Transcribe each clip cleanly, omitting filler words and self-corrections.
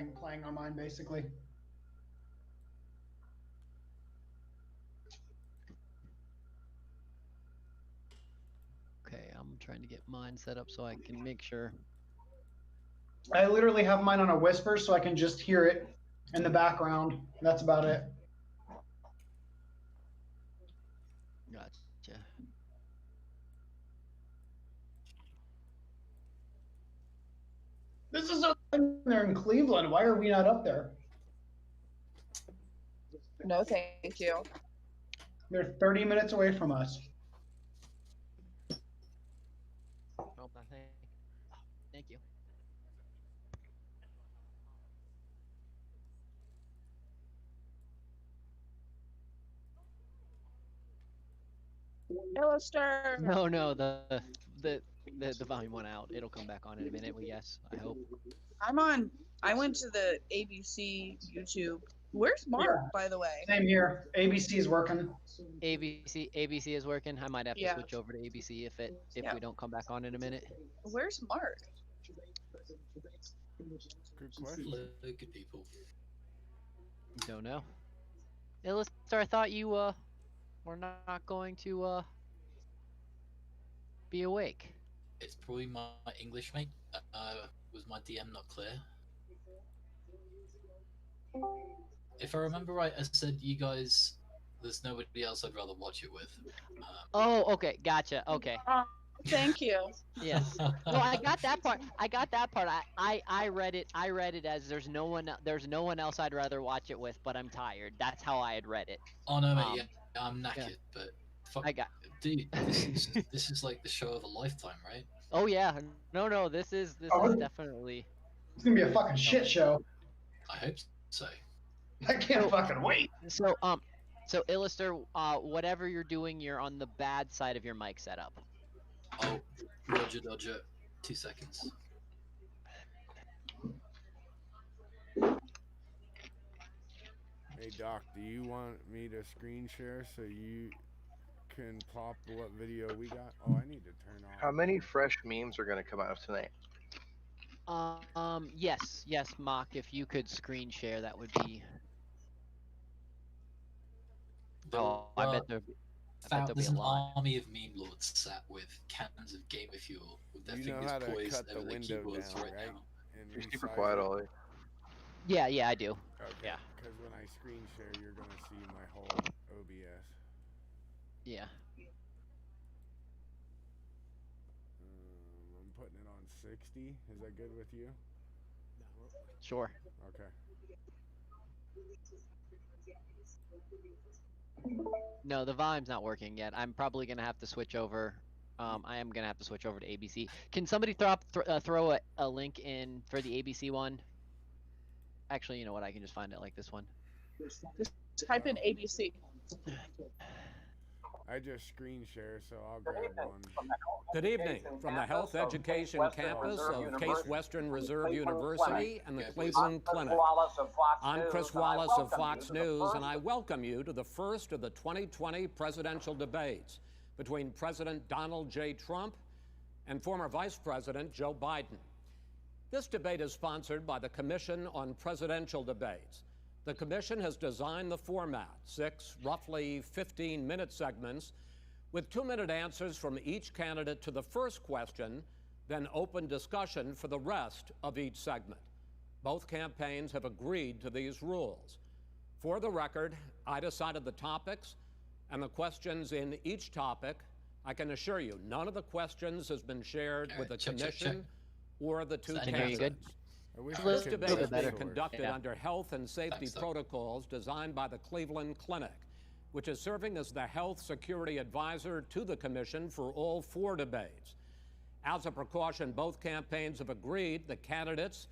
playing on mine, basically. Okay, I'm trying to get mine set up so I can make sure. I literally have mine on a whisper so I can just hear it in the background. That's about it. Gotcha. This is so there in Cleveland. Why are we not up there? No, thank you. They're 30 minutes away from us. Oh, thank you. Illuster. No, the volume went out. It'll come back on in a minute. We guess. I hope. I'm on. I went to the ABC YouTube. Where's Mark, by the way? Same here. ABC is working. ABC is working. I might have to switch over to ABC if we don't come back on in a minute. Where's Mark? Good question. Good people. Don't know. Illuster, I thought you were not going to be awake. It's probably my English, mate. Was my DM not clear? If I remember right, I said you guys, there's nobody else I'd rather watch it with. Oh, okay, gotcha. Okay. Thank you. Yes. No, I got that part. I read it. I read it as there's no one else I'd rather watch it with, but I'm tired. That's how I had read it. Oh no, mate. Yeah, I'm knackered, yeah. but fuck, I got. Dude, this is like the show of a lifetime, right? Oh yeah. No. This is definitely. It's gonna be a fucking shit show. I hope so. I can't fucking wait. So Illuster, whatever you're doing, you're on the bad side of your mic setup. Oh, Roger Dodger, 2 seconds. Hey Doc, do you want me to screen share so you can plop what video we got? Oh, I need to turn off. How many fresh memes are going to come out tonight? Yes, Mock. If you could screen share, that would be. I bet there'll There's be a an lot. army of meme lords sat with cannons of gamer fuel with their fingers poised over their keyboards right now. You're super quiet, Ollie. Yeah, I do. Okay. Yeah. Because when I screen share, you're going to see my whole OBS. Yeah. I'm putting it on 60. Is that good with you? Sure. Okay. No, the volume's not working yet. I'm probably gonna have to switch over. I am gonna have to switch over to ABC. Can somebody throw a link in for the ABC one? Actually, you know what? I can just find it like this one. Just type in ABC. I just screen share, so I'll grab one. Good evening from the Health Education Campus of Case Western Reserve University and the Cleveland Clinic. I'm Chris Wallace of Fox News, and I welcome you to the first of the 2020 presidential debates between President Donald J. Trump and former Vice President Joe Biden. This debate is sponsored by the Commission on Presidential Debates. The commission has designed the format, 6 roughly 15-minute segments with 2-minute answers from each candidate to the first question, then open discussion for the rest of each segment. Both campaigns have agreed to these rules. For the record, I decided the topics and the questions in each topic. I can assure you, none of the questions has been shared with the commission or the two candidates. This debate is being conducted under health and safety protocols designed by the Cleveland Clinic, which is serving as the health security advisor to the commission for all 4 debates. As a precaution, both campaigns have agreed the candidates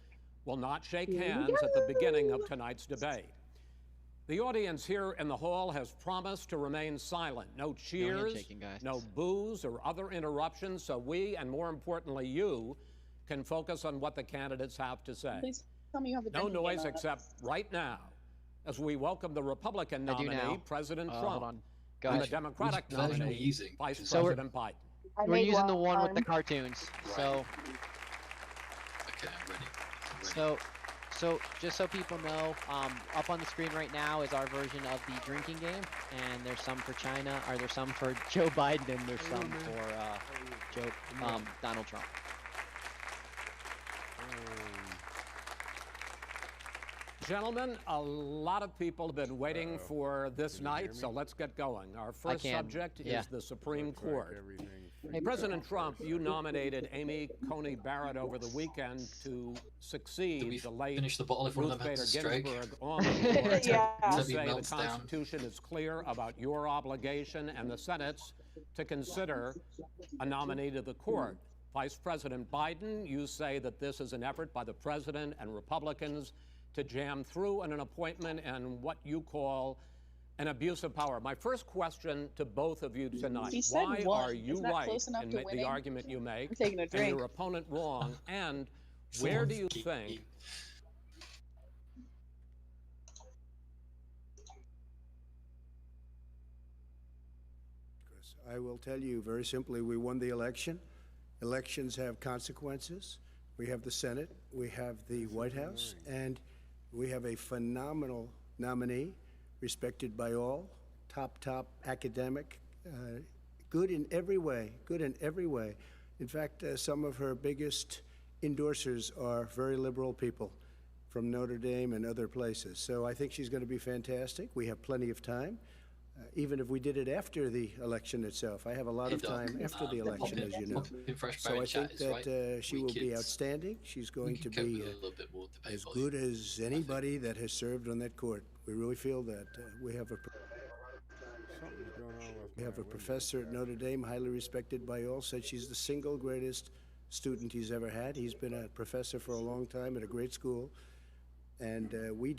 will not shake hands at the beginning of tonight's debate. The audience here in the hall has promised to remain silent. No cheers, no boos or other interruptions, so we, and more importantly you, can focus on what the candidates have to say. Please tell me you have the no noise except right now, as we welcome the Republican nominee, President Trump, and the Democratic nominee, Vice President Biden. We're using the one with the cartoons. Right. So. Okay, I'm ready. So just so people know, up on the screen right now is our version of the drinking game, and there's some for China, or there's some for Joe Biden, and there's some for Donald Trump. Gentlemen, a lot of people have been waiting for this night, so let's get going. Our first subject is the Supreme Court. President Trump, you nominated Amy Coney Barrett over the weekend to succeed the late Ruth Bader Ginsburg on the court. You say the Constitution is clear about your obligation and the Senate's to consider a nominee to the court. Vice President Biden, you say that this is an effort by the president and Republicans to jam through an appointment and what you call an abuse of power. My first question to both of you tonight, why are you right in the argument you make and your opponent wrong, and where do you think I will tell you very simply, we won the election. Elections have consequences. We have the Senate, we have the White House, and we have a phenomenal nominee, respected by all, top academic, good in every way, In fact, some of her biggest endorsers are very liberal people from Notre Dame and other places. So I think she's going to be fantastic. We have plenty of time. Even if we did it after the election itself. I have a lot of time after the election, as you know. So I think that she will be outstanding. She's going to be as good as anybody that has served on that court. We really feel that. We have a professor at Notre Dame, highly respected by all, said she's the single greatest student he's ever had. He's been a professor for a long time at a great school. And we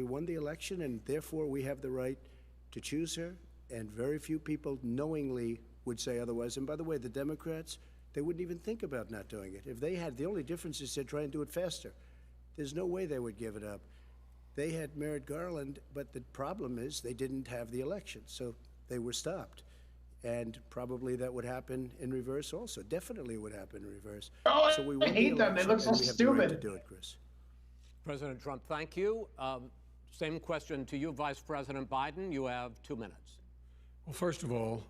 won the election, and therefore we have the right to choose her, and very few people knowingly would say otherwise. And by the way, the Democrats, they wouldn't even think about not doing it. If they had, the only difference is they'd try and do it faster. There's no way they would give it up. They had Merrick Garland, but the problem is they didn't have the election, so they were stopped. And probably that would happen in reverse also. Definitely would happen in reverse. Oh, so we I hate them. They look so stupid. Right to do it, Chris. President Trump, thank you. Same question to you, Vice President Biden. You have 2 minutes. Well, first of all,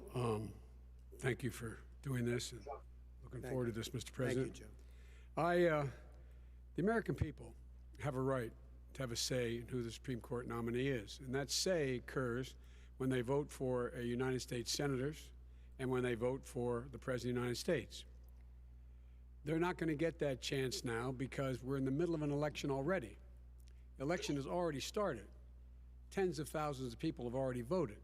thank you for doing this, and looking forward to this, Mr. President. Thank you, Joe. The American people have a right to have a say in who the Supreme Court nominee is, and that say occurs when they vote for United States senators and when they vote for the President of the United States. They're not going to get that chance now because we're in the middle of an election already. The election has already started. Tens of thousands of people have already voted.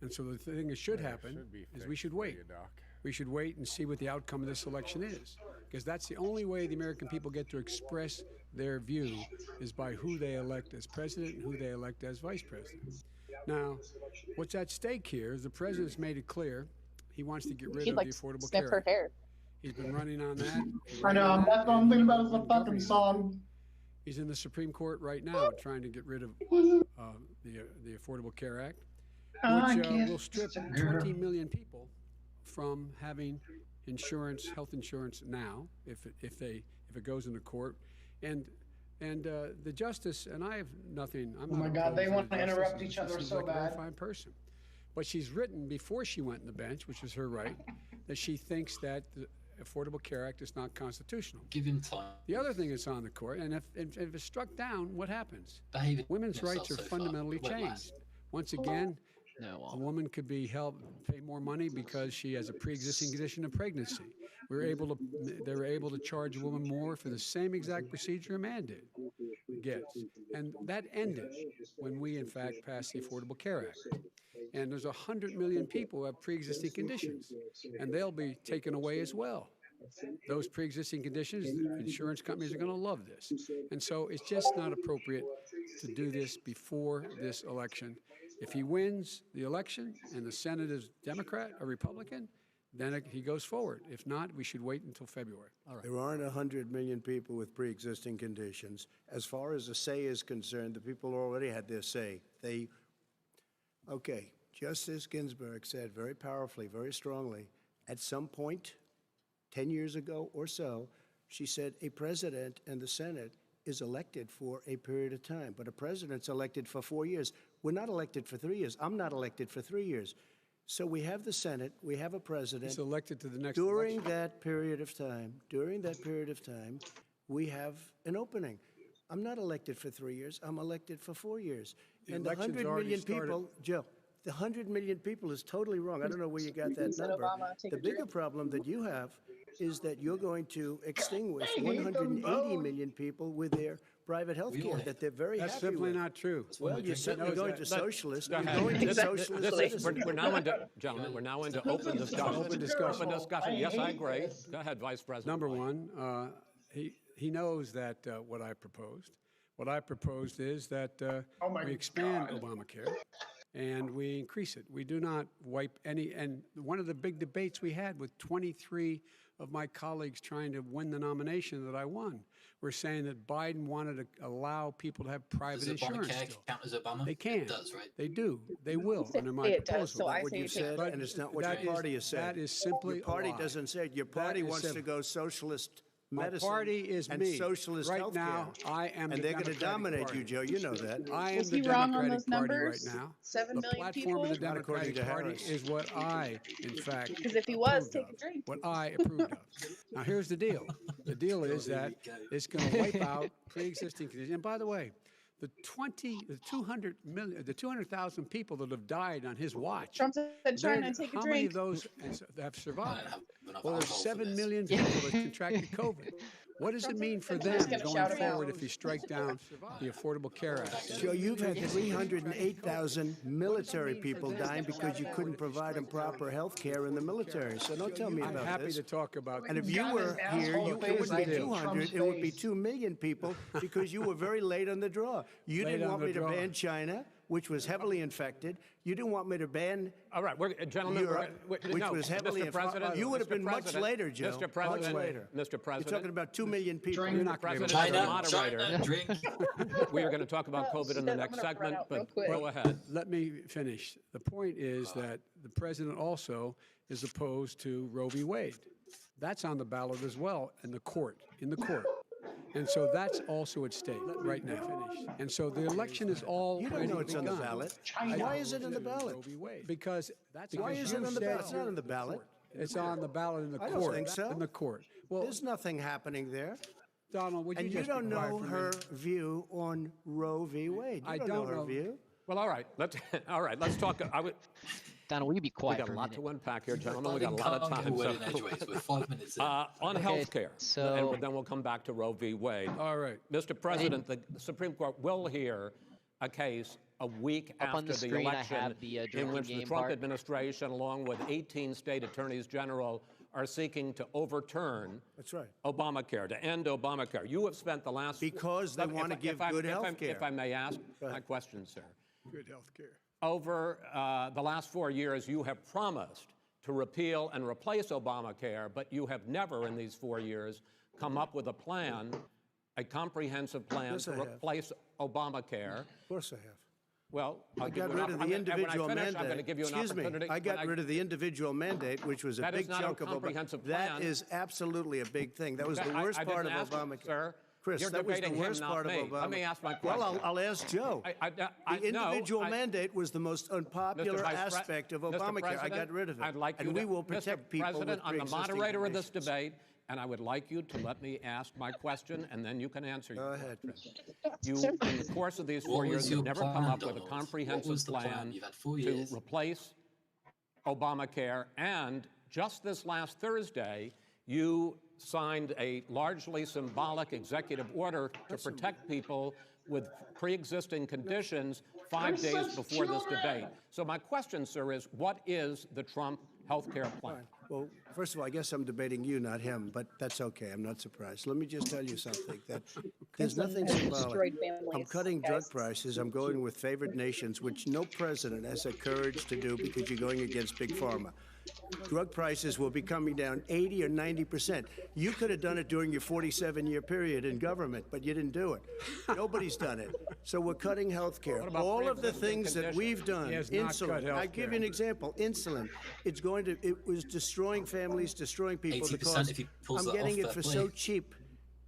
And so the thing that should happen is we should wait. We should wait and see what the outcome of this election is, because that's the only way the American people get to express their view is by who they elect as president and who they elect as vice president. Now, what's at stake here is the president's made it clear he wants to get rid of the Affordable Care Act. He's been running on that. I know, that's what I'm thinking about is the fucking song. He's in the Supreme Court right now trying to get rid of the Affordable Care Act, which will strip 20 million people from having insurance, health insurance now, if it goes into court. And the justice, and I have nothing. I'm oh my God, they want to interrupt each other so bad. A very fine person, but she's written before she went in the bench, which is her right, that she thinks that the Affordable Care Act is not constitutional. Give him time. The other thing that's on the court, and if it's struck down, what happens? Women's rights are fundamentally changed. Once again, a woman could be pay more money because she has a pre-existing condition of pregnancy. They were able to charge a woman more for the same exact procedure a man gets. And that ended when we, in fact, passed the Affordable Care Act. And there's 100 million people who have pre-existing conditions, and they'll be taken away as well. Those pre-existing conditions, insurance companies are going to love this. And so it's just not appropriate to do this before this election. If he wins the election and the Senate is Democrat or Republican, then he goes forward. If not, we should wait until February. All right. There aren't 100 million people with pre-existing conditions. As far as the say is concerned, the people already had their say. Okay, Justice Ginsburg said very powerfully, very strongly, at some point, 10 years ago or so, she said a president and the Senate is elected for a period of time, but a president's elected for 4 years. We're not elected for 3 years. I'm not elected for 3 years. So we have the Senate, we have a president. He's elected to the next During election. that period of time, we have an opening. I'm not elected for 3 years. I'm elected for 4 years. The And the election's 100 already million started. people, Joe, the 100 million people is totally wrong. I don't know where you got that said number. Obama, take The a bigger drink. problem that you have is that you're going to extinguish I hate them 180 both. million people with their private health care that they're very That's happy simply with. not true. Well, you're certainly knows going that. to socialist. Go You're ahead. going to This- socialist this is- citizenry. we're now into, gentlemen, we're now into open discussion. Open discussion. Open discussion. I Yes, I hate agree. this. Go ahead, Vice President. Number White. one, he knows that what I proposed. What I proposed is that Oh my we expand God. Obamacare and we increase it. We do not wipe any. And one of the big debates we had with 23 of my colleagues trying to win the nomination that I won were saying that Biden wanted to allow people to have private Does insurance Obamacare still. count as Obama? They can. It does, right? They do. They will say under my it does, proposal. so I What say you it takes said, place. and it's not what That your is- party has said. that is simply Your party a lie. doesn't say it. Your That party is wants to simple. go socialist My medicine party is and me. socialist Right healthcare. now, I am And the they're going to Democratic dominate Party. you, Joe. You know that. I am Was the he wrong on Democratic those Party numbers? right now. 7 The million platform people? of the Not according Democratic to Party Harris. is what I, in fact, Because if he was, approved take a of. drink. What I approved of. Now, here's the deal. The deal is that it's going to wipe out pre-existing conditions. And by the way, the 200,000 people that have died on his watch. Trump said, China, take a How many drink. of those have survived? have enough Well, there's alcohol for 7 this. million people that contracted COVID. What does it mean for them Trump's gonna going shout him out. forward if you strike down the Affordable Care Act? Joe, you've had 308,000 military people dying because you couldn't provide them proper health care in the military. So don't tell me I'm about happy this. to talk about. And if you Got were his here, asshole it face wouldn't be in 200, Trump's it would be face. 2 million people because you were very late on the draw. You Late didn't on want the me to draw. ban China, which was heavily infected. You didn't want me to ban All right, gentlemen, Europe, which no, was heavily Mr. President, You would have Mr. been much President, later, Joe. Mr. President, much later. Mr. You're President, talking about 2 million people. Drink. You're not going to be President, able as to. a China, moderator, drink. we are going to talk about COVID in the I'm next gonna run segment, out real but quick. go ahead. Let me finish. The point is that the president also is opposed to Roe v. Wade. That's on the ballot as well in the court. And so that's also at stake right now. And so the election is all You don't know it's on the ballot. Why is it on the ballot? Because Why is it you on the said- ballot? It's not on the ballot. It's on the ballot in the I court. don't think so. In the court. Well, There's nothing happening there. Donald, would you And you just be don't quiet know for a her minute? view on Roe v. Wade. You I don't don't know her know. view. Well, all right, let's talk. Donald, will you be We quiet got for a a lot minute? to unpack here, gentlemen. I We got a lot of can't get time. a word So, in edgeways. We're 5 minutes in. on Okay, health care, so- and then we'll come back to Roe v. Wade. All right. Mr. President, the Supreme Court will hear a case a week Up on after the the screen, I election have the, in drinking which the game Trump part. administration, along with 18 state attorneys general, are seeking to overturn That's right. Obamacare, to end Obamacare. You have spent the last... Because they If- want to if give I- good if I- health care. If I may ask Go my ahead. question, sir. Good health care. Over the last 4 years, you have promised to repeal and replace Obamacare, but you have never in these 4 years come up with a plan, a comprehensive plan Yes, to I have. replace Obamacare. Of course I have. Well, I got rid of the individual mandate. I'm going to give you an Excuse me. opportunity. I got rid of the individual mandate, which was a That is big not a chunk of comprehensive That plan. is absolutely a big thing. That was the worst I part of didn't ask you, Obamacare. sir. Chris, You're that was the debating him, worst not part me. of Obamacare. Let me ask my question. Well, I'll ask Joe. The individual mandate was the most unpopular Mr. Vice Pre- aspect of Mr. Obamacare. I President, got rid of it. I'd like and you we to, will Mr. protect people President, with I'm the pre-existing moderator of this conditions. debate, and I would like you to let me ask my question, and then you can answer. Go ahead. You, in the course of these 4 What years, was have your never plan, come up with a Donald? What comprehensive was the plan? plan You've had 4 to years. replace Obamacare. And just this last Thursday, you signed a largely symbolic executive order to protect people with pre-existing conditions 5 They're days such before this children. debate. So my question, sir, is what is the Trump health care plan? Well, first of all, I guess I'm debating you, not him, but that's okay. I'm not surprised. Let me just tell you something, that there's nothing symbolic. Destroyed families, I'm cutting guys. drug prices. I'm going with favored nations, which no president has the courage to do because you're going against Big Pharma. Drug prices will be coming down 80 or 90%. You could have done it during your 47-year period in government, but you didn't do it. Nobody's done it. So we're cutting health care. What about All of the pre-existing things that we've done, He has not cut insulin. I health give care. you an example. Insulin. It was destroying families, destroying people 80% because if he pulls I'm that getting off, it for fair so play. cheap.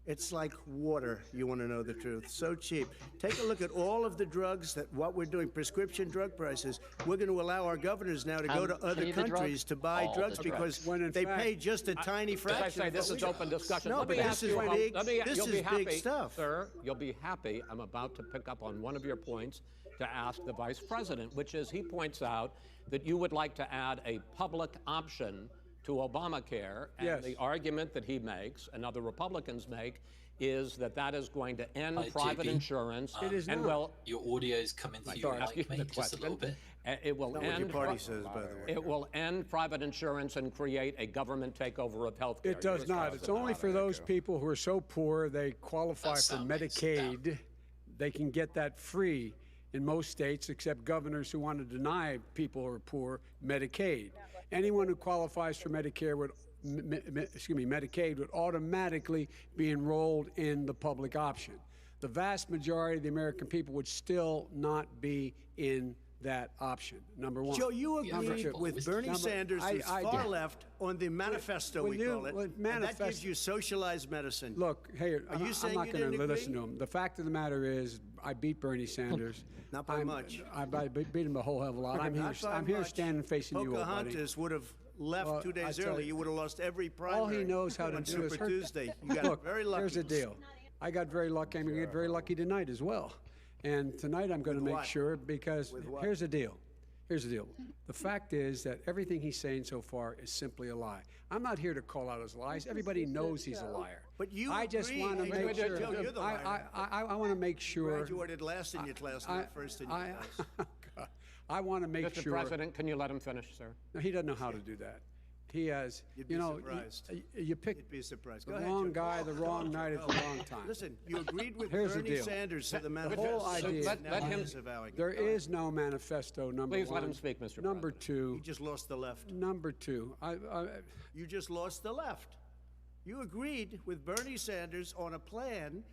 It's like water, you want to know the truth. So cheap. Take a look at all of the drugs what we're doing, prescription drug prices. We're going to allow our governors now to go to other countries to buy drugs because they pay just a tiny fraction. As I say, this is open discussion. No, but this is big. This is big stuff. Sir, you'll be happy. I'm about to pick up on one of your points to ask the Vice President, which is he points out that you would like to add a public option to Obamacare, and Yes. the argument that he makes and other Republicans make is that that is going to end private JP, insurance. It is and not. will Your audio's coming through your mic, mate, just a little bit. it will Not what your end party says, by the way. it will end private insurance and create a government takeover of health care. It does not. It's only for those people who are so poor they qualify for Medicaid. They can get that free in most states, except governors who want to deny people who are poor Medicaid. Anyone who qualifies for Medicare would, Medicaid would automatically be enrolled in the public option. The vast majority of the American people would still not be in that option. Number one. Joe, you agreed with Bernie Sanders, who's far I- left, on the manifesto, When we you- call it. when And that gives manifest- you socialized medicine. Look, hey, Are you I'm saying not you going to didn't listen to agree? him. The fact of the matter is, I beat Bernie Sanders. Not by much. I beat him a whole hell of a lot. I'm Not by here much. standing facing you, old buddy. Pocahontas would have left Well, 2 I days tell early. you, You would have lost every primary. All he knows how to on do is Super hurt. Tuesday. You got Look, very lucky. here's the deal. I got very lucky. I'm going to get very lucky tonight as well. And tonight I'm going to With make what? sure, because With what? here's the deal. Here's the deal. The fact is that everything he's saying so far is simply a lie. I'm not here to call out his lies. Everybody knows he's a liar. But you I just agree, want to and make Joe, sure. you're the liar. I want to make sure. Graduated last in your class, not first in your class. I want to make Mr. sure. President, can you let him finish, sir? No, he doesn't know how to do that. He has, You'd be you know, surprised. you pick You'd be surprised. the Go ahead, wrong Joe. guy, the wrong night at the wrong time. Listen, you agreed with Here's the Bernie deal. Sanders to the The manifesto. whole idea. Let him- There is no manifesto, number Please one. let him speak, Mr. Number President. two. You just lost the left. Number two. You just lost the left. You agreed with Bernie Sanders on a plan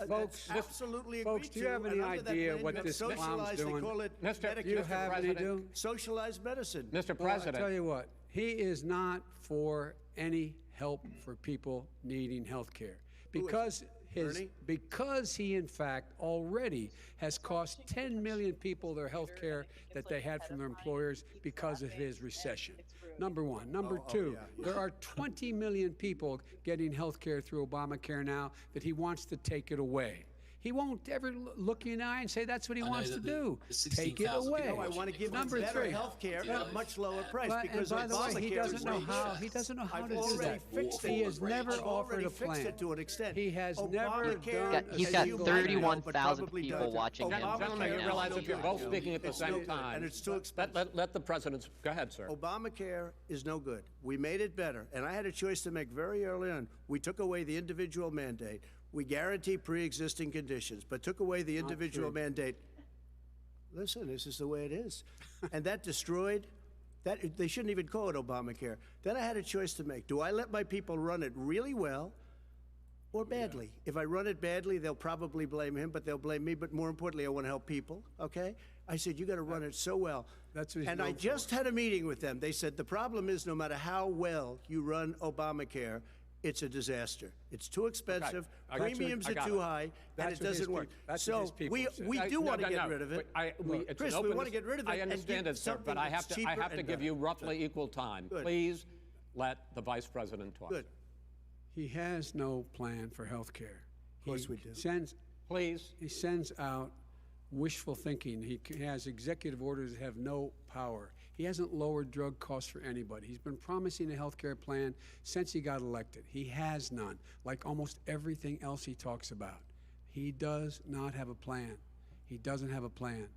Folks, that's absolutely folks, agreed do you have to, any and under that idea plan, what you have this clown's socialized, doing? They call it Mr. Do you Medicare. have any President. Socialized medicine. Mr. Well, I President, tell you what, he is not for any help for people needing health care. Because Bernie? because he in fact already has cost 10 million people their health care that they had from their employers because of his recession. Number one. Number two, there are 20 million people getting health care through Obamacare now that he wants to take it away. He won't ever look you in the eye and say that's what he I know wants to that do. the Take it 16,000 away. people No, I want to give Number them better three. health care at a much lower price But, because and by the way, he Obamacare doesn't is know racist. how. He doesn't know how I've to do already that. fixed it. He has never I've offered already a fixed plan. it to an extent. He has never Obamacare, done. He's as got you like now, 31,000 but probably people doesn't. watching him Obamacare gentlemen, you is realize no if you're good. both speaking at the It's no same good, time, and it's too expensive. let the president. Go ahead, sir. Obamacare is no good. We made it better, and I had a choice to make very early on. We took away the individual mandate. We guarantee pre-existing conditions, but took away the individual mandate. Listen, this is the way it is. And that destroyed, that they shouldn't even call it Obamacare. Then I had a choice to make. Do I let my people run it really well or badly? If I run it badly, they'll probably blame him, but they'll blame me. But more importantly, I want to help people, okay? I said, you got to run it so well. That's what he's And I known for. just had a meeting with them. They said the problem is no matter how well you run Obamacare, it's a disaster. It's too expensive, I got you. premiums I are got too it. high, and That's it what his doesn't work. peop- that's what So his people said. we do No, want to no, get no. rid of it. It's Chris, an we open want to get rid of it I and understand give it, sir, but something I have that's to. I cheaper have to and give you better. roughly equal time. Good. Please let the vice president talk. Good. He has no plan for health care. Of course we do. Please. He sends out wishful thinking. He has executive orders that have no power. He hasn't lowered drug costs for anybody. He's been promising a health care plan since he got elected. He has none, like almost everything else he talks about. He does not have a plan. He doesn't have a plan.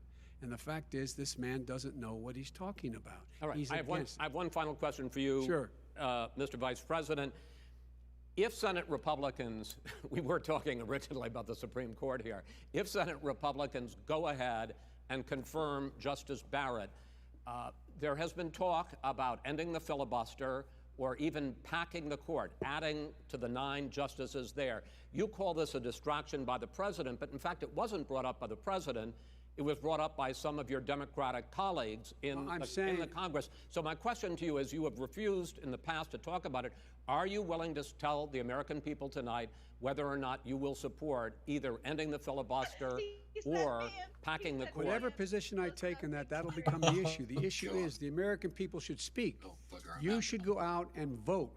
And the fact is, this man doesn't know what he's talking about. All right. He's I have against- one final question for you, Sure. Mr. Vice President. If Senate Republicans, we were talking originally about the Supreme Court here, if Senate Republicans go ahead and confirm Justice Barrett, there has been talk about ending the filibuster or even packing the court, adding to the 9 justices there. You call this a distraction by the president, but in fact it wasn't brought up by the president. It was brought up by some of your Democratic colleagues in the Congress. So my question to you is, you have refused in the past to talk about it. Are you willing to tell the American people tonight whether or not you will support either ending the filibuster or packing the court? Whatever position I take on that, that'll become the issue. The issue is the American people should speak. You should go out and vote.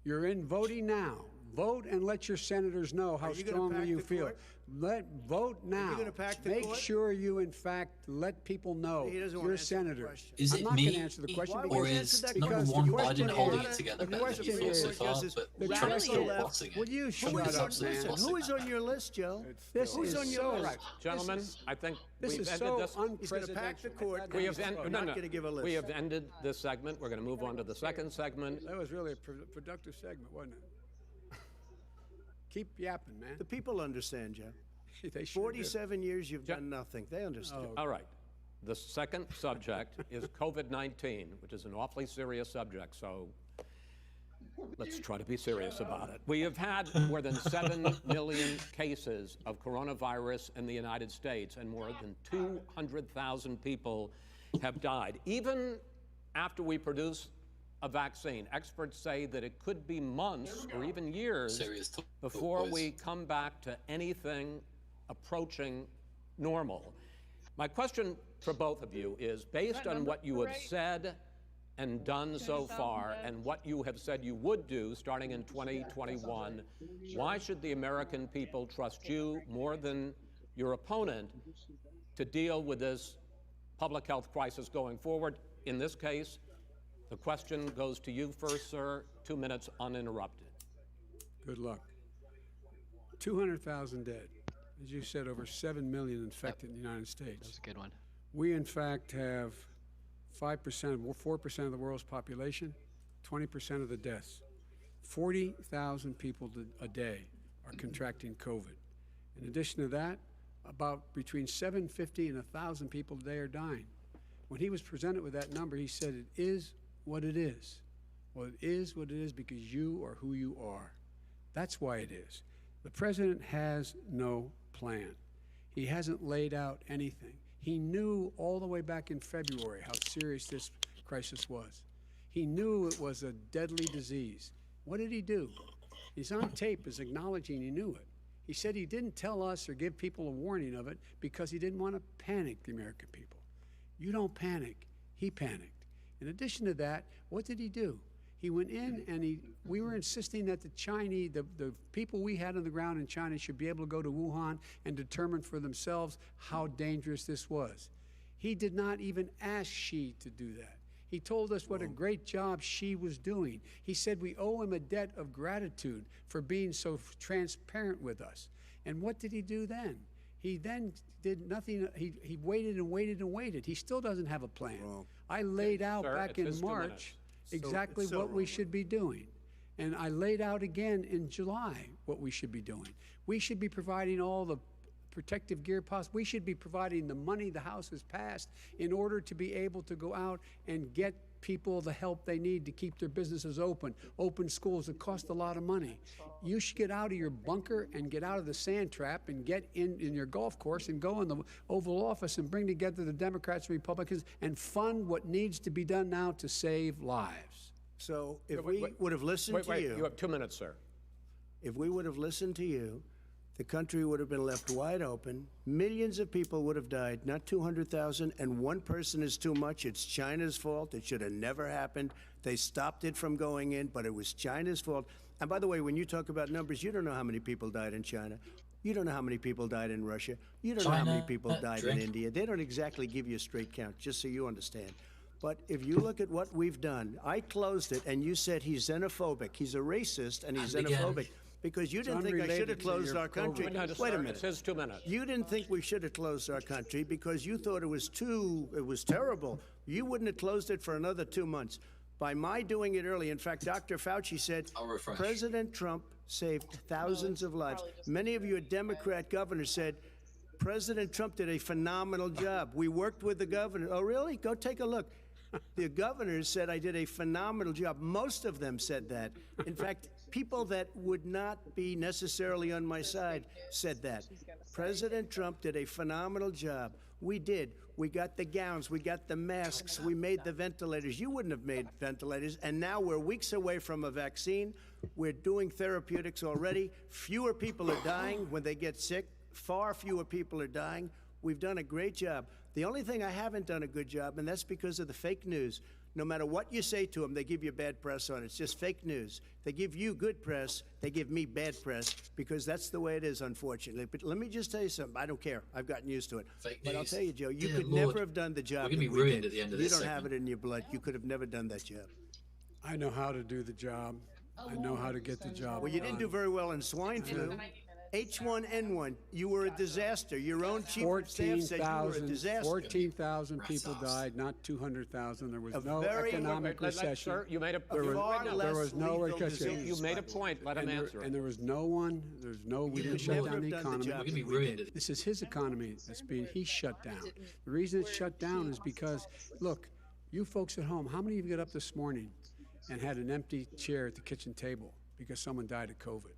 You're in voting now. Vote and let your senators know how strongly you feel. Vote now. Make sure you, in fact, let people know your senator. Is I'm it not me, going to answer the question or is number one Biden holding it together better than you feel so far, but Trump still boxing it? Will you shut Trump is up, absolutely man? bossing Who is that on your list, Joe? This Who's is on your so list? right. Gentlemen, I think This we've is ended so this. He's going to pack the court. We have He's not going to give a list. We have ended this segment. We're going to move on to the second segment. That was really a productive segment, wasn't it? Keep yapping, man. The people understand, Joe. They sure do. 47 years you've done nothing. They understand. All right. The second subject is COVID-19, which is an awfully serious subject, so let's try to be serious about it. We have had more than 7 million cases of coronavirus in the United States, and more than 200,000 people have died. Even after we produce a vaccine, experts say that it could be months or even years before we come back to anything approaching normal. My question for both of you is, based on what you have said and done so far, and what you have said you would do starting in 2021, why should the American people trust you more than your opponent to deal with this public health crisis going forward? In this case, the question goes to you first, sir. 2 minutes uninterrupted. Good luck. 200,000 dead. As you said, over 7 million infected in the United States. That's a good one. We, in fact, have 5%, 4% of the world's population, 20% of the deaths. 40,000 people a day are contracting COVID. In addition to that, about between 750 and 1,000 people a day are dying. When he was presented with that number, he said, it is what it is. Well, it is what it is because you are who you are. That's why it is. The president has no plan. He hasn't laid out anything. He knew all the way back in February how serious this crisis was. He knew it was a deadly disease. What did he do? He's on tape as acknowledging he knew it. He said he didn't tell us or give people a warning of it because he didn't want to panic the American people. You don't panic. He panicked. In addition to that, what did he do? He went in and we were insisting that the Chinese, the people we had on the ground in China should be able to go to Wuhan and determine for themselves how dangerous this was. He did not even ask Xi to do that. He told us what a great job Xi was doing. He said we owe him a debt of gratitude for being so transparent with us. And what did he do then? He then did nothing. He waited and waited and waited. He still doesn't have a plan. I laid out back in March exactly what we should be doing. And I laid out again in July what we should be doing. We should be providing all the protective gear possible. We should be providing the money the House has passed in order to be able to go out and get people the help they need to keep their businesses open schools that cost a lot of money. You should get out of your bunker and get out of the sand trap and get in your golf course and go in the Oval Office and bring together the Democrats and Republicans and fund what needs to be done now to save lives. So if we would have listened to you... You have 2 minutes, sir. If we would have listened to you, the country would have been left wide open. Millions of people would have died, not 200,000, and one person is too much. It's China's fault. It should have never happened. They stopped it from going in, but it was China's fault. And by the way, when you talk about numbers, you don't know how many people died in China. You don't know how many people died in Russia. You don't know how many people died in India. They don't exactly give you a straight count, just so you understand. But if you look at what we've done, I closed it, and you said he's xenophobic. He's a racist, and he's xenophobic. Because you didn't think I should have closed our country. Wait a minute. It says 2 minutes. You didn't think we should have closed our country because you thought it was terrible. You wouldn't have closed it for another 2 months. By my doing it early, in fact, Dr. Fauci said President Trump saved thousands of lives. Many of you Democrat governors said President Trump did a phenomenal job. We worked with the governor. Oh, really? Go take a look. The governors said I did a phenomenal job. Most of them said that. In fact, People that would not be necessarily on my side said that. President Trump did a phenomenal job. We did. We got the gowns, we got the masks, we made the ventilators. You wouldn't have made ventilators, and now we're weeks away from a vaccine. We're doing therapeutics already. Fewer people are dying when they get sick. Far fewer people are dying. We've done a great job. The only thing I haven't done a good job, and that's because of the fake news. No matter what you say to them, they give you bad press on it. It's just fake news. They give you good press, they give me bad press, because that's the way it is, unfortunately. But let me just tell you something. I don't care. I've gotten used to it. Fake but news. I'll tell you, Joe, you Dear could Lord, never have done the job we're gonna be that we ruined did. at the end of You this don't have segment. it in your blood. You could have never done that job. I know how to do the job. I know how to get the job Well, you didn't do done. very well in swine flu. H1N1, you were a disaster. Your own chief of staff said you were a disaster. 14,000 people died, not 200,000. There was A no very- economic recession. Sir, you made a There was no recession. You made a point. Let him answer. And there was no one, there's no, we You didn't could shut never down the have done the economy. job We're gonna be that we ruined. did. This is his economy that's being, he's shut down. The reason it's shut down is because, look, you folks at home, how many of you got up this morning and had an empty chair at the kitchen table because someone died of COVID?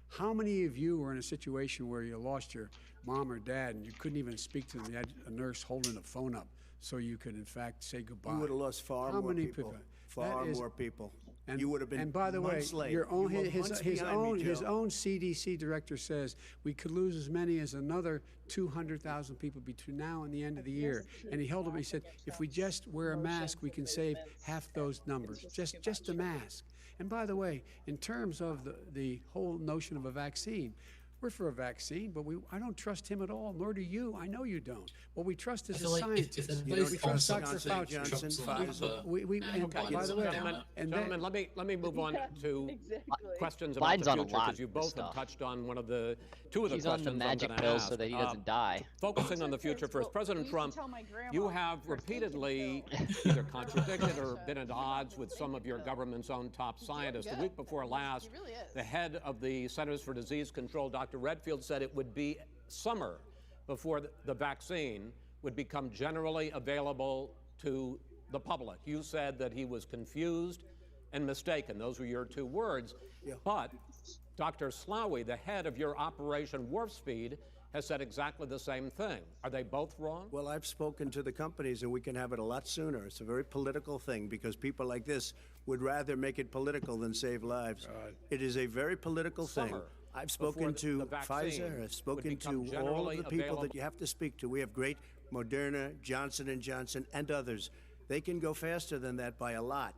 How many of you were in a situation where you lost your mom or dad and you couldn't even speak to them? You had a nurse holding the phone up so you could, in fact, say goodbye. You would have lost far How more many people. people? Far That is- more people. And, You would have been and by the way, months late. your own, You were his months behind me, his Joe. own CDC director says we could lose as many as another 200,000 people between now and the end of the year. And he held up, he said, if we just wear a mask, we can save half those numbers. Just a mask. And by the way, in terms of the whole notion of a vaccine, we're for a vaccine, but I don't trust him at all, nor do you. I know you don't. What we trust is I the feel like scientists. if they're You don't both trust on Dr. something, Johnson, Trump's Pfizer. And Biden's by the way, down. Gentlemen, let me move on to questions about Biden's the on a future, lot because you of both stuff. have touched on two of the He's on questions the I'm magic gonna pill ask. so that he doesn't die. Focusing on the future first, President Trump, you have repeatedly either contradicted or been at odds with some of your government's own top scientists. The week before last, the head of the Centers for Disease Control, Dr. Redfield, said it would be summer before the vaccine would become generally available to the public. You said that he was confused and mistaken. Those were your two words. Yeah. But Dr. Slaoui, the head of your Operation Warp Speed, has said exactly the same thing. Are they both wrong? Well, I've spoken to the companies, and we can have it a lot sooner. It's a very political thing because people like this would rather make it political than save lives. It is a very political thing. Summer, I've spoken before to the vaccine Pfizer. I've spoken would become to all of generally the people available. that you have to speak to. We have great Moderna, Johnson & Johnson, and others. They can go faster than that by a lot.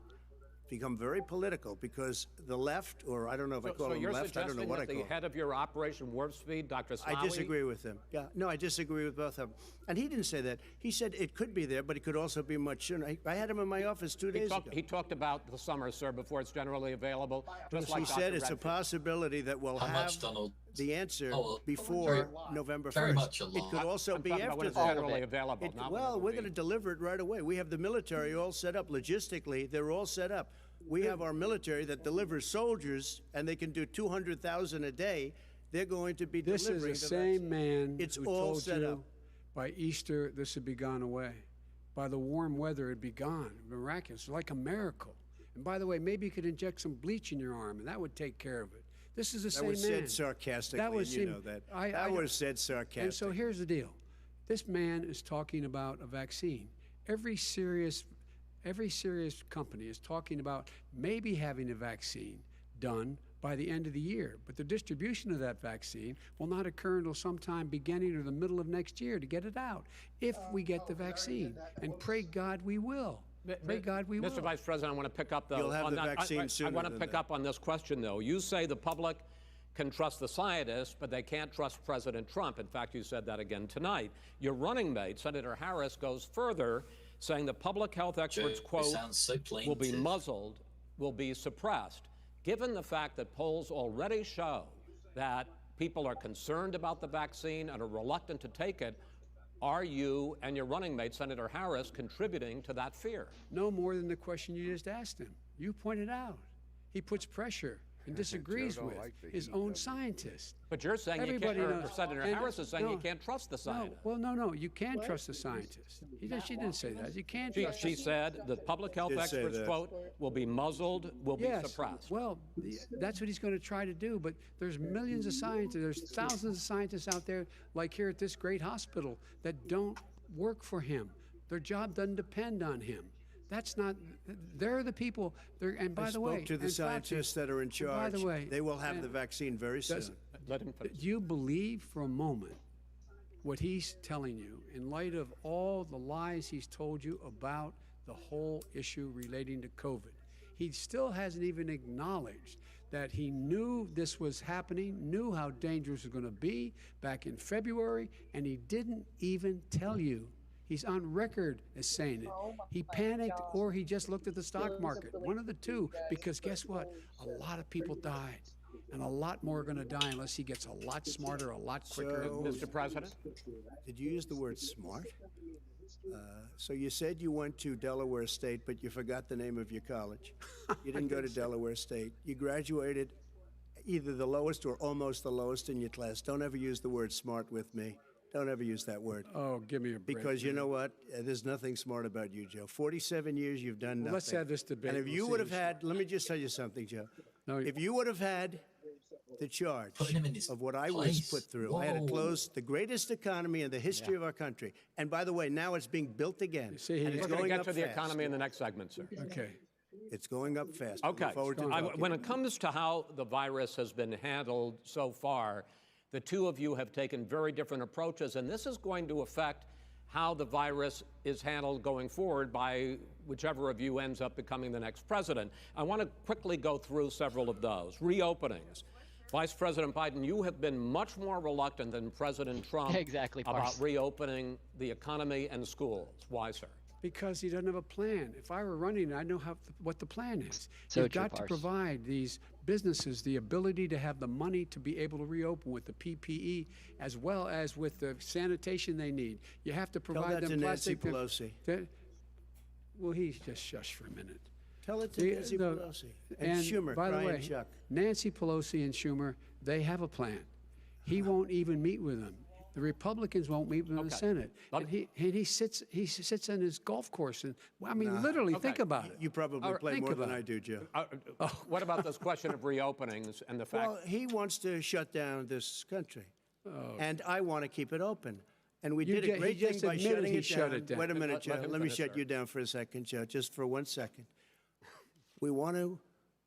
Become very political because the left, or I don't know if I call So them you're left, I don't know suggesting what I that call the them. head of your Operation Warp Speed, Dr. Slaoui? I disagree with him. Yeah, no, I disagree with both of them. And he didn't say that. He said it could be there, but it could also be much sooner. I had him in my office 2 days ago. He talked about the summer, sir, before it's generally available. Just like He said Dr. it's a Redfield. possibility that we'll How have much, Donald? the answer Oh, well, before November 1st. very much a It lot. could also I'm be talking about when after it's that. generally available. not when Well, it we're will going to be. deliver it right away. We have the military all set up. Logistically, they're all set up. We have our military that delivers soldiers, and they can do 200,000 a day. They're going to be this is delivering the the same vaccine. man It's who all told set you up. by Easter this would be gone away. By the warm weather, it'd be gone. Miraculous, like a miracle. And by the way, maybe you could inject some bleach in your arm, and that would take care of it. This is the That same was man. said sarcastically, That was and you him. know that. I That was said sarcastically. And so here's the deal. This man is talking about a vaccine. Every serious company is talking about maybe having a vaccine done by the end of the year. But the distribution of that vaccine will not occur until sometime beginning or the middle of next year to get it out, if we get the vaccine. And pray God we will. Pray God we will. Mr. Vice President, I want to pick up, though, You'll have on the that. vaccine I sooner want to than pick that. up on this question, though. You say the public can trust the scientists, but they can't trust President Trump. In fact, you said that again tonight. Your running mate, Senator Harris, goes further, saying the public health experts, Joe, it quote, sounds so will be plaintive. muzzled, will be suppressed. Given the fact that polls already show that people are concerned about the vaccine and are reluctant to take it, are you and your running mate, Senator Harris, contributing to that fear? No more than the question you just asked him. You pointed out. He puts pressure. and disagrees Joe don't with like the his heat, own does he? scientists. But you're saying Everybody you can't, knows. Senator And- Harris is saying you no, can't trust the No, scientists. well, no, you can trust the scientists. She didn't say that. You can't trust She said the public health Did say experts, that. quote, will be muzzled, will be Yes, suppressed. well, that's what he's going to try to do. But there's millions of scientists, there's thousands of scientists out there, like here at this great hospital, that don't work for him. Their job doesn't depend on him. That's not. They're the people. And by I the way, spoke to the and Fauci, scientists that are in charge. By the way, they will have and the vaccine very soon. Let him finish. do you believe for a moment what he's telling you in light of all the lies he's told you about the whole issue relating to COVID? He still hasn't even acknowledged that he knew this was happening, knew how dangerous it was going to be back in February, and he didn't even tell you. He's on record as saying it. He panicked or he just looked at the stock market. One of the two, because guess what? A lot of people died. And a lot more are going to die unless he gets a lot smarter, a lot quicker. So- Mr. President? Did you use the word smart? So you said you went to Delaware State, but you forgot the name of your college. You didn't go to Delaware State. You graduated either the lowest or almost the lowest in your class. Don't ever use the word smart with me. Don't ever use that word. Oh, give me a break. Because you know what? There's nothing smart about you, Joe. 47 years you've done nothing. Let's have this debate. And if We'll you see would have who's had, let me just tell you something, Joe. No, If you would have had the charge Putting him in his of what I was place. put through, I had to Whoa. close the greatest economy in the history of our country. And by the way, now it's being built again. see, and he's it's We're going to going get up to the fast. economy in the next segment, sir. Okay. It's going up fast. Okay. Look forward to talking. When it comes to how the virus has been handled so far, the two of you have taken very different approaches, and this is going to affect how the virus is handled going forward by whichever of you ends up becoming the next president. I want to quickly go through several of those. Reopenings. Vice President Biden, you have been much more reluctant than President Trump Exactly, about Parse. reopening the economy and schools. Why, sir? Because he doesn't have a plan. If I were running, I know what the plan is. So You've true, got to Parse. provide these businesses the ability to have the money to be able to reopen with the PPE as well as with the sanitation they need. You have to Tell provide that them to Nancy plastic. Pelosi. Well, he's just shush for a minute. Tell it to Nancy Pelosi. And Schumer, by the Brian way, Chuck. Nancy Pelosi and Schumer, they have a plan. He won't even meet with them. The Republicans won't meet with the Okay. Senate. Let And he sits on his golf course and I mean literally think about it. You probably All right, play think more than about I it. do, Joe. What about this question of reopenings and the fact? Well, he wants to shut down this country. And I want to keep it open. And we did a he great thing just by admitted shutting he it shut down. it down. Wait a minute, Let Joe. him Let me finish, shut sir. you down for a second, Joe, just for 1 second.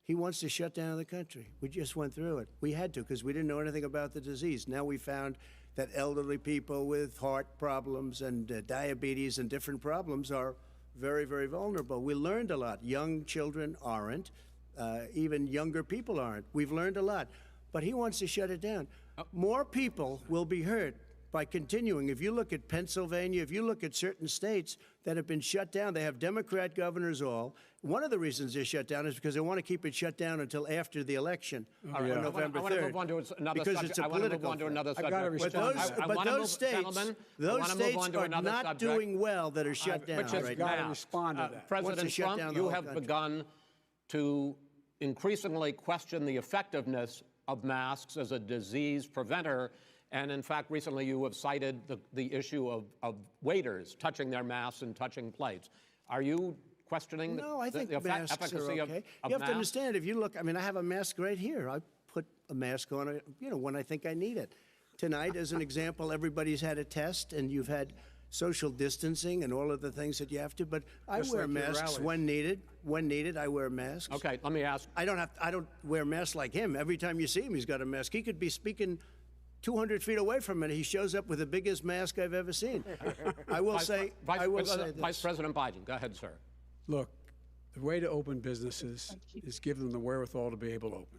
He wants to shut down the country. We just went through it. We had to because we didn't know anything about the disease. Now we found that elderly people with heart problems and diabetes and different problems are very, very vulnerable. We learned a lot. Young children aren't. Even younger people aren't. We've learned a lot. But he wants to shut it down. More people will be hurt by continuing. If you look at Pennsylvania, if you look at certain states that have been shut down, they have Democrat governors all. One of the reasons they're shut down is because they want to keep it shut down until after the election on November 3rd. I want to move on to another because subject. it's a I want to move political on to thing. another I subject. gotta But respond. those, I but wanna those move, states, gentlemen, I those wanna move states on to are another not subject. doing well that are shut down Which is right gotta now. respond to that. President Wants to shut Trump, down the you whole have country. begun to increasingly question the effectiveness of masks as a disease preventer. And in fact, recently you have cited the issue of waiters touching their masks and touching plates. Are you questioning No, I think the masks efficacy are of okay. of You have masks? to understand, if you look, I mean, I have a mask right here. I put a mask on, when I think I need it. Tonight, as an example, everybody's had a test, and you've had social distancing and all of the things that you have to, but I Just wear like your masks rallies. when needed. When needed, I wear masks. Okay, let me ask. I don't wear masks like him. Every time you see him, he's got a mask. He could be speaking 200 feet away from it. He shows up with the biggest mask I've ever seen. I will say this. Vice President Biden, go ahead, sir. Look, the way to open businesses is give them the wherewithal to be able to open.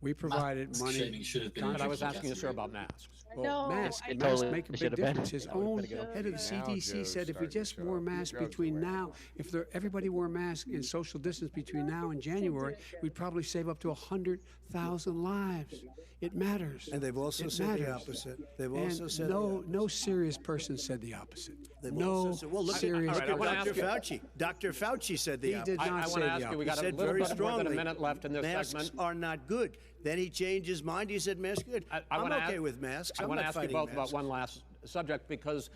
We provided Mask money. shaming should have been But I was introduced asking you, sir, yesterday. about masks. Well, masks It masks totally make a big should have been. difference. His That would've own been a good head of the Now CDC Joe's said if we starting to just show wore up. masks Joe's between away. now, if everybody wore masks and social distance between now and January, we'd probably save up to 100,000 lives. It matters. And they've also It said the matters. opposite. They've And also said the opposite. no serious person said the opposite. They've no also said, well, look serious. at Dr. Fauci. Dr. Fauci said the opposite. did not I say want to the ask you, we He got a said little very bit more than a strongly, minute left in this masks segment. are not good. Then he changed his mind. He said masks are good. I'm wanna okay ask- with masks. I I'm want to not ask you fighting both about masks. one last subject, because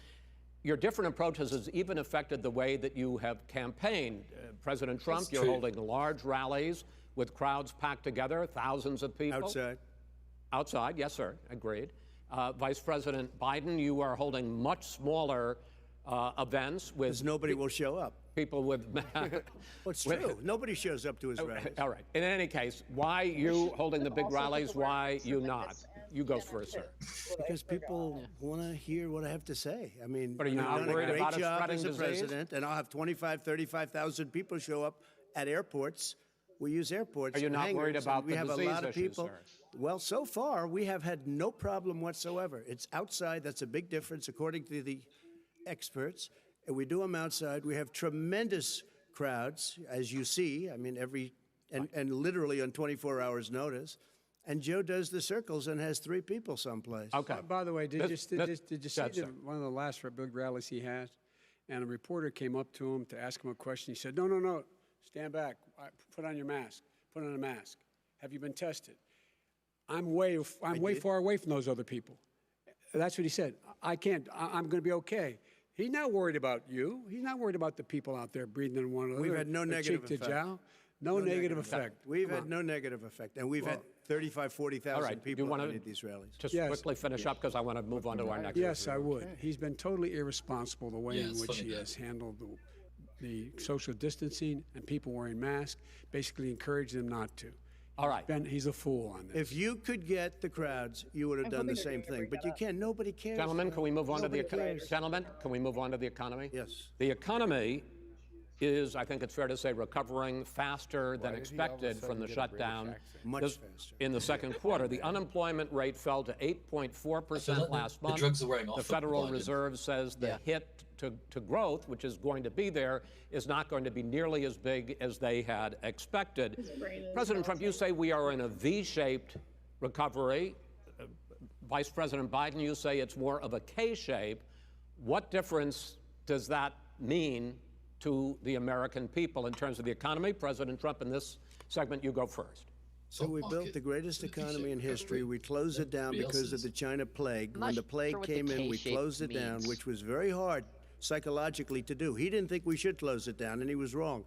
your different approaches has even affected the way that you have campaigned. President Trump, That's you're true. holding large rallies with crowds packed together, thousands of people. Outside. Outside, yes, sir, agreed. Vice President Biden, you are holding much smaller events with Because nobody will show up. people with. Well, it's true. Nobody shows up to his rallies. All right. In any case, why you holding the big rallies? Why you not? You go first, sir. Because people want to hear what I have to say. I mean, But are you I've not done a worried great about it job spreading as a disease? president, and I'll have 35,000 people show up at airports. We use airports. Are you for not worried hangars, about and we the have a disease lot of issue, people. sir? Well, so far we have had no problem whatsoever. It's outside. That's a big difference, according to the experts. And we do them outside. We have tremendous crowds, as you see. I mean, and literally on 24 hours' notice. And Joe does the circles and has 3 people someplace. Okay. By the way, did you see That's it. one of the last big rallies he had? And a reporter came up to him to ask him a question. He said, no, stand back. Put on your mask. Put on a mask. Have you been tested? I'm way far away from those other people. That's what he said. I'm going to be okay. He's not worried about you. He's not worried about the people out there breathing in one another. We've had no negative cheek to effect. jowl. No negative effect. We've had no negative effect, and we've had 35,000, 40,000 All right. people you want at these rallies. just Yes. quickly finish up, because I want to move on to our next. Yes, I would. He's been totally irresponsible the way Yeah, in it's which funny he that. has handled the social distancing and people wearing masks, basically encouraged them not to. All right. He's a fool on this. If you could get the crowds, you would have done the same thing. But you can't. Nobody cares. Gentlemen, can we move on to the Nobody cares. Gentlemen, can we move on to the economy? Yes. The economy is, I think it's fair to say, recovering faster than Why did he all of a expected from sudden the get a British shutdown accent? Much this- faster. in the second quarter. The unemployment rate fell to 8.4% like last the month. drugs are wearing off The for Federal Biden. Reserve says the hit to growth, which is going to be there, is not going to be nearly as big as they had expected. President Trump, you say we are in a V-shaped recovery. Vice President Biden, you say it's more of a K-shape. What difference does that mean to the American people in terms of the economy? President Trump, in this segment, you go first. So we built the greatest economy in history. We closed it down because of the China plague. I'm not When the sure plague what the came in, we K-shape closed it down, means. which was very hard psychologically to do. He didn't think we should close it down, and he was wrong.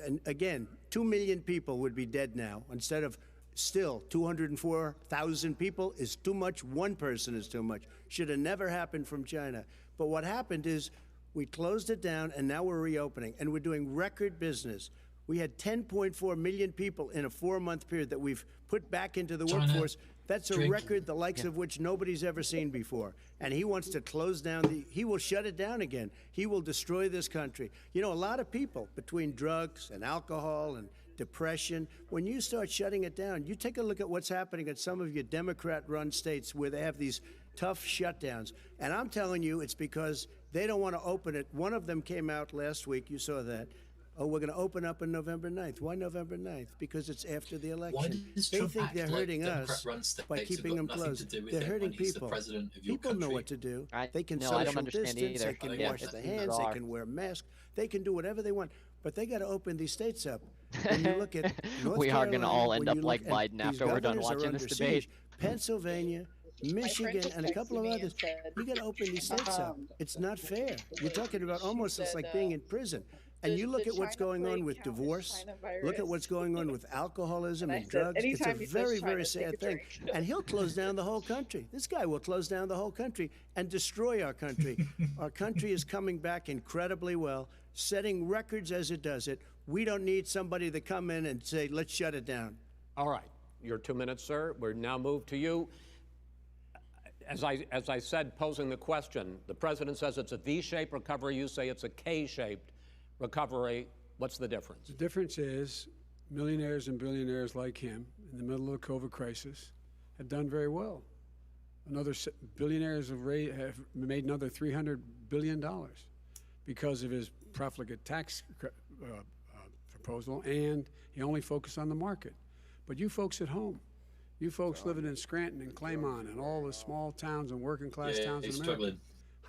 And again, 2 million people would be dead now instead of still 204,000 people is too much. One person is too much. Should have never happened from China. But what happened is we closed it down, and now we're reopening, and we're doing record business. We had 10.4 million people in a 4-month period that we've put back into the China workforce. That's a drinking. record the likes of which nobody's ever seen before. And he wants to close down he will shut it down again. He will destroy this country. You know, a lot of people, between drugs and alcohol and depression, when you start shutting it down, you take a look at what's happening in some of your Democrat-run states where they have these tough shutdowns. And I'm telling you, it's because they don't want to open it. One of them came out last week, you saw that. Oh, we're going to open up on November 9th. Why November 9th? Because it's after the Why election. does They Trump think act they're like hurting us Democrat-run states by have keeping got them nothing closed. to do with They're it hurting when he's the people. president of your People know country? what to do. They can I don't social understand distance. either. They can Yeah, wash it's their hands. They bizarre. can wear masks. They can do whatever they want. But they got to open these states up. When you look at North We are gonna Carolina, all when end up you like look- and Biden these after we're done governors are watching this under debate. siege. Pennsylvania, Michigan, and a couple of others. You got to open these states up. It's not fair. You're talking about almost it's like being in prison. And you look at what's going on with divorce. Look at what's going on with alcoholism and drugs. It's a very, very sad thing. And he'll close down the whole country. This guy will close down the whole country and destroy our country. Our country is coming back incredibly well, setting records as it does it. We don't need somebody to come in and say, let's shut it down. All right. Your 2 minutes, sir. We're now moved to you. As I said, posing the question, the president says it's a V-shaped recovery. You say it's a K-shaped recovery. What's the difference? The difference is millionaires and billionaires like him in the middle of the COVID crisis have done very well. Billionaires have made another $300 billion because of his profligate tax proposal, and he only focused on the market. But you folks at home, you folks living in Scranton and Claymont and all the small towns and working class towns in he's America, struggling.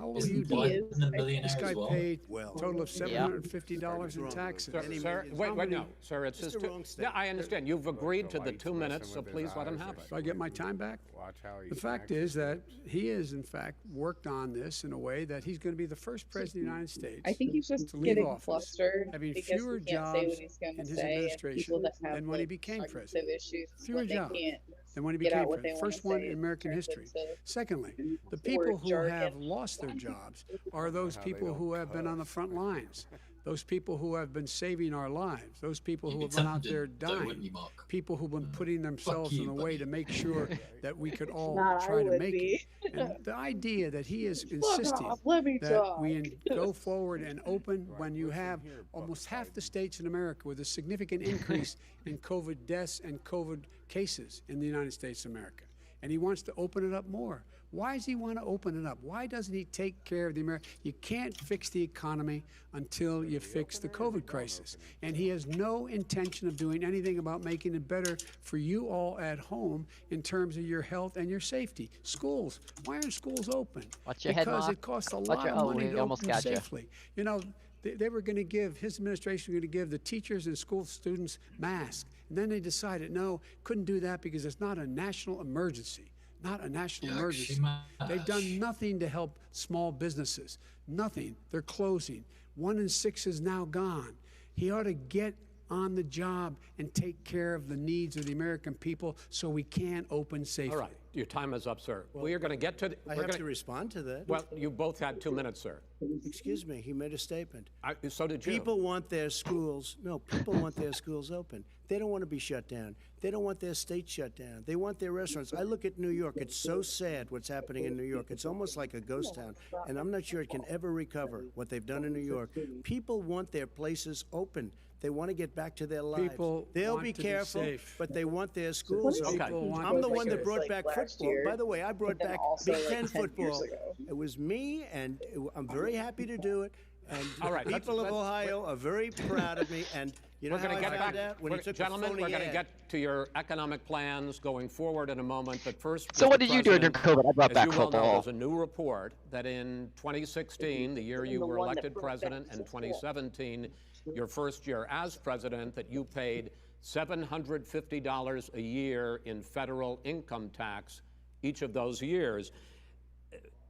How old are you, Isn't Don? Biden a millionaire This guy as well? paid Well, a total of $750 in Wrong. taxes. Many Sir, millions. wait, How wait, many- no, sir, it's his Mr. two. Wrong Yeah, Statement. I understand. You've agreed to the lights 2 minutes, messing so with his please let him eyes have or it. Do I get my time back? Watch how he The fact is that he has, in fact, worked on this in a way that he's going to be the first president of the United States I think he's just to leave getting office, flustered having because fewer he can't say jobs what he's going in to his say, and administration people that have than when he like, became cognitive president. issues Fewer when they jobs can't than when he get out became what they president. want First to one say in American turns history. into Secondly, the word people who jargon. have lost their jobs are those how they people don't who have been on the front lines, those people who have been saving our lives, those people who have been out there dying, people who've been putting themselves in a way to make sure that we could all try to make it. And the idea that he is insisting that we go forward and open when you have almost half the states in America with a significant increase in COVID deaths and COVID cases in the United States of America. And he wants to open it up more. Why does he want to open it up? Why doesn't he take care of the American? You can't fix the economy until you fix the COVID crisis. And he has no intention of doing anything about making it better for you all at home in terms of your health and your safety. Schools. Why aren't schools open? Watch your head, Because Ma. it costs a Watch lot your- of oh, money we to almost open got you. safely. You know, they were going to give, his administration was going to give the teachers and school students masks. And then they decided, no, couldn't do that because it's not a national emergency. Not a national emergency. They've done nothing to help small businesses. Nothing. They're closing. 1 in 6 is now gone. He ought to get on the job and take care of the needs of the American people so we can open safely. All right, your time is up, sir. We are going to get to. I have to respond to that. Well, you both had 2 minutes, sir. Excuse me, he made a statement. So did you. People want their schools, people want their schools open. They don't want to be shut down. They don't want their state shut down. They want their restaurants. I look at New York. It's so sad what's happening in New York. It's almost like a ghost town. And I'm not sure it can ever recover what they've done in New York. People want their places open. They want to get back to their lives. People They'll want be to be careful, safe. but they want their schools open. People want I'm to the be one that safe. brought back football. By the way, I brought then back also, Big like, Ten 10 years football. ago. It was me, and I'm very happy to do it. And All right, people of let's- Ohio are very proud of me. And you know We're how going I to get found back, out? When he took gentlemen. a We're phony going to ad. get to your economic plans going forward in a moment. But first, So Mr. what did you do during President, COVID? I brought as back you well know, football. there's a new report that in 2016, the year you were elected president, and 2017, your first year as president, that you paid $750 a year in federal income tax each of those years.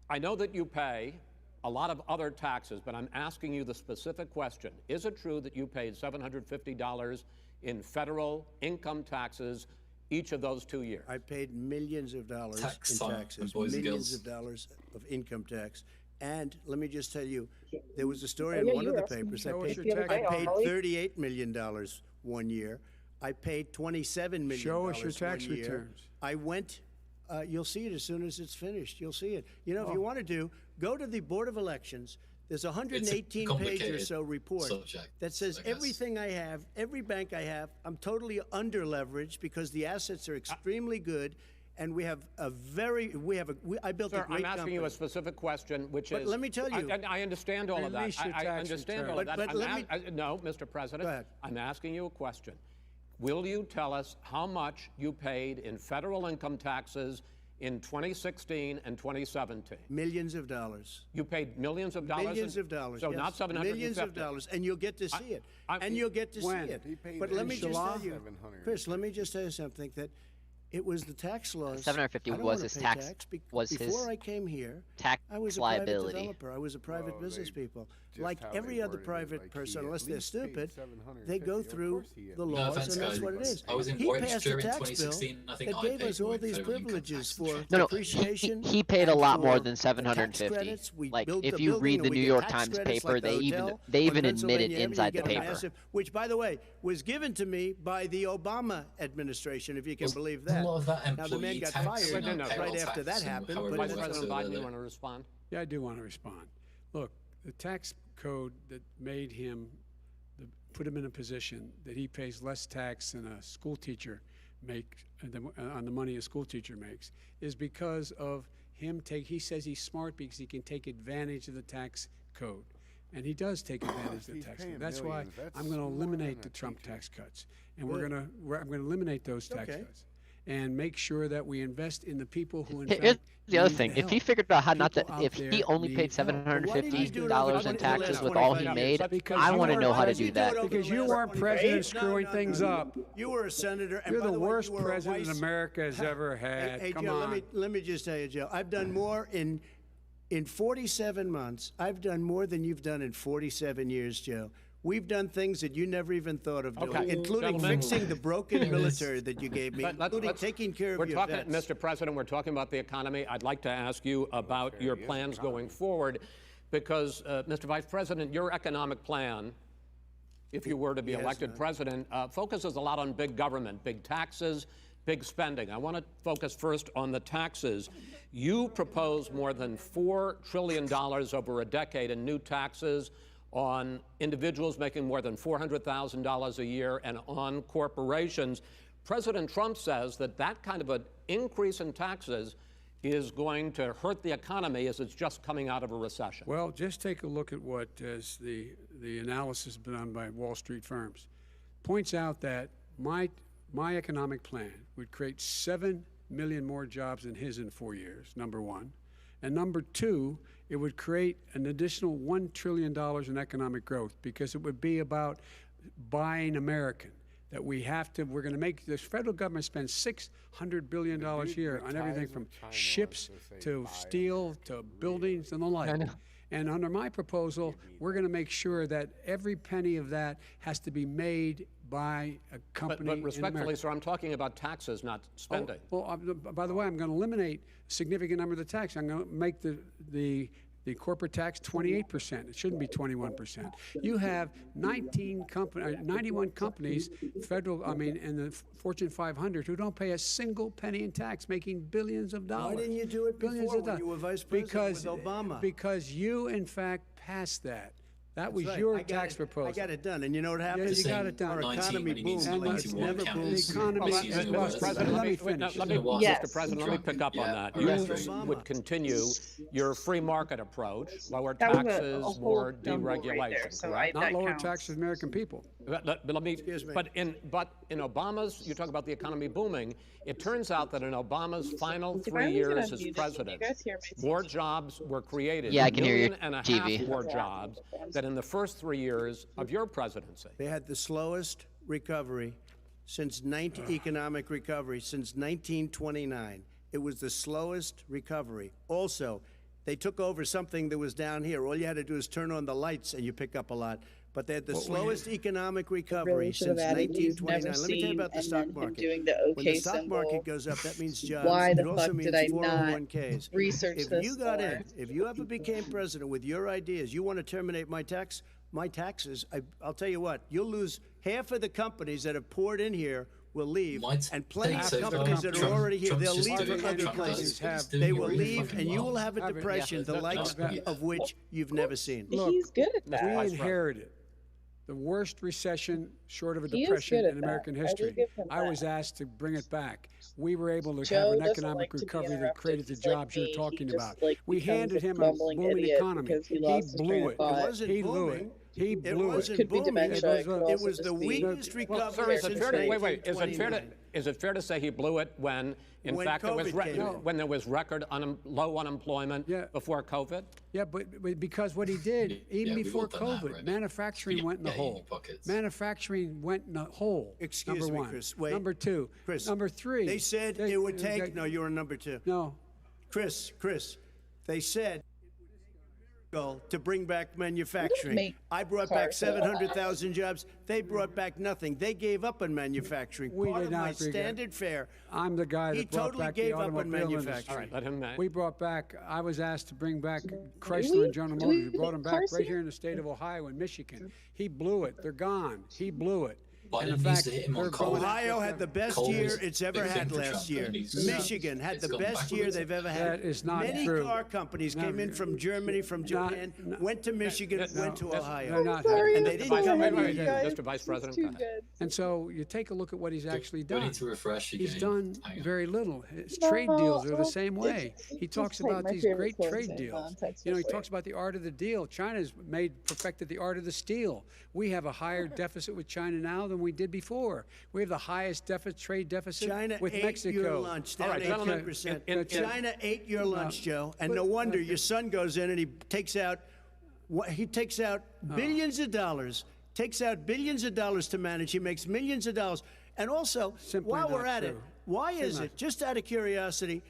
I know that you pay a lot of other taxes, but I'm asking you the specific question. Is it true that you paid $750 in federal income taxes each of those 2 years? I paid millions of dollars Tax in time, taxes, boys and millions girls. of dollars of income tax. And let me just tell you, there was a story in one of the papers. Show us your I tax paid return. $38 million one year. I paid $27 million Show us your tax one year. returns. I went, you'll see it as soon as it's finished. You'll see it. You know, if you want to do, go to the Board of Elections. There's a 118-page or complicated so report subject, that says I guess. everything I have, every bank I have, I'm totally under-leveraged because the assets are extremely good, and we have a very, I built a Sir, great I'm asking company. you a specific question, which But is. let me tell you- I understand all of that. Release your I tax understand all return. of that. But let me- No, Mr. President. Go ahead. I'm asking you a question. Will you tell us how much you paid in federal income taxes in 2016 and 2017? Millions of dollars. You paid millions of dollars? Millions of dollars. So yes. not 750. Millions of dollars, and you'll get to see it. And you'll get to When? see it. He paid But let me just July? tell you, Chris, let me just tell you something, that it was the tax laws. 750 I don't was wanna his pay tax- tax was his before I came here, tax I was a liability. private developer. I was a private Well, business they- people. just Like how every they other worded it, private like person, he unless at they're least stupid, paid $750. they go Of through course he had. the No laws, offense, and that's guys. what it is. I was in He Orange passed a during tax bill 2016. I think that I gave paid us all more these federal income privileges tax. for No, depreciation. he paid a and lot more for than the tax 750. credits. We Like, built if the you building read and the we New get York tax Times credits paper, like the they even hotel they on even admitted Pennsylvania Avenue. inside You the get a paper. massive- which, by the way, was given to me by the Obama administration, if you can believe A that. lot of that Now, the man employee got tax fired and no, payroll right after tax that and happened, however but Vice it works President over Biden, you there. want to respond? Yeah, I do want to respond. Look, the tax code that made him, put him in a position that he pays less tax than a school teacher on the money a school teacher makes, is because of him he says he's smart because he can take advantage of the tax code. And he does take advantage of the He's tax paying code. That's why millions. That's I'm going to more eliminate than the a Trump teacher. tax cuts. And I'm Good. going to eliminate those tax Okay. cuts. and make sure that we invest in the people who, in Here's fact, the other need thing. the If he help. figured out how not to, People out if there he only need paid help. $750 in taxes with all he made, Because I you want to were know how to president- do that. Because you weren't president screwing things up. You were a senator. And You're by the way, worst you were a president vice- America has ever had. Hey, Come Joe, on. let me just tell you, Joe. I've done more in 47 months. I've done more than you've done in 47 years, Joe. We've done things that you never even thought of doing, including Gentlemen. fixing the broken military that you gave me, Let's- including taking care of your vets. Mr. President, we're talking about the economy. I'd like to ask you about your plans going forward, because, Mr. Vice President, your economic plan, if you were to be elected president, focuses a lot on big government, big taxes, big spending. I want to focus first on the taxes. You propose more than $4 trillion over a decade in new taxes on individuals making more than $400,000 a year and on corporations. President Trump says that that kind of an increase in taxes is going to hurt the economy as it's just coming out of a recession. Well, just take a look at what is the analysis done by Wall Street firms. Points out that my economic plan would create 7 million more jobs than his in 4 years, number one. And number two, it would create an additional $1 trillion in economic growth, because it would be about buying American. That we're going to make, this federal government spend $600 billion a year on everything from ships to steel to buildings and the like. And under my proposal, we're going to make sure that every penny of that has to be made by a company. But respectfully, sir, I'm talking about taxes, not spending. By the way, I'm going to eliminate a significant number of the tax. I'm going to make the corporate tax 28%. It shouldn't be 21%. You have 91 companies, in the Fortune 500 who don't pay a single penny in tax, making billions of dollars. Why didn't you do it before when you were vice president with Obama? Because you, in fact, passed that. That was right. your tax proposal. I got it done, and you know what happened? Yes, you got it done. Our economy boomed like it's never boomed. The economy, Mr. President, let me finish. Mr. President, let me pick up on that. You would continue your free market approach, lower taxes, more deregulation, correct? Not lower taxes for American people. But in Obama's, you talk about the economy booming. It turns out that in Obama's final 3 years as president, more jobs were created. Yeah, I can hear you. 1.5 million TV. more jobs than in the first 3 years of your presidency. They had the slowest recovery economic recovery since 1929. It was the slowest recovery. Also, they took over something that was down here. All you had to do is turn on the lights and you pick up a lot. But they had the slowest economic recovery since 1929. Let me tell you about the stock market. When the stock market goes up, that means jobs. Why the it also fuck means did I 401ks. research If this you got for? in, if you ever became president with your ideas, you want to terminate my taxes, I'll tell you what, you'll lose half of the companies that have poured in here will leave, and plenty of companies that are already here, they'll leave for other places. They will leave, and you will have a depression, the likes of which you've never seen. Look, He's good at that. we inherited the worst recession short of a He is depression good at in that. American I will history. give him I was that. asked to bring it back. We were able to Joe have an doesn't economic like to be recovery that interrupted. created the He's like jobs you're me. talking He just, about. like, We becomes handed a him a bumbling booming idiot economy. because he He lost his train blew of it. thought. It wasn't He blew booming. it. He It blew wasn't Could be booming. dementia. It was- could It also was the just be- weakest Well, recovery sir, is since it fair to, wait, is it 1929. fair to say he blew it when, in When fact, COVID came in. when there was record low unemployment Yeah. before COVID? Yeah, but because what he did, even we've before all done that COVID, already. manufacturing went in the Get it in hole. your pockets. Manufacturing went in the hole. Excuse number me, one. Chris. Wait. Number two. Chris, Number three. They said it would take. No, you're on number two. No. Chris, they said to bring back manufacturing. make I brought back cars so 700,000 jobs. They brought back nothing. They gave up on manufacturing. We Part did of not my agree. standard fare. I'm the guy that He brought totally back gave the up on automobile industry. manufacturing. All right, let him. We brought back, I was asked to bring back Chrysler we- and General do Motors. we We brought them back cars right here? here in the state of Ohio and Michigan. He blew it. They're gone. He blew it. But and it in needs fact, to hit him on they're coal. going Ohio after had the best Coal year was it's ever big had thing for last Trump. year. It needs to- Michigan had It's the gone best year backwards. they've ever had. That is not Many true. car companies came in from Germany, from Japan, went to Michigan, went to They're Ohio. not Sorry, And they I'm didn't sorry, come in you here. guys. Mr. Vice President, Too go ahead. good. And so you take a look at what he's actually Do we done. need to refresh He's again? done Hang on. very little. His No, trade deals are the well, same way. it's He talks just like about my these favorite great quotes trade in deals. context You know, he for talks about the art of the deal. China's perfected the art of the steal. We have a higher deficit with China now than than we did before. We have the highest trade deficit China with ate Mexico. your lunch, down All right, gentlemen, 18%. China ate your lunch, Joe, and no wonder your son goes in and he takes out billions of dollars, to manage. He makes millions of dollars. And also, Simply while we're not at it, true. why is it, just out of curiosity,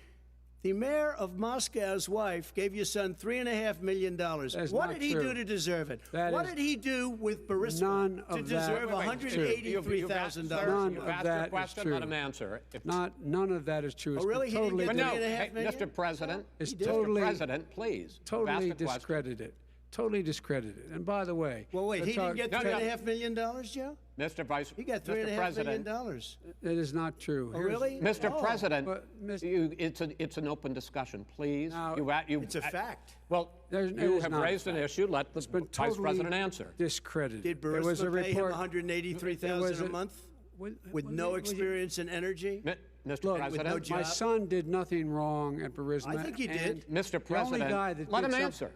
the mayor of Moscow's wife gave your son $3.5 million. What did he do to deserve it? What did he do with Burisma to deserve $183,000? None You've of asked that your is question, true. let him answer. None of that is true. It's Oh, really? been totally He didn't But get no, $3.5 million? Mr. President, It's Mr. totally- President, please. You've asked totally a question. discredited. Totally discredited. And by the way, Well, wait, he didn't get No, no. $3.5 million, Joe? Mr. Vice, He got Mr. $3.5 million. President, it is not true. Oh, really? Mr. Oh. President, But, Mr. it's an open discussion, please. Now, It's a fact. Well, It you is have not a raised an fact. issue. Let the It's been Vice totally President answer. discredited. Did There was a Burisma pay him report. $183,000 a month with no experience in energy? Mr. Look, President, no my job? son did nothing wrong at Burisma. I think he did. and Mr. the only President, guy that let did him something- answer.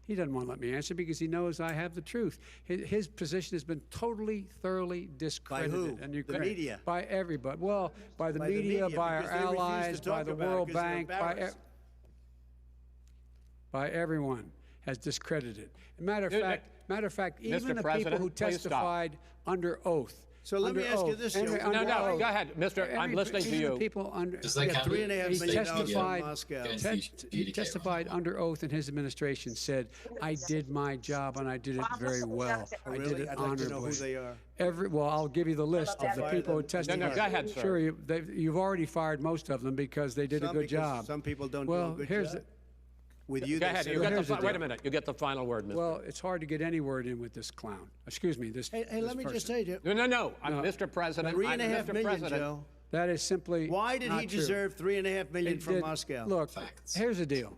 He doesn't want to let me answer because he knows I have the truth. His position has been totally, thoroughly discredited. who? And The media? By everybody. Well, by the By the media, media, by our because they refuse to allies, by talk the about it World because they're Bank, embarrassed. by everyone has discredited. Matter of fact, Mr. even the people President, who please stop. testified under oath. So let me under ask you oath, this, under- Joe. under No, no, oath. go ahead, Mr. I'm listening to Even the you. people under, Does that He got count? $3.5 he million from testified, Moscow. he testified under oath in his administration, said, I did my job and I did it very well. I did Really? it I'd like to know honorably. who they are. Well, I'll give you the list of the Fire people who them. testified. No, go ahead, sir. Sure, you've already fired most of them because they did a Some good because job. Some people don't Well, do a good here's job. With you, Go they ahead. say You that. get here's the wait a deal. minute. You get the final word, Mr. Well, it's hard to get any word in with this clown. Excuse me, this. Hey, this let me just person. say, Joe. No. I'm Mr. President. I'm $3.5 Mr. million, President. Joe. That is simply Why did he not true. deserve $3.5 million It from did- Moscow? Look, Facts. here's the deal.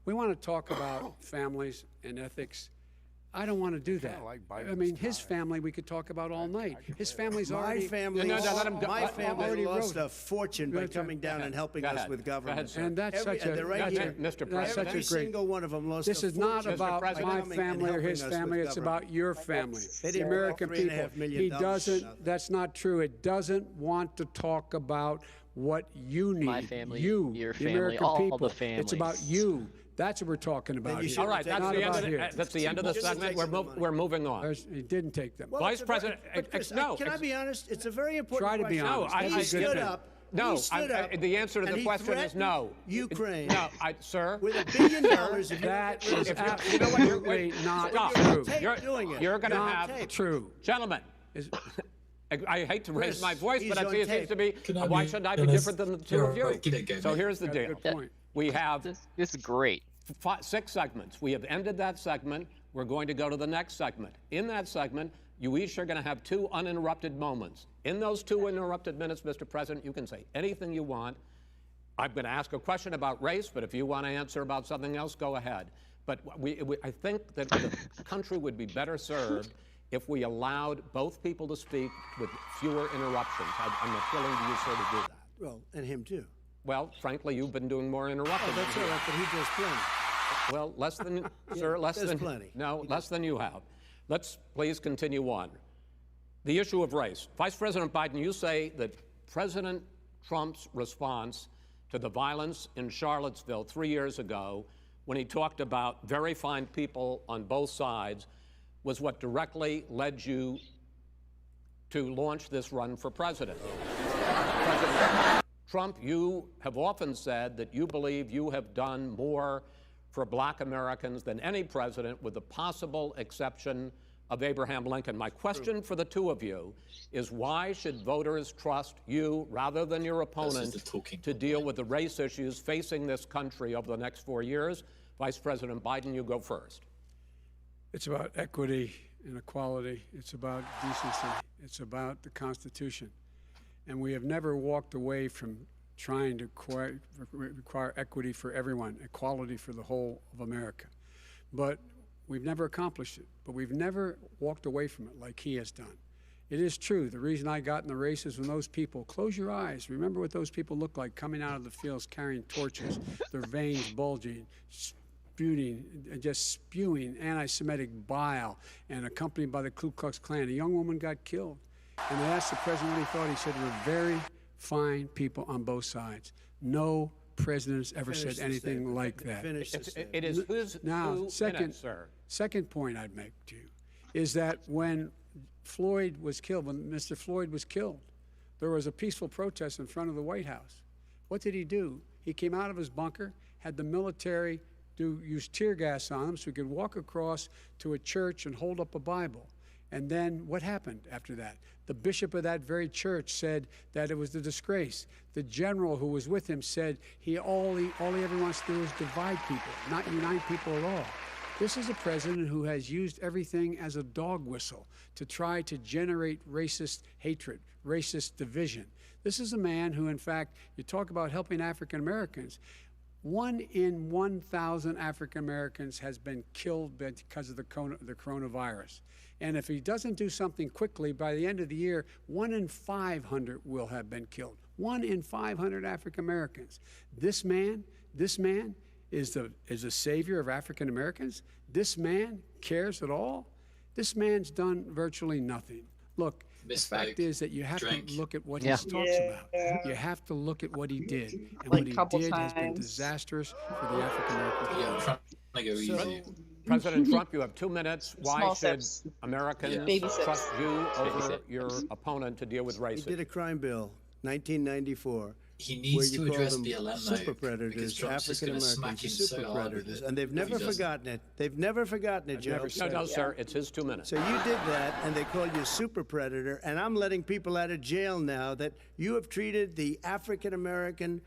We want to talk about families and ethics. I don't want to do that. like I Biden's mean, his tie. family we could talk about all night. His family's My already. family, No, let him go. my family already lost wrote- a fortune by Go ahead. coming down and helping Go us ahead. with Go ahead, government. sir. And that's Every- such a. they're right That's here. it, Mr. That's President. such Every a great. single one of them lost This a is not fortune about by my coming and family or helping his us with family. It's government. about your family, They the didn't American want people. $3.5 million He for doesn't. nothing. That's not true. It doesn't want to talk about what you need. My family, you, your the family, American all the people. It's families. about you. That's what we're talking about you here. should All right, Not that's the end about of here. that's the end of the Just segment. take We're, some of the money. we're moving on. He didn't take them. Well, Vice it's a very- President, but Chris, no, can I be honest? It's a very important Try to be question. honest. No, That's He a good stood thing. up. No, he stood up, the answer to and the he question is threatened no. Ukraine. No, sir. with $1 billion. if you That don't get rid is of it. you know what, you're- absolutely not Stop. true. Tape You're, doing it. you're going to Not have tape. True. gentlemen. Is- I hate to raise Chris, my voice, he's but on it seems tape. to be, Can I why be should I be honest? different than the two You're of you? right. Give it a go, So mate. here's the Got a deal. good point. We have This is great. 6 segments. We have ended that segment. We're going to go to the next segment. In that segment, you each are going to have 2 uninterrupted moments. In those 2 uninterrupted minutes, Mr. President, you can say anything you want. I'm going to ask a question about race, but if you want to answer about something else, go ahead. But I think that the country would be better served if we allowed both people to speak with fewer interruptions. I'm appealing to you, sir, to do that. Well, and him too. Well, frankly, you've been doing more interrupting. That's all right, but he does plenty. Well, less than, sir, less there's than. plenty. No, less than you have. Let's please continue on. The issue of race. Vice President Biden, you say that President Trump's response to the violence in Charlottesville 3 years ago, when he talked about very fine people on both sides, was what directly led you to launch this run for president. President Trump, you have often said that you believe you have done more for black Americans than any president, with the possible exception of Abraham Lincoln. My question for the two of you is, why should voters trust you rather than your opponent to deal with the race issues facing this country over the next 4 years? Vice President Biden, you go first. It's about equity and equality. It's about decency. It's about the Constitution. And we have never walked away from trying to require equity for everyone, equality for the whole of America. But we've never accomplished it. But we've never walked away from it like he has done. It is true. The reason I got in the race is when those people, close your eyes, remember what those people looked like coming out of the fields carrying torches, their veins bulging, just spewing anti-Semitic bile, and accompanied by the Ku Klux Klan. A young woman got killed. And they asked the president what he thought. He said there were very fine people on both sides. No president's ever said anything like that. It is whose now, sir. Second point I'd make to you is that when Floyd was killed, when Mr. Floyd was killed, there was a peaceful protest in front of the White House. What did he do? He came out of his bunker, had the military use tear gas on him so he could walk across to a church and hold up a Bible. And then what happened after that? The bishop of that very church said that it was a disgrace. The general who was with him said all he ever wants to do is divide people, not unite people at all. This is a president who has used everything as a dog whistle to try to generate racist hatred, racist division. This is a man who, in fact, you talk about helping African Americans. 1 in 1,000 African Americans has been killed because of the coronavirus. And if he doesn't do something quickly, by the end of the year, 1 in 500 will have been killed. 1 in 500 African Americans. This man is a savior of African Americans. This man cares at all. This man's done virtually nothing. Look, the fact is that you have to look at what he talks about. You have to look at what he did. And what he did has been disastrous for the African American people. President Trump, you have 2 minutes. Why should Americans trust you over your opponent to deal with racism? He did a crime bill, 1994. He needs to address BLM super predators, African Americans, super predators, and they've never forgotten it. They've never forgotten it, Joe. No, sir, it's his 2 minutes. So you did that, and they called you super predator, and I'm letting people out of jail now that you have treated the African American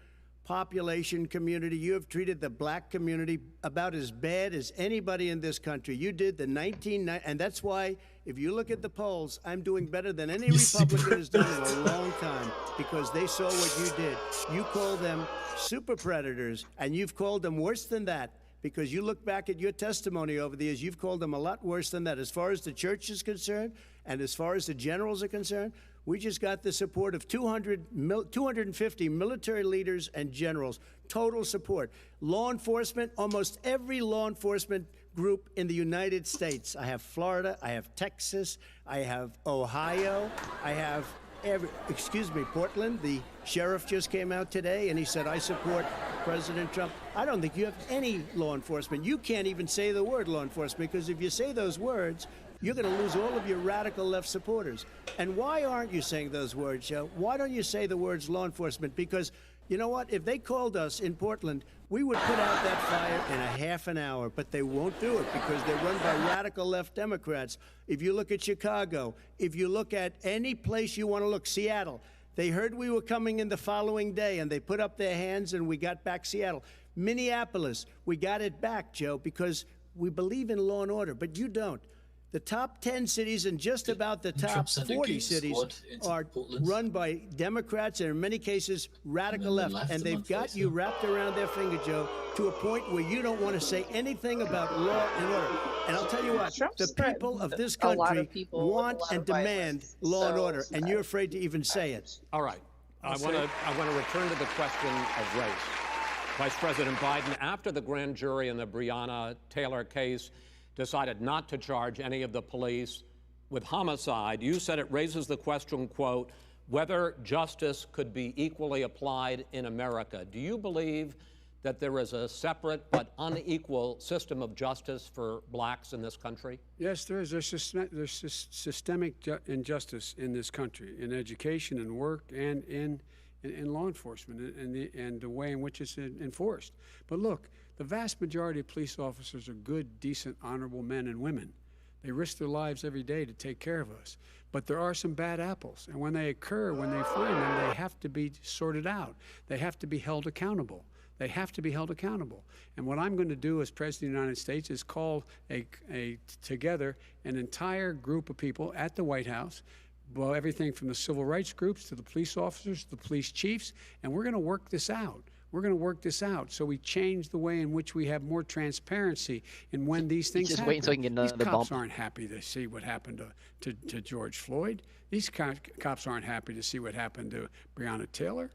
population community, you have treated the black community about as bad as anybody in this country. You did the 1990, and that's why, if you look at the polls, I'm doing better than any Republican has done in a long time, because they saw what you did. You called them super predators, and you've called them worse than that, because you look back at your testimony over the years, you've called them a lot worse than that. As far as the church is concerned, and as far as the generals are concerned, we just got the support of 250 military leaders and generals, total support. Law enforcement, almost every law enforcement group in the United States. I have Florida, I have Texas, I have Ohio, I have Portland. The sheriff just came out today and he said, I support President Trump. I don't think you have any law enforcement. You can't even say the word law enforcement, because if you say those words, you're going to lose all of your radical left supporters. And why aren't you saying those words, Joe? Why don't you say the words law enforcement? Because you know what? If they called us in Portland, we would put out that fire in a half an hour, but they won't do it because they're run by radical left Democrats. If you look at Chicago, if you look at any place you want to look, Seattle, they heard we were coming in the following day and they put up their hands and we got back Seattle. Minneapolis, we got it back, Joe, because we believe in law and order, but you don't. The top 10 cities and just about the top 40 cities are run by Democrats and in many cases radical left. And they've got you wrapped around their finger, Joe, to a point where you don't want to say anything about law and order. And I'll tell you what, the people of this country want and demand law and order, and you're afraid to even say it. All right. I want to return to the question of race. Vice President Biden, after the grand jury in the Breonna Taylor case decided not to charge any of the police with homicide, you said it raises the question, quote, whether justice could be equally applied in America. Do you believe that there is a separate but unequal system of justice for blacks in this country? Yes, there is. There's systemic injustice in this country, in education and work and in law enforcement and the way in which it's enforced. But look, the vast majority of police officers are good, decent, honorable men and women. They risk their lives every day to take care of us. But there are some bad apples. And when they occur, when they find them, they have to be sorted out. They have to be held accountable. They have to be held accountable. And what I'm going to do as President of the United States is call together an entire group of people at the White House, well, everything from the civil rights groups to the police officers, to the police chiefs, and we're going to work this out. We're going to work this out so we change the way in which we have more transparency in when these things happen. Just waiting so he can get another These cops bump. aren't happy to see what happened to George Floyd. These cops aren't happy to see what happened to Breonna Taylor.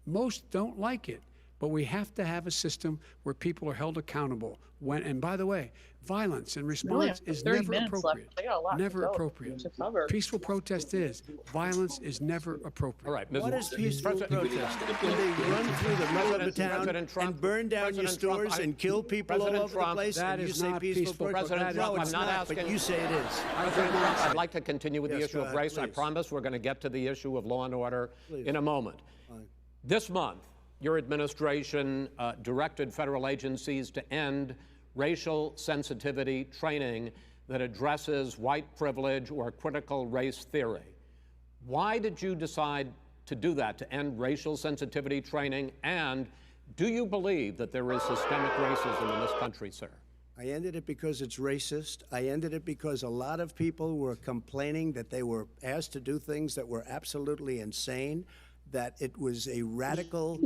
Most don't like it. But we have to have a system where people are held accountable. And by the way, violence in response is never appropriate. Never appropriate. Peaceful protest is. Violence is never appropriate. All right, What is peaceful protest? When they run through the middle of the town and burn down your stores and kill people all over the place, that and you is say not peaceful peaceful protest? President No, Trump, it's I'm not not, asking- but you say it is. President Trump, I'd like to continue with the Yes, issue go of ahead, race. I please. promise we're going to get to the issue of law and order Please. in a moment. Fine. This month, your administration directed federal agencies to end racial sensitivity training that addresses white privilege or critical race theory. Why did you decide to do that, to end racial sensitivity training? And do you believe that there is systemic racism in this country, sir? I ended it because it's racist. I ended it because a lot of people were complaining that they were asked to do things that were absolutely insane, that it was a radical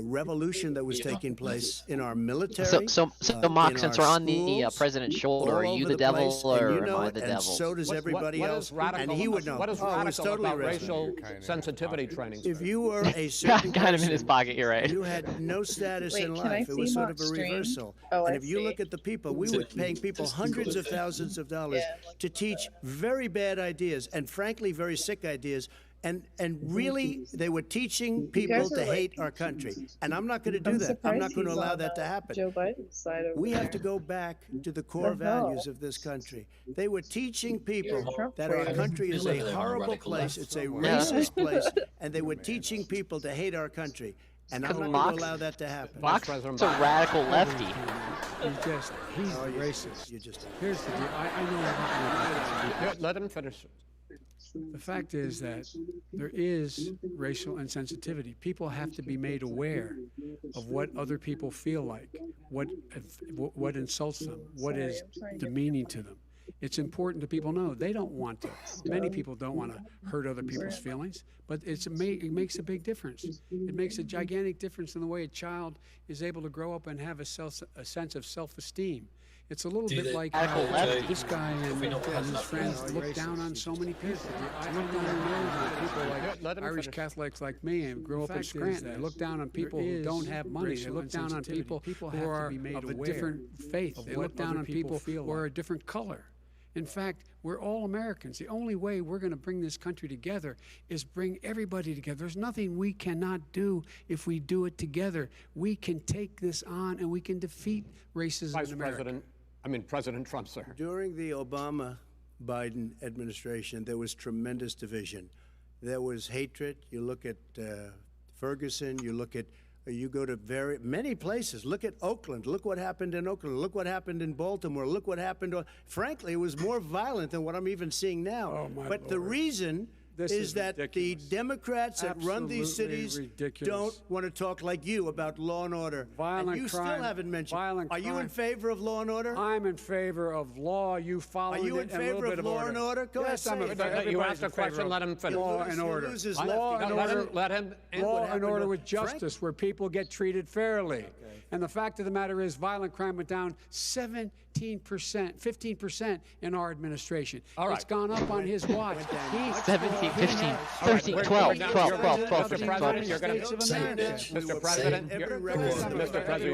revolution that was taking place in our military. So Mark, in since our we're on the schools, president's shoulder, all are you over the devil place, or and you am know I it, the and devil? so does everybody what else, is radical, and he would know. What is Oh, it's radical totally about racist. racial sensitivity training, sir? If you were a certain Kind of in his person, pocket, you're right. you had no status Wait, in can I life. It was see sort of Mark's a stream? reversal. Oh, and I if you see. look at the people, we were paying people hundreds of thousands of dollars to teach very bad ideas and frankly very sick ideas. And really, they were teaching people to hate our country. And I'm not going to do that. I'm not going to allow that to happen. Joe Biden's side over We there. have to go back to the core values of this country. They were teaching people that our country is a horrible place, it's a racist place, and they were teaching people to hate our country. And I'm not going to allow that to happen. Mark's a radical lefty. He's racist. You just Here's the deal. I know about Yeah, let him finish. The fact is that there is racial insensitivity. People have to be made aware of what other people feel like, what insults them, what is demeaning to them. It's important that people know they don't want to. Many people don't want to hurt other people's feelings, but it makes a big difference. It makes a gigantic difference in the way a child is able to grow up and have a sense of self-esteem. It's a little bit like how this guy and his friends look down on so many people. I look down on people like Irish Catholics like me and grow up in Scranton. They look down on people who don't have money. They look down on people who are of a different faith. They look down on people who are a different color. In fact, we're all Americans. The only way we're going to bring this country together is bring everybody together. There's nothing we cannot do if we do it together. We can take this on and we can defeat racism in America. President Trump, sir. During the Obama-Biden administration, there was tremendous division. There was hatred. You look at Ferguson. You go to many places. Look at Oakland. Look what happened in Oakland. Look what happened in Baltimore. Look what happened. Frankly, it was more violent than what I'm even seeing now. Oh, my but Lord. the reason is that ridiculous. the Democrats that run these Absolutely cities ridiculous. don't want to talk like you about law and order. Violent and you crime, still haven't mentioned. violent Are you in crime. favor of law and order? I'm in favor of law. You following Are you it in and a little favor bit of law and order? Go ahead, Yes, I'm say in it. favor. You Everybody's asked a in favor question, of let him finish. Law and order. Loses Law and order. Let him Law and order with Frank- justice, where people get treated fairly. And the fact of the matter is, violent crime went down 15% in our administration. All right. It's gone up on his watch. 17, 15, 13, 12, 12, 15, 12. You're going to, Mr. President, you're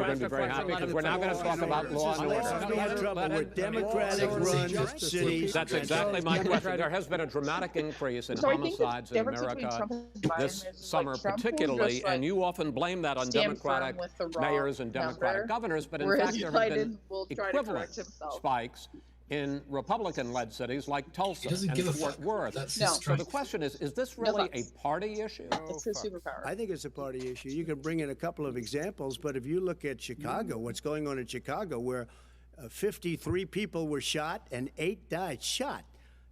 going to be very happy because we're now going to talk about law and Let's be in order. trouble. We're Democratic-run cities. That's exactly my question. There has been a dramatic increase in So I think the homicides in difference between America Trump and Biden this is, like, summer, Trump will particularly, just, like, and you often blame that on stand firm Democratic with the wrong mayors and Democratic number, governors, but in whereas fact there have been Biden will try to equivalent correct himself. spikes in Republican-led cities like Tulsa doesn't and give a Fort fuck. Worth. That's No. his So the strength. question is this really a fucks. party issue? It's his superpower. I think it's a party issue. You can bring in a couple of examples, but if you look at Chicago, what's going on in Chicago, where 53 people were shot and 8 died shot.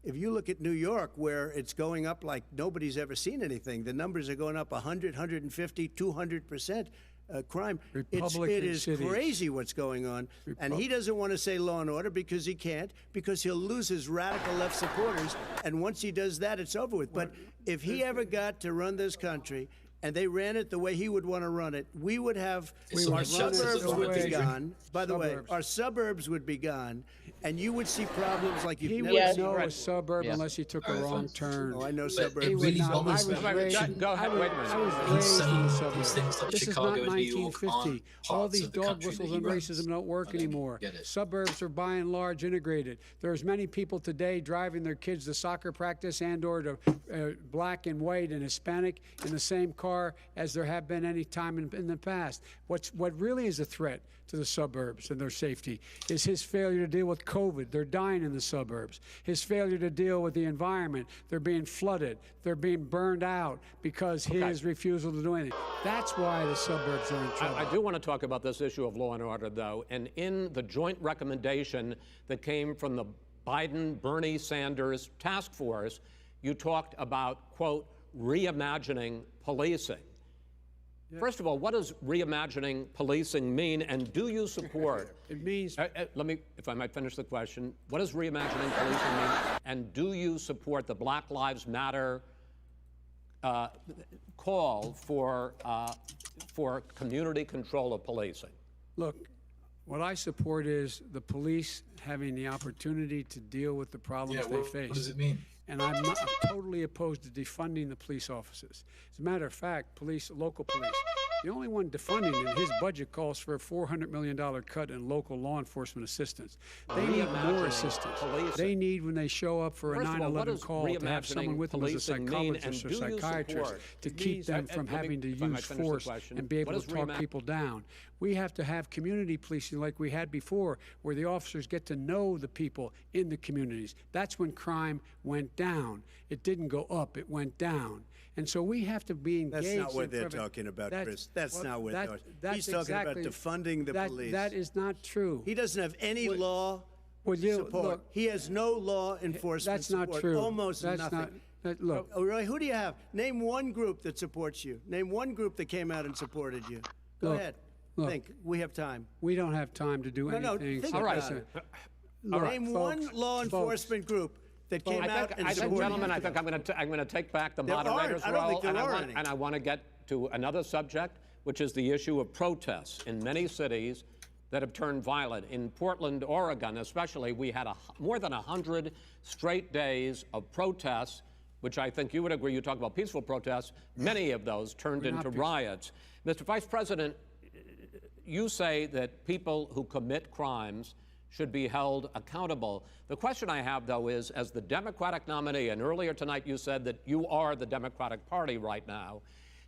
If you look at New York, where it's going up like nobody's ever seen anything, the numbers are going up 100, 150, 200%. Crime. It is cities. crazy what's going on. And he doesn't want to say law and order because he can't, because he'll lose his radical left supporters. And once he does that, it's over with. But if he ever got to run this country and they ran it the way he would want to run it, we would have our someone suburbs else's would be vision. gone. By the way, Suburbs. our suburbs would be gone, and you would see problems like you've He never wouldn't seen. know a suburb Yes. unless he took a Alright, wrong fine. turn. Oh, I know But suburbs. He it would really not. I bothers was me. raised. Go ahead, wait a minute. I was He's raised in the saying these suburbs. things like This Chicago is not and New York 1950. aren't All parts these of the dog country whistles that and he runs. racism don't work I don't anymore. get it. Suburbs are by and large integrated. There's many people today driving their kids to soccer practice and/or to black and white and Hispanic in the same car as there have been any time in the past. What really is a threat to the suburbs and their safety is his failure to deal with COVID. They're dying in the suburbs. His failure to deal with the environment. They're being flooded. They're being burned out because his refusal to do anything. That's why the suburbs are in trouble. I do want to talk about this issue of law and order, though. And in the joint recommendation that came from the Biden-Bernie Sanders task force, you talked about, quote, reimagining policing. First of all, what does reimagining policing mean, and do you support? It means Let me, if I might finish the question. What does reimagining policing mean, and do you support the Black Lives Matter call for community control of policing? look, what I support is the police having the opportunity to deal with the problems they face. What does it mean? And I'm totally opposed to defunding the police offices. As a matter of fact, local police, the only one defunding in his budget calls for a $400 million cut in local law enforcement assistance. They need more assistance. They need, when they show up for a 9/11 call, to have someone with them as a psychologist or psychiatrist to keep them from having to use force and be able to talk people down. We have to have community policing like we had before, where the officers get to know the people in the communities. That's when crime went down. It didn't go up, it went down. And so we have to be engaged. That's not what in they're prevent- talking about, That's- Chris. That's well, not what that- they're that's He's talking exactly- about defunding the police. That is not true. He doesn't have any law support. Look, He has no law enforcement that's not support. true. Almost That's nothing. not. Look, Oh, really? Who do you have? Name one group that supports you. Name one group that came out and supported you. Go Look, ahead. look. Think. We have time. we don't have time to do No, anything. think so about listen, it. look, Name one folks, law folks, enforcement group that came out and I think, supported gentlemen, you. I think I'm going to take back the There aren't. moderator's I don't think role, there are any. and I want to get to another subject, which is the issue of protests in many cities that have turned violent. In Portland, Oregon, especially, we had more than 100 straight days of protests, which I think you would agree. You talk about peaceful protests. Many of those turned We're not into peaceful. riots. Mr. Vice President, you say that people who commit crimes should be held accountable. The question I have, though, is, as the Democratic nominee, and earlier tonight you said that you are the Democratic Party right now,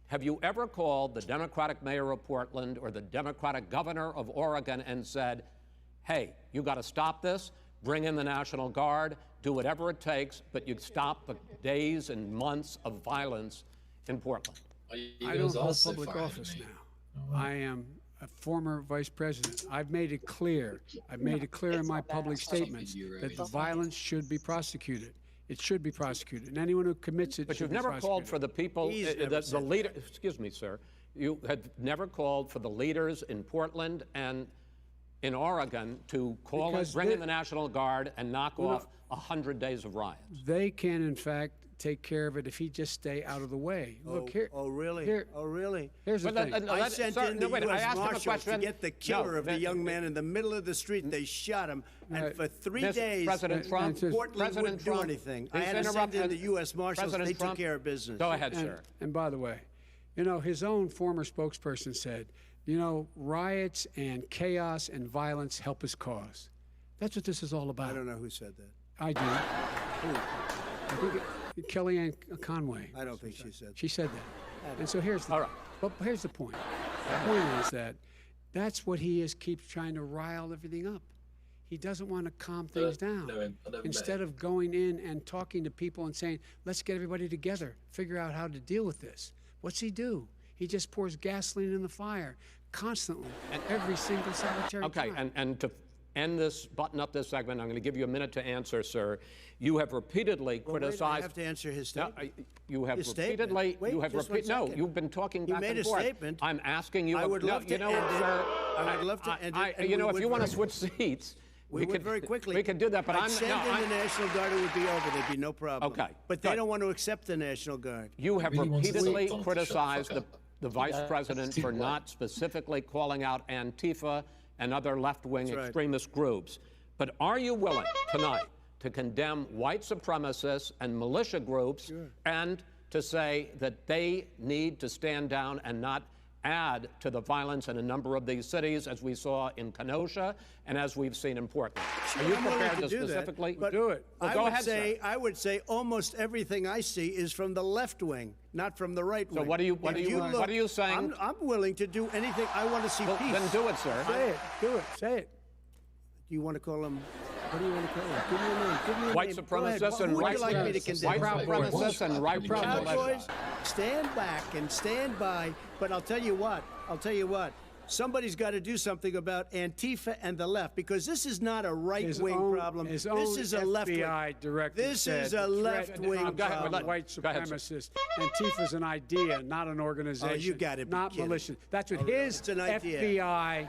have you ever called the Democratic mayor of Portland or the Democratic governor of Oregon and said, hey, you got to stop this, bring in the National Guard, do whatever it takes, but you stop the days and months of violence in Portland? I don't hold public office now. I am a former vice president. I've made it clear. I've made it clear in my public statements that the violence should be prosecuted. It should be prosecuted, and anyone who commits it But should you've be never prosecuted. called for the people, He's never the said leader. Excuse me, sir. You had never called for the leaders in Portland and in Oregon to bring in the National Guard and knock off 100 days of riots. They can, in fact, take care of it if he just stay out of the way. Look here. Oh, really? Here, Oh, really? here's the thing. I sent in the I U.S. asked him a Marshals to question. get the killer No, of the young man in the middle of the street. They shot him, and for 3 Mr. days, President Trump, Portland President wouldn't do Trump, anything. I please had to send interrupt in and- the U.S. Marshals. President They Trump, took care of business. Go ahead, sir. And by the way, you know, his own former spokesperson said, you know, riots and chaos and violence help his cause. That's what this is all about. I don't know who said that. I do. I think Kellyanne Conway. I don't think she said that. She said that. And so here's the, All right. but here's the point. The point is that that's what he is, keeps trying to rile everything up. He doesn't want to calm things down. Instead of going in and talking to people and saying, let's get everybody together, figure out how to deal with this. What's he do? He just pours gasoline in the fire constantly, every single solitary Okay, time. and to end this, button up this segment, I'm going to give you a minute to answer, sir. You have repeatedly criticized. I have to answer his No, statement. you have His repeatedly. statement. Wait, you have just one No, second. you've been talking You back made and a forth. statement. I'm asking you. I would no, love to you know end what, it. sir? I would love to end it, and you know, we if would you want to vote. switch seats, We would very quickly. We could do that, but I'd send in the National Guard, it would be over. There'd be no problem. Okay, But they don't want to accept the National Guard. You have Really wants to repeatedly see Donald criticized Trump the vice president for not specifically calling out Antifa and other left-wing extremist groups. But are you willing tonight to condemn white supremacists and militia groups and to say that they need to stand down and not add to the violence in a number of these cities, as we saw in Kenosha and as we've seen in Portland? Are you prepared to specifically do it? Well, go ahead, sir. I would say almost everything I see is from the left wing, not from the right wing. So what are you saying? I'm willing to do anything. I want to see Well, peace. then do it, sir. Say it. Do it. Say it. Do you want to call them? What do you want to call them? Give me a name. Give me a White name. supremacists and Who would right you like me to condemn? supremacists and right Proud militia. Boys, stand back and stand by. But I'll tell you what. Somebody's got to do something about Antifa and the left, because this is not a right-wing problem. His This own is a left-wing. FBI director This said is a left-wing threat problem. of white Go ahead, sir. supremacists. Antifa's an idea, not an organization. Oh, you gotta be not kidding. militia. That's what his It's an idea. FBI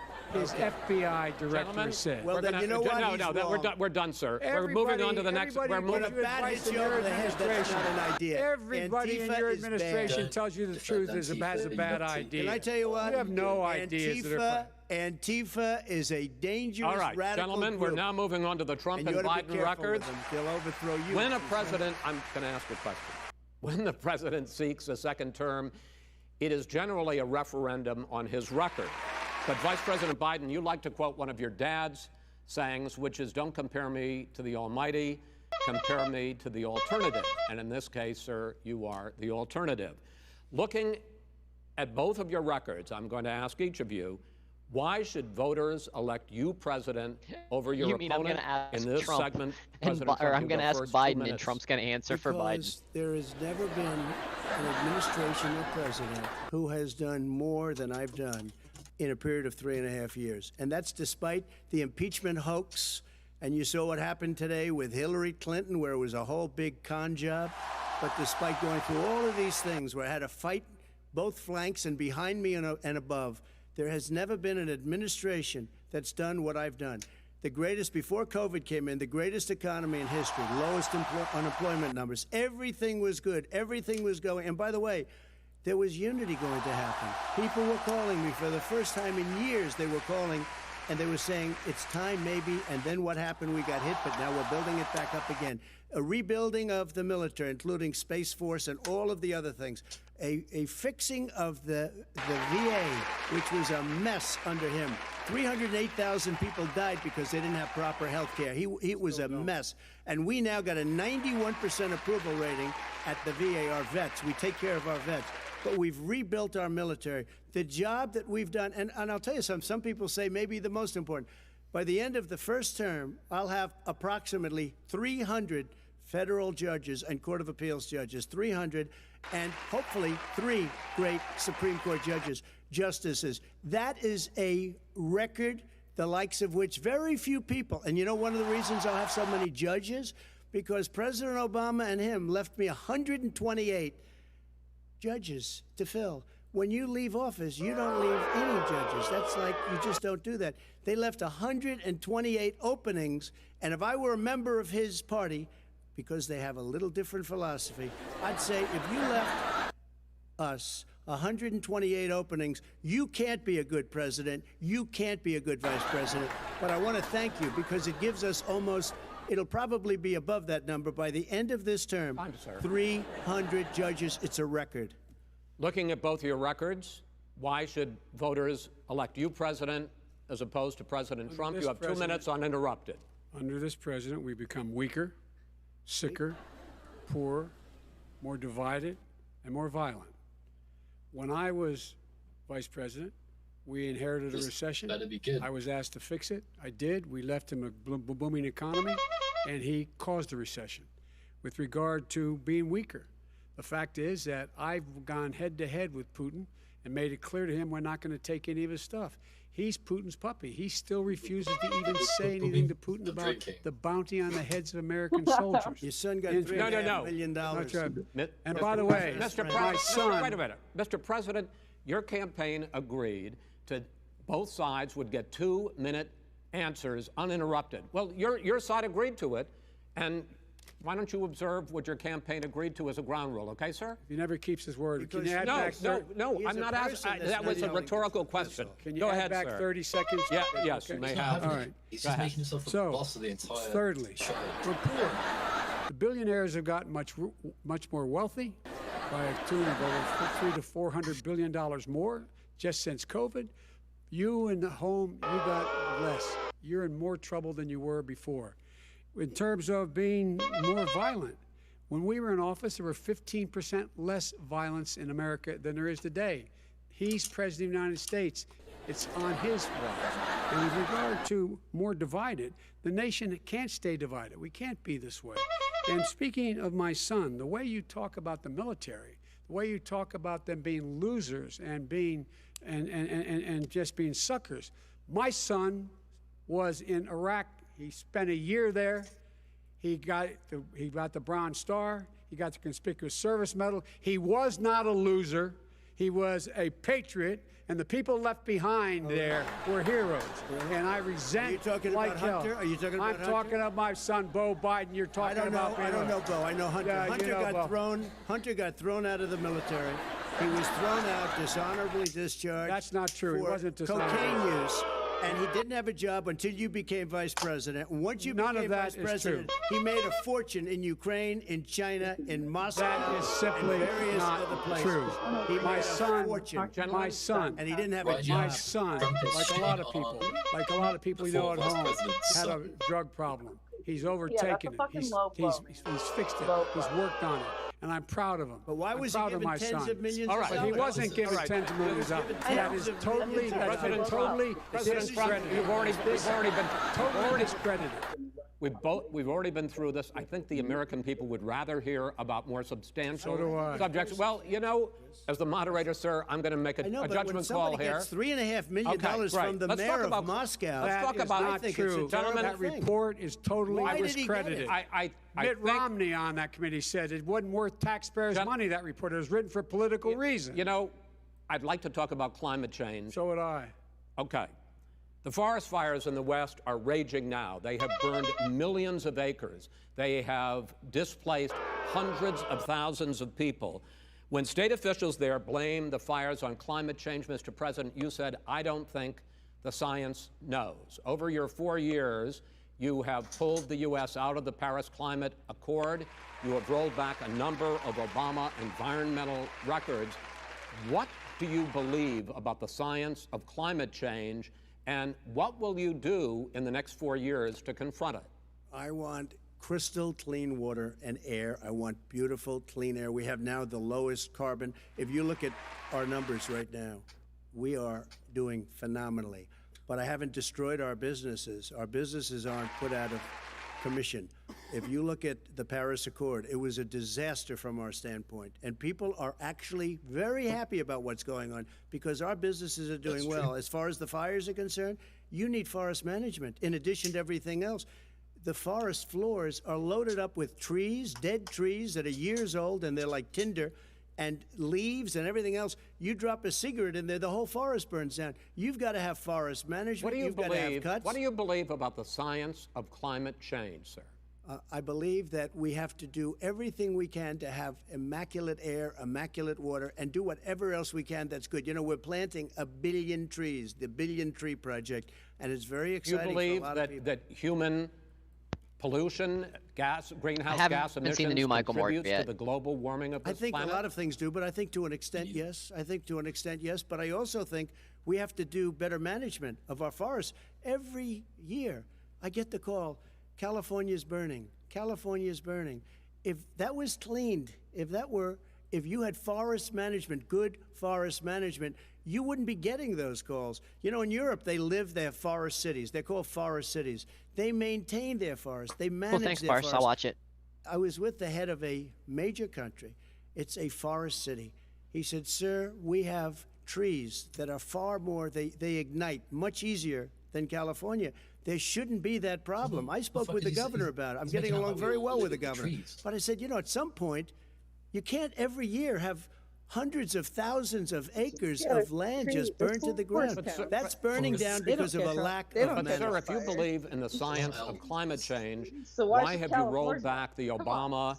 director Gentlemen, said. Well, then you know what? He's wrong. We're done, sir. We're moving on to the next. We're When a moving. bat hits you over the head, that's not an idea. Everybody in Antifa your is bad. administration tells you the truth has a bad idea. Can I tell you what? You have no ideas that are Antifa is a dangerous, All right, radical gentlemen, group. we're now moving on to the Trump And and you ought to be Biden careful with records. them. They'll overthrow you. When a president, I'm going to ask a question. When the president seeks a second term, it is generally a referendum on his record. But Vice President Biden, you like to quote one of your dad's sayings, which is, don't compare me to the almighty, compare me to the alternative. And in this case, sir, you are the alternative. Looking at both of your records, I'm going to ask each of you, why should voters elect you president over your You mean I'm opponent gonna ask in this Trump segment? and President or Trump, I'm you going to go ask first, 2 Biden, and minutes. Trump's going to answer for Biden. Because there has never been an administration or president who has done more than I've done in a period of 3.5 years. And that's despite the impeachment hoax. And you saw what happened today with Hillary Clinton, where it was a whole big con job. But despite going through all of these things, where I had to fight both flanks and behind me and above, there has never been an administration that's done what I've done. The greatest, before COVID came in, the greatest economy in history, lowest unemployment numbers. Everything was good. Everything was going. And by the way, there was unity going to happen. People were calling me for the first time in years. They were calling and they were saying, it's time maybe. And then what happened? We got hit, but now we're building it back up again. A rebuilding of the military, including Space Force and all of the other things. A fixing of the VA, which was a mess under him. 308,000 people died because they didn't have proper health care. It was a mess. And we now got a 91% approval rating at the VA, our vets. We take care of our vets. But we've rebuilt our military. The job that we've done, and I'll tell you something, some people say maybe the most important. By the end of the first term, I'll have approximately 300 federal judges and Court of Appeals judges, 300, and hopefully 3 great Supreme Court justices. That is a record, the likes of which very few people, and you know one of the reasons I'll have so many judges? Because President Obama and him left me 128 judges to fill. When you leave office, you don't leave any judges. That's like, you just don't do that. They left 128 openings, and if I were a member of his party, because they have a little different philosophy, I'd say if you left us 128 openings, you can't be a good president, you can't be a good vice president. But I want to thank you because it gives us almost, it'll probably be above that number by the end of this term. 300 judges, it's a record. Looking at both your records, why should voters elect you president as opposed to President Trump? You have 2 minutes uninterrupted. Under this president, we become weaker, sicker, poorer, more divided, and more violent. When I was vice president, we inherited a recession. Better be good. I was asked to fix it. I did. We left him a booming economy, and he caused the recession. With regard to being weaker, the fact is that I've gone head-to-head with Putin and made it clear to him we're not going to take any of his stuff. He's Putin's puppy. He still refuses to even say anything to Putin about the bounty on the heads of American soldiers. Your son got $3.5 million. And by the way, my son... Wait a minute. Mr. President, your campaign agreed to both sides would get 2-minute answers uninterrupted. Well, your side agreed to it, and why don't you observe what your campaign agreed to as a ground rule, okay, sir? He never keeps his word. Can Because- you add No, back no, He's I'm a not person asking. that's That not was a yelling. rhetorical question. Can you Go add ahead, back sir. 30 seconds? Yeah, yes, Okay. you may He's not have. having All it. right. He's Go just ahead. making himself the So, boss of the entire thirdly, show. we're poor. The billionaires have gotten much more wealthy by a tune of over $300 to $400 billion more just since COVID. You in the home, you got less. You're in more trouble than you were before. In terms of being more violent, when we were in office, there were 15% less violence in America than there is today. He's president of the United States. It's on his watch. And with regard to more divided, the nation can't stay divided. We can't be this way. And speaking of my son, the way you talk about the military, the way you talk about them being losers and being and just being suckers. My son was in Iraq. He spent a year there. He got the Bronze Star. He got the Conspicuous Service Medal. He was not a loser. He was a patriot, and the people left behind there were heroes. And I resent. Are you talking like about hell. Hunter? Are you talking about I'm Hunter? talking about my son, Bo Biden. You're talking about. I don't know, Bo. I know Hunter. Yeah, Hunter you know, got Bo. thrown. Hunter got thrown out of the military. He was thrown out, dishonorably discharged. That's not true. He for wasn't dishonorably. cocaine use. And he didn't have a job until you became vice president. And once you None of became that vice is president, true. he made a fortune in Ukraine, in China, in Moscow, That is simply and various not other places. true. He My made a son, fortune. my son, And he didn't have a Right, job. my son, like a lot of people you know at home, had a drug problem. He's overtaken it. He's fixed it. He's worked on it. And I'm proud of him. But why was he I'm proud of given my tens son. of millions All of right. But he dollars? wasn't given All right. tens of millions of dollars. That is totally, President Trump, discredited. we've already been Totally discredited. We've already been through this. I think the American people would rather hear about more substantial So do I. subjects. Well, you know, as the moderator, sir, I'm going to make a I know, but when judgment call somebody here. gets $3.5 million Okay, from the Let's mayor talk of about Moscow, Let's talk That is about. not true. Gentlemen, That report is totally Why did he get discredited. it? I Mitt think, Romney on that committee said it wasn't worth taxpayers' money, that report. It was written for political reasons. you know, I'd like to talk about climate change. So would I. Okay. The forest fires in the West are raging now. They have burned millions of acres. They have displaced hundreds of thousands of people. When state officials there blame the fires on climate change, Mr. President, you said, I don't think the science knows. Over your 4 years, you have pulled the U.S. out of the Paris Climate Accord. You have rolled back a number of Obama environmental records. What do you believe about the science of climate change, and what will you do in the next 4 years to confront it? I want crystal clean water and air. I want beautiful, clean air. We have now the lowest carbon. If you look at our numbers right now, we are doing phenomenally. But I haven't destroyed our businesses. Our businesses aren't put out of commission. If you look at the Paris Accord, it was a disaster from our standpoint. And people are actually very happy about what's going on because our businesses are doing well. As far as the fires are concerned, you need forest management in addition to everything else. The forest floors are loaded up with trees, dead trees that are years old, and they're like tinder, and leaves and everything else. You drop a cigarette in there, the whole forest burns down. You've got to have forest management. What do you You've got to have cuts. What do you believe about the science of climate change, sir? I believe that we have to do everything we can to have immaculate air, immaculate water, and do whatever else we can that's good. You know, we're planting 1 billion trees, the Billion Tree Project, and it's very exciting You believe for a lot of people. that human pollution, greenhouse gas haven't seen the emissions new Michael Moore contributes yet. to the global warming of this I think planet? a lot of things do, but I think to an extent, yes. I think to an extent, yes. But I also think we have to do better management of our forests. Every year, I get the call, California's burning. California's burning. If that was cleaned, if you had forest management, good forest management, you wouldn't be getting those calls. You know, in Europe, they live their forest cities. They're called forest cities. They maintain their forests. They manage Well, thanks, their Bars. forests. I'll watch it. I was with the head of a major country. It's a forest city. He said, sir, we have trees that are far more, they ignite much easier than California. There shouldn't be that problem. I spoke with the governor about it. I'm getting along very well with the governor. But I said, you know, at some point, you can't every year have hundreds of thousands of acres of land just burned to the ground. That's burning down because of a lack of But sir, if you believe in the science of climate change, why have you rolled back the Obama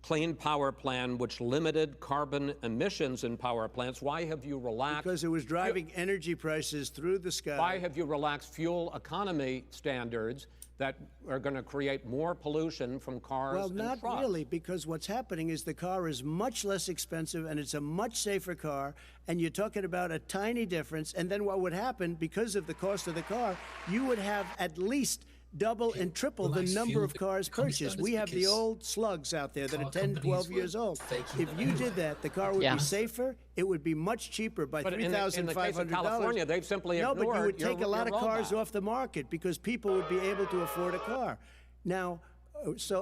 Clean Power Plan, which limited carbon emissions in power plants? Why have you relaxed? Because it was driving energy prices through the sky. Why have you relaxed fuel economy standards that are going to create more pollution from cars Well, and not trucks? really, because what's happening is the car is much less expensive and it's a much safer car, and you're talking about a tiny difference. And then what would happen, because of the cost of the car, you would have at least double and triple the number of cars purchased. We have the old slugs out there that are 10, 12 years old. If you did that, the car would be safer. It would be much cheaper by $3,500. In the case of California, they've simply ignored No, but you would take a lot of cars rollback. off the market because people would be able to afford a car. Now,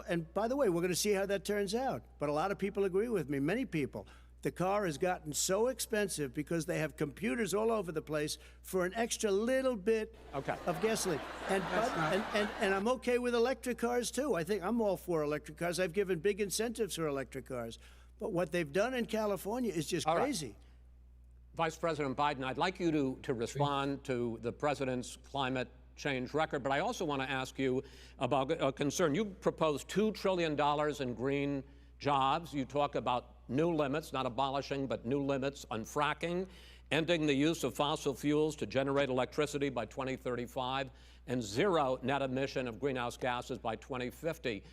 and by the way, we're going to see how that turns out. But a lot of people agree with me, many people. The car has gotten so expensive because they have computers all over the place for an extra little bit of gasoline. And I'm okay with electric cars, too. I think I'm all for electric cars. I've given big incentives for electric cars. But what they've done in California is just crazy. Vice President Biden, I'd like you to respond to the president's climate change record, but I also want to ask you about a concern. You proposed $2 trillion in green jobs. You talk about new limits, not abolishing, but new limits on fracking, ending the use of fossil fuels to generate electricity by 2035, and zero net emission of greenhouse gases by 2050.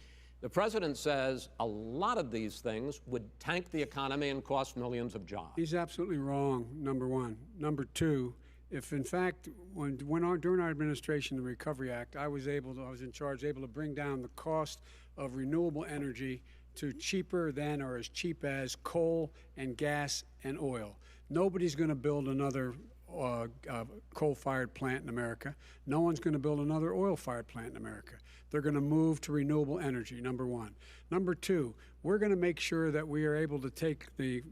The president says a lot of these things would tank the economy and cost millions of jobs. He's absolutely wrong, number one. Number two, if in fact, during our administration, the Recovery Act, I was in charge, able to bring down the cost of renewable energy to cheaper than or as cheap as coal and gas and oil. Nobody's going to build another coal-fired plant in America. No one's going to build another oil-fired plant in America. They're going to move to renewable energy, number one. Number two, we're going to make sure that we are able to take the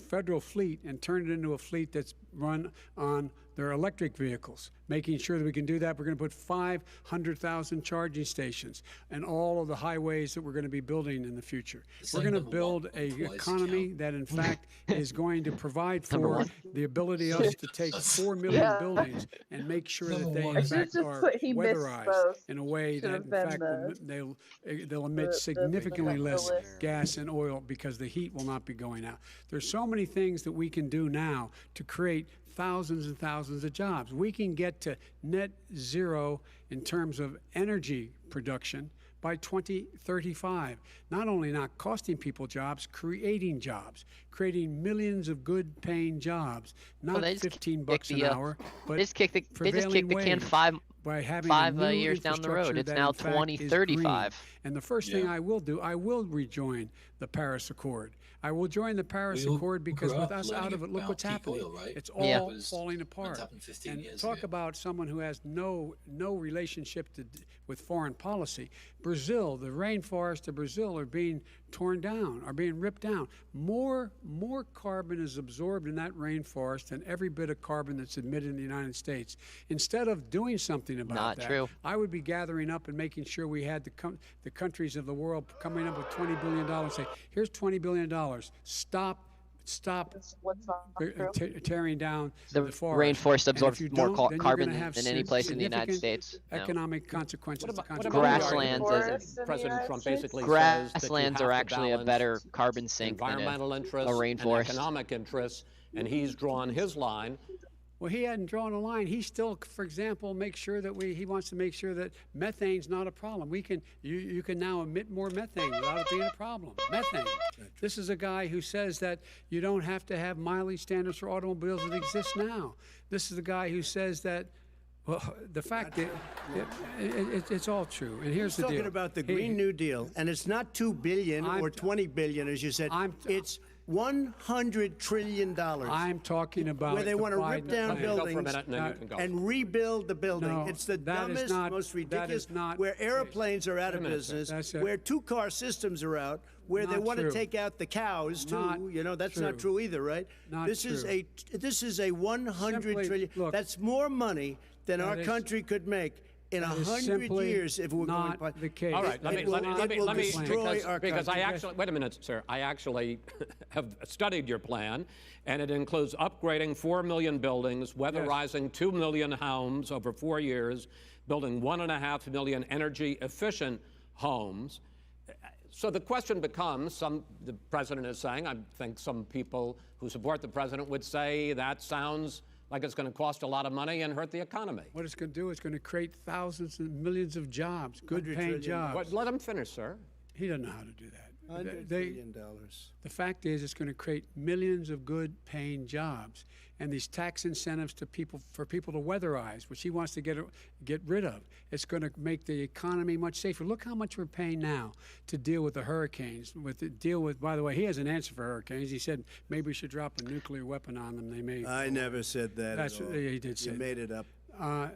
federal fleet and turn it into a fleet that's run on their electric vehicles. Making sure that we can do that, we're going to put 500,000 charging stations and all of the highways that we're going to be building in the future. We're going to build an economy that, in fact, is going to provide for the ability of us to take 4 million buildings and make sure that they, in fact, are weatherized in a way that, in fact, they'll emit significantly less gas and oil because the heat will not be going out. There's so many things that we can do now to create thousands and thousands of jobs. We can get to net zero in terms of energy production by 2035. Not only not costing people jobs, creating millions of good paying jobs, not $15 an hour, but they just kicked the can by having five years down the road. It's now 2035. And the first thing I will do, I will rejoin the Paris Accord. I will join the Paris Accord because with us out of it, look what's happening. Oil, right? It's all falling apart. And talk about someone who has no relationship with foreign policy. Brazil, the rainforests of Brazil are being torn down, are being ripped down. More carbon is absorbed in that rainforest than every bit of carbon that's emitted in the United States. Instead of doing something about that, I would be gathering up and making sure we had the countries of the world coming up with $20 billion and say, here's $20 billion. Stop tearing down the forest. Rainforest absorbs more carbon than any place in the United States. Economic consequences. Grasslands, President Trump basically grasslands are actually a better carbon sink than environmental interests a rainforest. And economic interests, and he's drawn his line. Well, he hadn't drawn a line. He still, for example, makes sure that he wants to make sure that methane's not a problem. You can now emit more methane without it being a problem. Methane. This is a guy who says that you don't have to have mileage standards for automobiles that exist now. This is a guy who says that, well, the fact that it's all true. And here's the deal. Talking about the Green New Deal, and it's not $2 billion or $20 billion, as you said. It's $100 trillion. I'm talking about where they want to rip down buildings and rebuild the building. No, it's the dumbest, most ridiculous. Where airplanes are out of business, where two-car systems are out, where they want to take out the cows too. That's not true either, right? This is a $100 trillion. That's more money than our country could make in That is 100 simply years, if we're not going the case. All right, let me destroy our because I country. actually, wait a minute, sir. I actually have studied your plan, and it includes upgrading 4 million buildings, weatherizing 2 million homes over 4 years, building 1.5 million energy-efficient homes. So the question becomes, the president is saying, I think some people who support the president would say that sounds like it's going to cost a lot of money and hurt the economy. What it's going to do is going to create thousands and millions of jobs, good-paying jobs. Let him finish, sir. He doesn't know how to do that. $100 billion. The fact is, it's going to create millions of good-paying jobs, and these tax incentives for people to weatherize, which he wants to get rid of. It's going to make the economy much safer. Look how much we're paying now to deal with the hurricanes. By the way, he has an answer for hurricanes. He said maybe we should drop a nuclear weapon on them. They may. I never said that. That's at all. he did say. You made it up.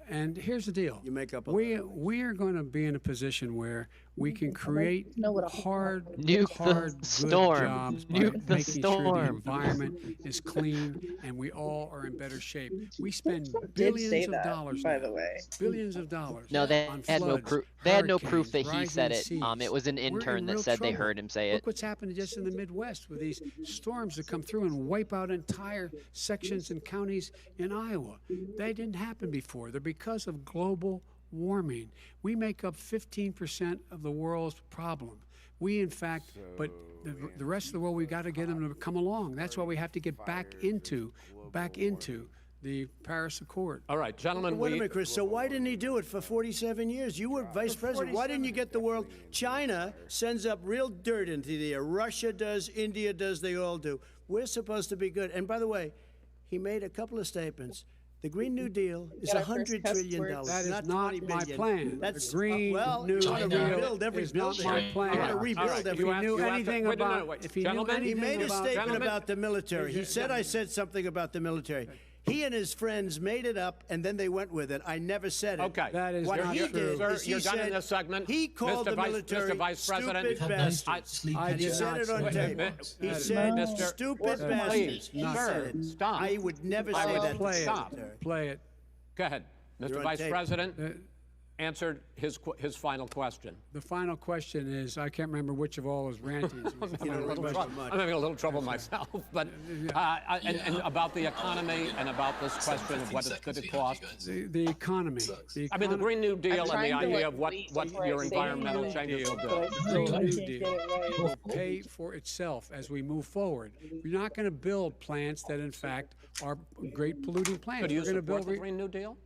And here's the deal. You make up a we are going to be in a position where we can create hard, Nuke good the storm. jobs by Nuke the making sure the storm. environment is clean and we all are in better shape. We spend Did billions say of that, dollars by now, the way. billions of dollars. No, they on had no floods, proof. They had no proof that hurricanes, he said rising it. seas. It was an We're in intern that real said they trouble. heard him say Look it. what's happening just in the Midwest with these storms that come through and wipe out entire sections and counties in Iowa. They didn't happen before. They're because of global warming. We make up 15% of the world's problem. We, in fact, but the rest of the world, we've got to get them to come along. That's why we have to get back into the Paris Accord. All right, gentlemen. Wait a minute, Chris. So why didn't he do it for 47 years? You were vice president. Why didn't you get the world? China sends up real dirt into the air. Russia does. India does. They all do. We're supposed to be good. And by the way, he made a couple of statements. The Green New Deal is $100 trillion. That is not not $20 my billion. plan. That's The Green New Deal Deal is not my plan. I'm going to rebuild All right, every. If he knew anything about, if he knew Gentlemen, He anything made a about, statement about the military. He said I said something about the military. He and his friends made it up, and then they went with it. I never said it. Okay. That is What not he true. did Sir, is he you're done in said this segment. he called the military Mr. Vice President, stupid bastards. I And he did said not it on say tape. that. He That is said Mr. stupid Please, bastards. He sir, said it. stop. I would never I say will that. Play it. Stop. Play it. Go ahead. Mr. You're on Vice tape. President answered his final question. The final question is, I can't remember which of all his rantings. I'm having a little trouble myself, but and about the economy and about this question of what it's going to cost. The economy. I mean, the Green New Deal and the trying to, idea of what wait your before I say environmental anything. changes will do. Green New Deal will pay for itself as we move forward. We're not going to build plants that, in fact, are great polluting plants. So do you We're going to support build. the Green New Deal?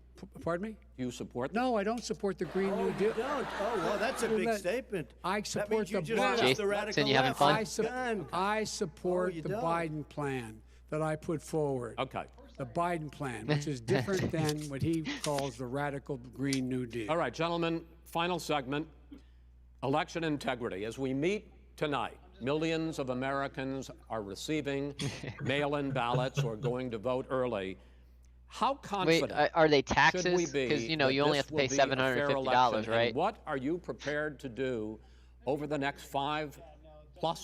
Pardon me? Do you support? No, I don't support the Green New Deal. Don't. Oh, well, that's a big statement. I That support means you the just Biden. left the radical Jason, you having left. fun? I support you the don't. Biden plan that I put forward. Okay. The Biden plan, which is different than what he calls the radical Green New Deal. All right, gentlemen, final segment, election integrity. As we meet tonight, millions of Americans are receiving mail-in ballots or going to vote early. How confident are they should we taxes? be Because you that only this have to will pay be a fair $750, election? right? And what are you prepared to do over the next 5+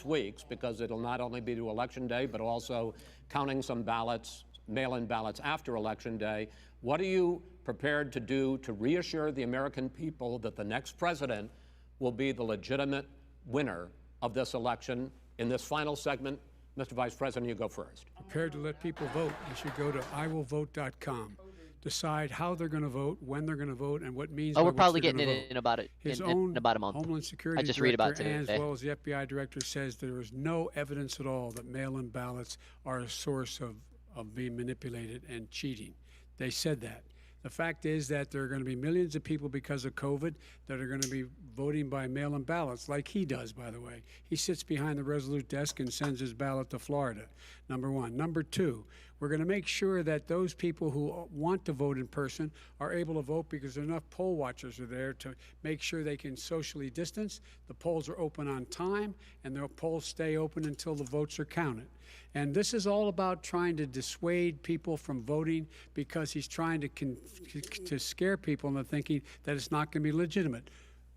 weeks, because it'll not only be to Election Day, but also counting some ballots, mail-in ballots after Election Day. What are you prepared to do to reassure the American people that the next president will be the legitimate winner of this election? In this final segment, Mr. Vice President, you go first. Prepared to let people vote. You should go to iwillvote.com. Decide how they're going to vote, when they're going to vote, and what means. Oh, by we're which probably they're getting gonna it vote. in about it His in own about a month. Homeland Security I just read about Director, it and today. as well as the FBI Director, says there is no evidence at all that mail-in ballots are a source of being manipulated and cheating. They said that. The fact is that there are going to be millions of people because of COVID that are going to be voting by mail-in ballots, like he does, by the way. He sits behind the Resolute desk and sends his ballot to Florida, number one. Number two, we're going to make sure that those people who want to vote in person are able to vote because enough poll watchers are there to make sure they can socially distance. The polls are open on time, and the polls stay open until the votes are counted. And this is all about trying to dissuade people from voting because he's trying to scare people into thinking that it's not going to be legitimate.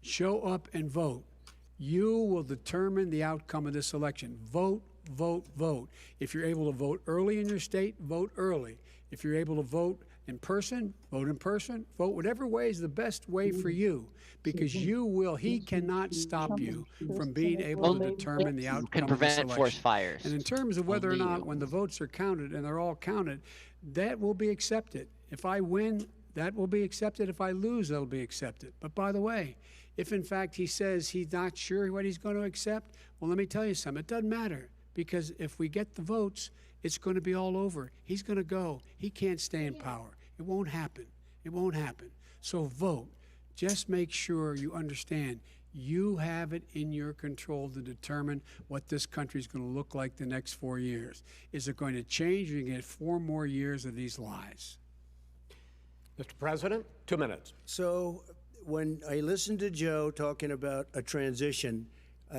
Show up and vote. You will determine the outcome of this election. Vote, vote, vote. If you're able to vote early in your state, vote early. If you're able to vote in person, vote whatever way is the best way for you, because he cannot stop you from being able to determine the outcome Can of this prevent election. forced fires. And in terms of whether or Only not, you. when the votes are counted, and they're all counted, that will be accepted. If I win, that will be accepted. If I lose, that'll be accepted. But by the way, if in fact he says he's not sure what he's going to accept, well, let me tell you something. It doesn't matter, because if we get the votes, it's going to be all over. He's going to go. He can't stay in power. It won't happen. It won't happen. So vote. Just make sure you understand you have it in your control to determine what this country is going to look like the next 4 years. Is it going to change? You're going to get 4 more years of these lies. Mr. President, 2 minutes. So when I listened to Joe talking about a transition,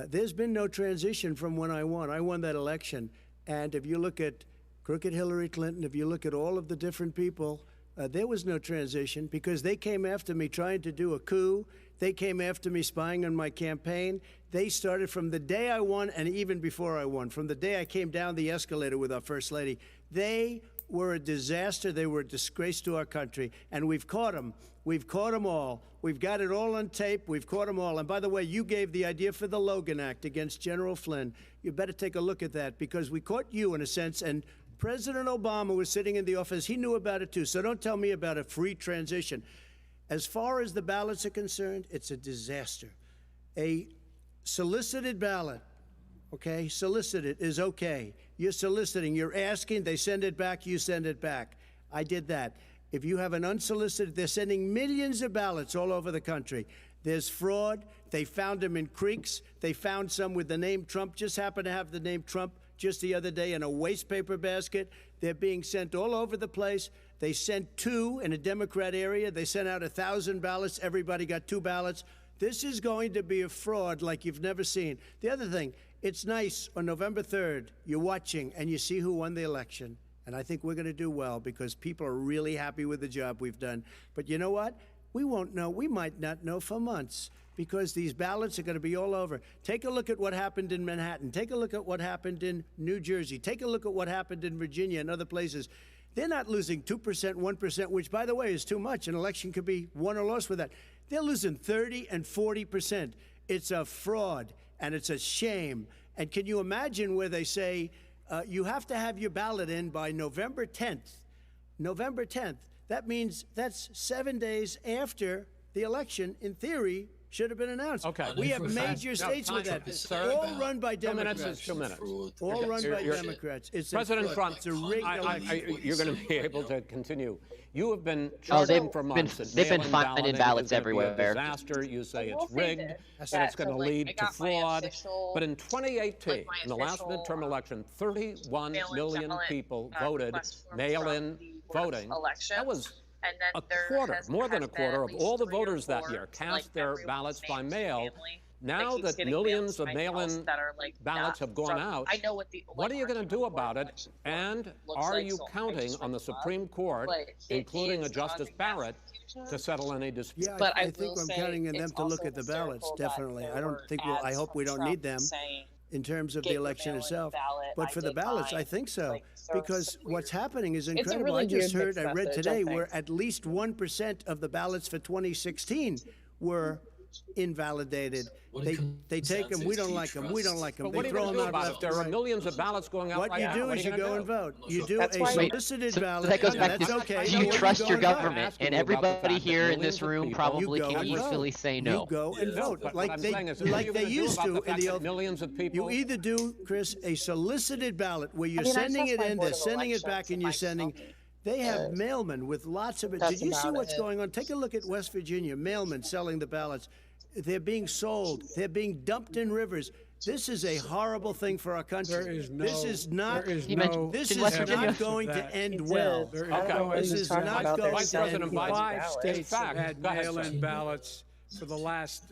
there's been no transition from when I won. I won that election. And if you look at crooked Hillary Clinton, if you look at all of the different people, there was no transition, because they came after me trying to do a coup. They came after me spying on my campaign. They started from the day I won, and even before I won, from the day I came down the escalator with our First Lady. They were a disaster. They were a disgrace to our country. And we've caught them. We've caught them all. We've got it all on tape. We've caught them all. And by the way, you gave the idea for the Logan Act against General Flynn. You better take a look at that, because we caught you in a sense, and President Obama was sitting in the office. He knew about it too. So don't tell me about a free transition. As far as the ballots are concerned, it's a disaster. A solicited ballot, okay, solicited is okay. You're soliciting, you're asking, they send it back, you send it back. I did that. If you have an unsolicited, they're sending millions of ballots all over the country. There's fraud. They found them in creeks. They found some with the name Trump, just happened to have the name Trump just the other day in a waste paper basket. They're being sent all over the place. They sent 2 in a Democrat area. They sent out 1,000 ballots. Everybody got 2 ballots. This is going to be a fraud like you've never seen. The other thing, it's nice on November 3rd, you're watching and you see who won the election. And I think we're going to do well, because people are really happy with the job we've done. But you know what? We won't know. We might not know for months, because these ballots are going to be all over. Take a look at what happened in Manhattan. Take a look at what happened in New Jersey. Take a look at what happened in Virginia and other places. They're not losing 2%, 1%, which, by the way, is too much. An election could be won or lost with that. They're losing 30 and 40%. It's a fraud, and it's a shame. And can you imagine where they say you have to have your ballot in by November 10th? November 10th. That means that's 7 days after the election, in theory, should have been announced. Okay. We have major states with that. All run by Democrats. 2 minutes is 2 minutes. All run by Democrats. It's President a, Trump, it's a rigged election. you're going to be able to continue. You have been Oh, charging for months that they've been mail-in finding balloting ballots is gonna be a everywhere. disaster. You say Well, it's we'll say rigged, this, and it's that- going to so, like, lead I to got my fraud. official, But in 2018, like, my in the last official, midterm election, 31 mail-in million ballot, people voted request form mail-in from the Board of voting. Elections. That was And then a there quarter, has- more than a has been quarter at of all least the 3 or voters that 4 year to, like, cast their everyone's ballots by names, mail. family Now keeps that getting millions mailed of to my house mail-in that are, like, ballots not have gone from- out, I know what the what are you going to do about it? And looks are like, you so I counting just on the looked them up, Supreme Court, but it including a is Justice causing Barrett, mass confusion. to settle any dispute? Yeah, But I I think will I'm say counting on them it's to look also at the ballots, hysterical that definitely. there I don't were think we'll, I ads hope we from don't need Trump them saying, in terms of "Get the your election mail-in itself. ballot." But I for the did ballots, I mine. think so. Like, so Because it's weird. what's happening is a incredible. really I just weird heard, mixed I read message, today, I where think. at least 1% of the ballots for 2016 were invalidated. What They it take comes them, down we to don't is like them, trust. we don't like them. But They what are you throw going to them do out about it? left There and are right. millions of ballots going out What right you now. do What is are you gonna go do? and vote. You do That's a why- solicited So ballot. that goes and back that's to, okay. do you go trust and your vote. government? asking And you about the everybody fact that here in millions this of room people- probably You go can and vote. easily say no. You go and Yeah, vote but like what I'm they saying is, what are like you they gonna do used about to the in fact the that old. millions of people? You either do, Chris, a solicited ballot where you're I mean, I sending trust it my in, Board they're of sending it Elections back, and if you're I sending. tell me. They have mailmen with lots of it. That's Did you see about what's it. going on? Take a look at West Virginia. Mailmen selling the ballots. They're being sold. They're being dumped in rivers. This is a horrible thing for our country. There is no. This is not. There is He no. mentioned- This in is West not Virginia. going to That. end He well. did. There is Okay. no This evidence is of not that. going to end President Biden- well. Five states fact, had go ahead, mail-in sir. ballots for the last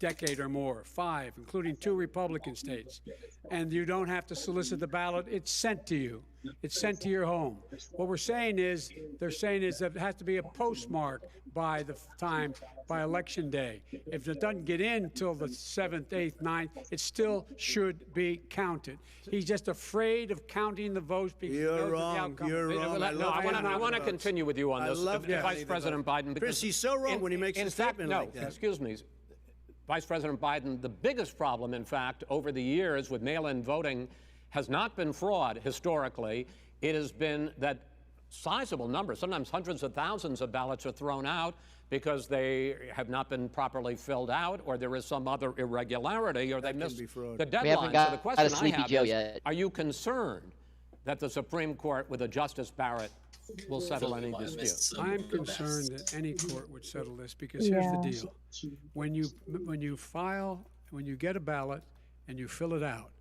decade or more, 5, including 2 Republican states. And you don't have to solicit the ballot. It's sent to you. It's sent to your home. What they're saying is that it has to be a postmark by the time, by election day. If it doesn't get in till the 7th, 8th, 9th, it still should be counted. He's just afraid of counting the votes because he knows the outcome. You're wrong. No, I want to continue with you on this, Vice President Biden. Chris, he's so wrong when he makes a statement like that. Excuse me. Vice President Biden, the biggest problem, in fact, over the years with mail-in voting has not been fraud historically. It has been that sizable numbers, sometimes hundreds of thousands of ballots are thrown out because they have not been properly filled out, or there is some other irregularity, or they missed the deadline. So the question I have is, are you concerned that the Supreme Court, with a Justice Barrett, will settle any dispute? I'm concerned that any court would settle this because here's the deal. When you get a ballot and you fill it out,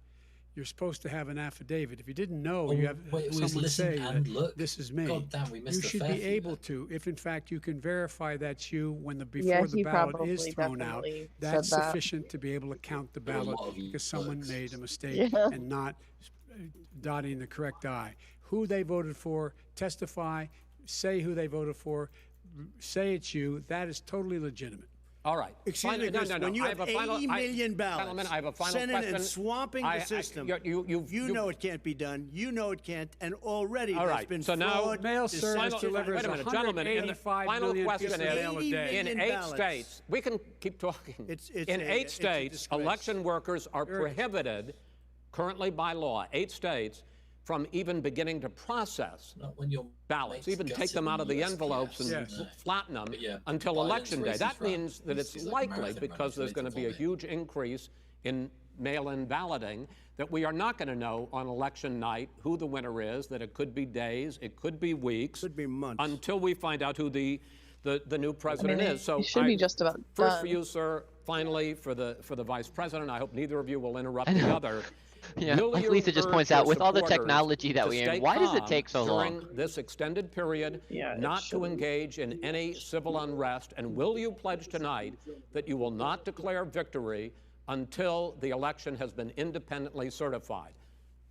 you're supposed to have an affidavit. If you didn't know, you have someone say that this is me. You should be able to, if in fact you can verify that's you when before the ballot is thrown out, that's sufficient to be able to count the ballot because someone made a mistake and not dotting the correct I. Who they voted for, testify, say who they voted for, say it's you. That is totally legitimate. All right. Excuse me, Chris, when you have 80 million ballots sent in and swamping the system, you know it can't be done. You know it can't, and already there's been fraud. Now, mail service delivers wait a minute, gentlemen. The final question is, in 8 states, we can keep talking. In 8 states, election workers are prohibited, currently by law, 8 states, from even beginning to process ballots, even take them out of the envelopes and flatten them until election day. That means that it's likely, because there's going to be a huge increase in mail-in balloting, that we are not going to know on election night who the winner is, that it could be days, it could be weeks, could be months, until we find out who the new president is. So it should be just about first for you, sir, finally for the Vice President, I hope neither of you will interrupt the other. Yeah, like Lisa just points out, with all the technology that we have, why does it take so long? During this extended period, not to engage in any civil unrest, and will you pledge tonight that you will not declare victory until the election has been independently certified?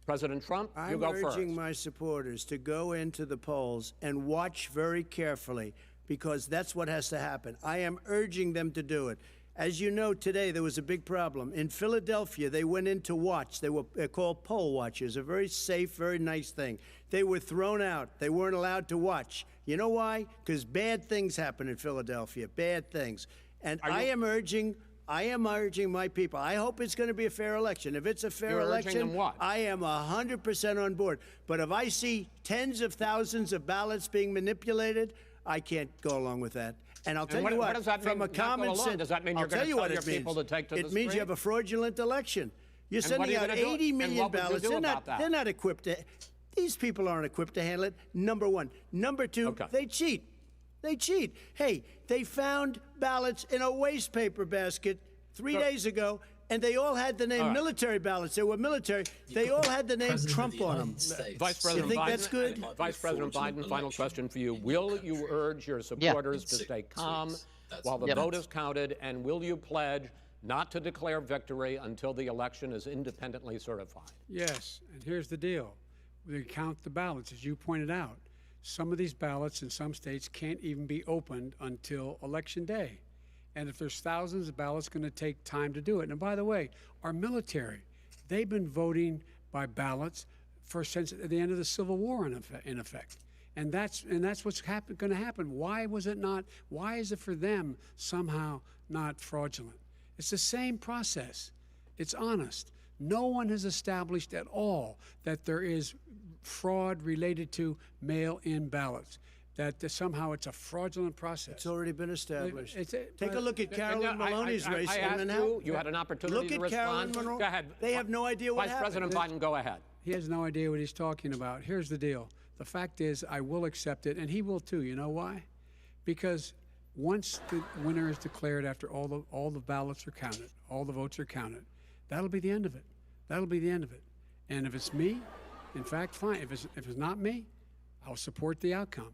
President Trump, you go first. I'm urging my supporters to go into the polls and watch very carefully, because that's what has to happen. I am urging them to do it. As you know, today there was a big problem. In Philadelphia, they went in to watch. They were called poll watchers, a very safe, very nice thing. They were thrown out. They weren't allowed to watch. You know why? Because bad things happen in Philadelphia, bad things. And I am urging my people. I hope it's going to be a fair election. If it's a fair election, I am 100% on board. But if I see tens of thousands of ballots being manipulated, I can't go along with that. And I'll tell you what, does that from mean, a common sense, does that mean you're going to tell your people to take to the street? It means you have a fraudulent election. You're sending out 80 million ballots. They're not equipped to. These people aren't equipped to handle it. Number one. Number two, they cheat. They cheat. Hey, they found ballots in a waste paper basket 3 days ago, and they all had the name military ballots. They were military. They all had the name Trump on them. Vice President you think Biden, that's good? Vice President Biden, final question for you. Will you urge your supporters to stay calm while the vote is counted, and will you pledge not to declare victory until the election is independently certified? Yes, and here's the deal. We count the ballots, as you pointed out. Some of these ballots in some states can't even be opened until Election Day. And if there's thousands of ballots, it's going to take time to do it. And by the way, our military, they've been voting by ballots since the end of the Civil War, in effect. And that's what's going to happen. Why was it not? Why is it for them somehow not fraudulent? It's the same process. It's honest. No one has established at all that there is fraud related to mail-in ballots, that somehow it's a fraudulent process. It's already been established. Take a look at Carolyn Maloney's race. You had an opportunity to respond. Look at Carolyn Maloney. Go ahead. They have no idea what happened. Vice President Biden, go ahead. He has no idea what he's talking about. Here's the deal. The fact is, I will accept it, and he will too. You know why? Because once the winner is declared, after all the ballots are counted, all the votes are counted, that'll be the end of it. That'll be the end of it. And if it's me, in fact, fine. If it's not me, I'll support the outcome.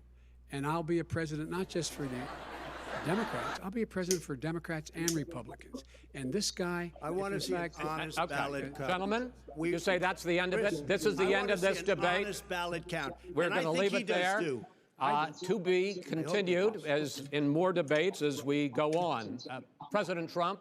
And I'll be a president not just for the Democrats. I'll be a president for Democrats and Republicans. And this guy, I want to in see an fact, honest Okay, ballot count. gentlemen, you say that's the end of it? This is the end of this debate? Honest ballot count. We're And I going to think leave he it does there. too. To be continued as in more debates as we go on. President Trump,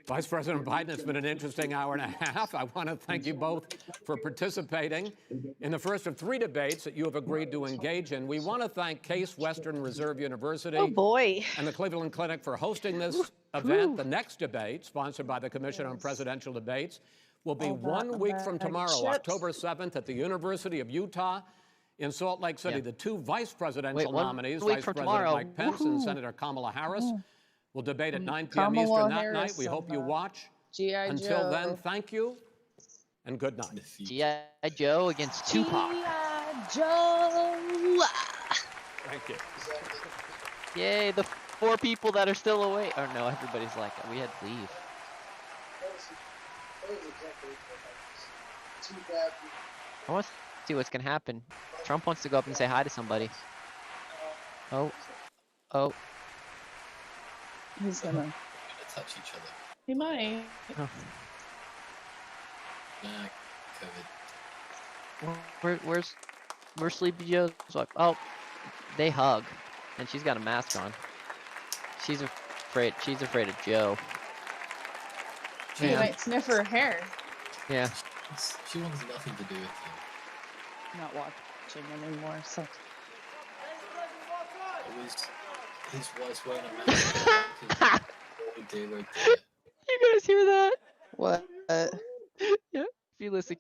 Vice President Biden, it's been an interesting hour and a half. I want to thank you both for participating in the first of 3 debates that you have agreed to engage in. We want to thank Case Western Reserve University and the Cleveland Clinic for hosting this event. The next debate, sponsored by the Commission on Presidential Debates, will be 1 week from tomorrow, October 7th, at the University of Utah in Salt Lake City. The 2 vice presidential nominees, Vice President Mike Pence and Senator Kamala Harris, will debate at 9 p.m. Eastern that night. We hope you watch. Until then, thank you and good night. G.I. Joe against Tupac. G.I. Joe. Thank you. Yay, the 4 people that are still awake. Oh no, everybody's like, we had to leave. I want to see what's gonna happen. Trump wants to go up and say hi to somebody. Oh. He's gonna touch each other. He might. Oh. COVID. Where's Sleepy Joe's wife? Oh, they hug, and she's got a mask on. She's afraid of Joe. She might sniff her hair. Yeah. She wants nothing to do with him. Not watching anymore, so. It was his wife's wearing a mask. Oh dear, oh dear. You guys hear that? What? Yeah, if you listen.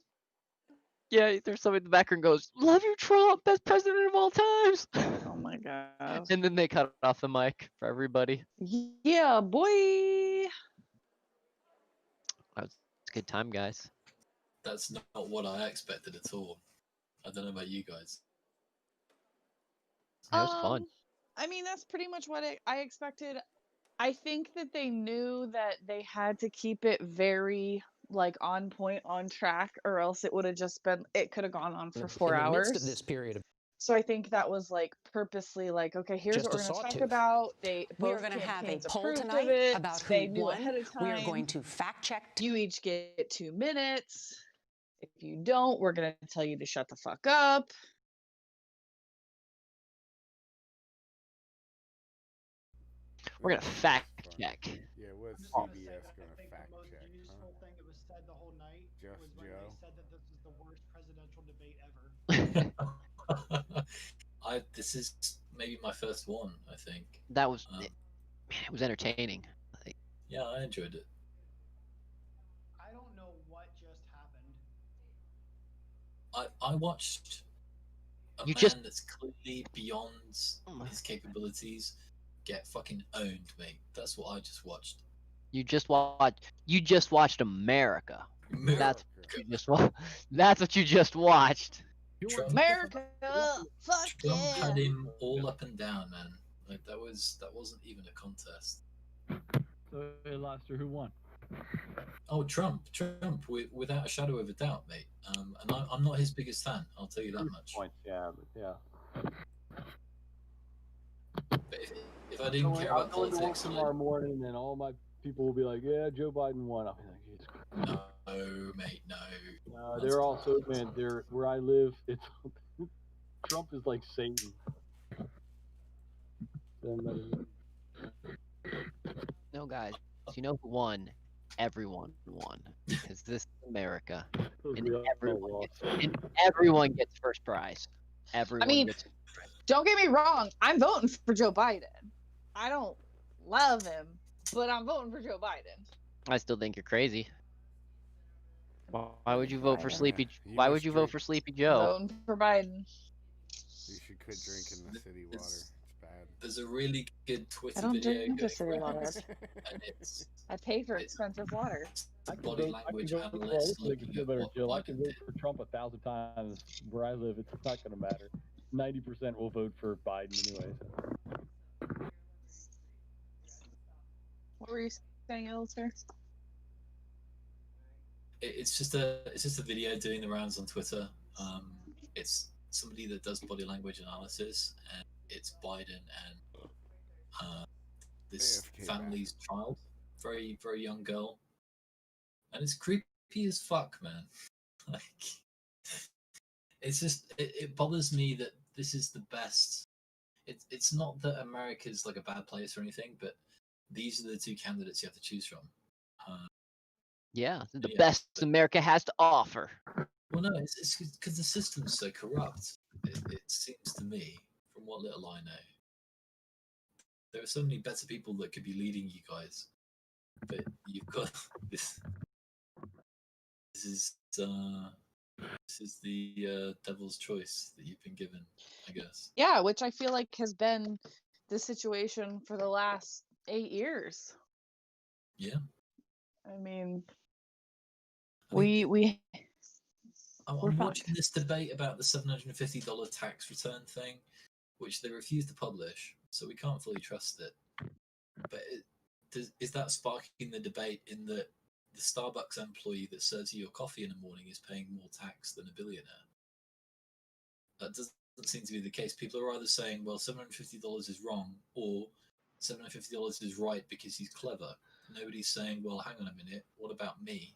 Yeah, there's somebody in the background goes, "Love you, Trump, best president of all times." Oh my god. And then they cut off the mic for everybody. Yeah, boy. That was a good time, guys. That's not what I expected at all. I don't know about you guys. That was fun. I mean, that's pretty much what I expected. I think that they knew that they had to keep it very on point, on track, or else it would have just been. It could have gone on for 4 hours. In the midst of this period of. So I think that was purposely okay, here's what we're going to talk about. We are going to have a poll tonight about who won. We are going to fact check. You each get 2 minutes. If you don't, we're going to tell you to shut the fuck up. We're going to fact check. Yeah, what's CBS going to fact check? Useful thing that was said the whole night Just was when Joe? they said that this was the worst presidential debate ever. This is maybe my first one, I think. That was, man, it was entertaining. Yeah, I enjoyed it. I don't know what just happened. I watched a man that's clearly beyond his capabilities get fucking owned, mate. That's what I just watched. You just watched America. That's what you just watched. That's what you just watched. Trump, America, fuck Trump yeah. had him all up and down, man. That wasn't even a contest. So, Lester, who won? Oh, Trump, without a shadow of a doubt, mate. And I'm not his biggest fan. I'll tell you that much. Yeah, but yeah. But if I didn't care about I'll go to work politics, tomorrow morning, and all my people will be like, "Yeah, Joe Biden won." I'll be like, "Jesus Christ." No, mate, no. They're also, man. They're where I live. It's Trump is like Satan. No, guys, you know who won? Everyone won, because this is America, and everyone gets first prize. Everyone gets first prize. Don't get me wrong. I'm voting for Joe Biden. I don't love him, but I'm voting for Joe Biden. I still think you're crazy. Why would you vote for Sleepy? Why would you vote for Sleepy Joe? Voting for Biden. You should quit drinking the city water. It's bad. There's a really good Twitter I don't video drink the going city water. around, and it's I pay for expensive water. body language analysts looking at what I can Biden vote did. for Trump 1,000 times. Where I live, it's not going to matter. 90% will vote for Biden anyway. So. What were you saying, Alistair? It's just a video doing the rounds on Twitter. It's somebody that does body language analysis, and it's Biden and this AFK family's child, very very young girl, and it's creepy as fuck, man. Like, it's just it bothers me that this is the best. It's not that America's like a bad place or anything, but these are the two candidates you have to choose from. Yeah, the best America has to offer. Well, no, it's because the system's so corrupt. It seems to me, from what little I know, there are so many better people that could be leading you guys, but you've got this. This is the devil's choice that you've been given, I guess. Yeah, which I feel like has been the situation for the last 8 years. Yeah. I mean, I'm we're watching this debate about the $750 tax return thing, which they refuse to publish, so we can't fully trust it. But is that sparking the debate in that the Starbucks employee that serves you your coffee in the morning is paying more tax than a billionaire? That doesn't seem to be the case. People are either saying, well, $750 is wrong, or $750 is right because he's clever. Nobody's saying, well, hang on a minute, what about me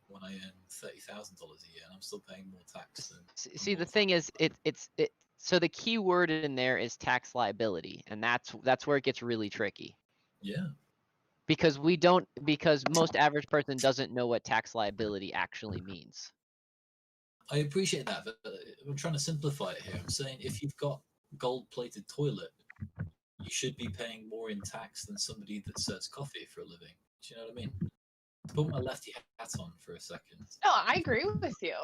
when I earn $30,000 a year and I'm still paying more tax than... See, the thing is, so the key word in there is tax liability, and that's where it gets really tricky. Yeah. Because most average person doesn't know what tax liability actually means. I appreciate that, but I'm trying to simplify it here. I'm saying if you've got gold-plated toilet, you should be paying more in tax than somebody that serves coffee for a living. Do you know what I mean? Put my lefty hat on for a second. No, I agree with you.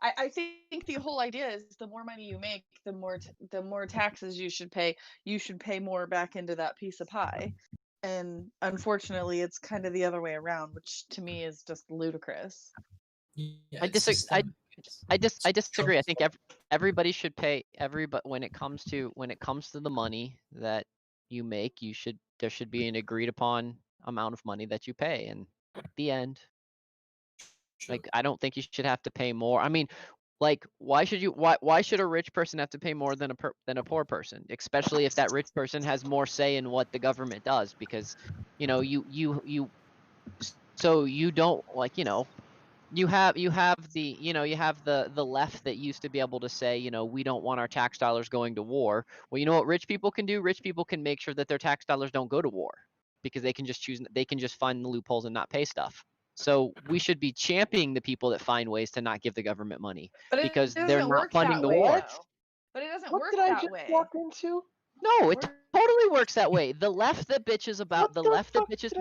I think the whole idea is the more money you make, the more taxes you should pay. You should pay more back into that piece of pie. And unfortunately, it's kind of the other way around, which to me is just ludicrous. Yeah, I disagree. I disagree. I think everybody should pay. But when it comes to the money that you make, there should be an agreed upon amount of money that you pay, and at the end, like, I don't think you should have to pay more. I mean, like, why should a rich person have to pay more than a poor person, especially if that rich person has more say in what the government does? Because, so you don't, like, you have the left that used to be able to say, we don't want our tax dollars going to war. Well, you know what rich people can do? Rich people can make sure that their tax dollars don't go to war, because they can just find the loopholes and not pay stuff. So we should be championing the people that find ways to not give the government money, because they're not funding the war. But it doesn't What work did I that just way. walk into? No, it totally works that way. The left that bitches about the left that bitches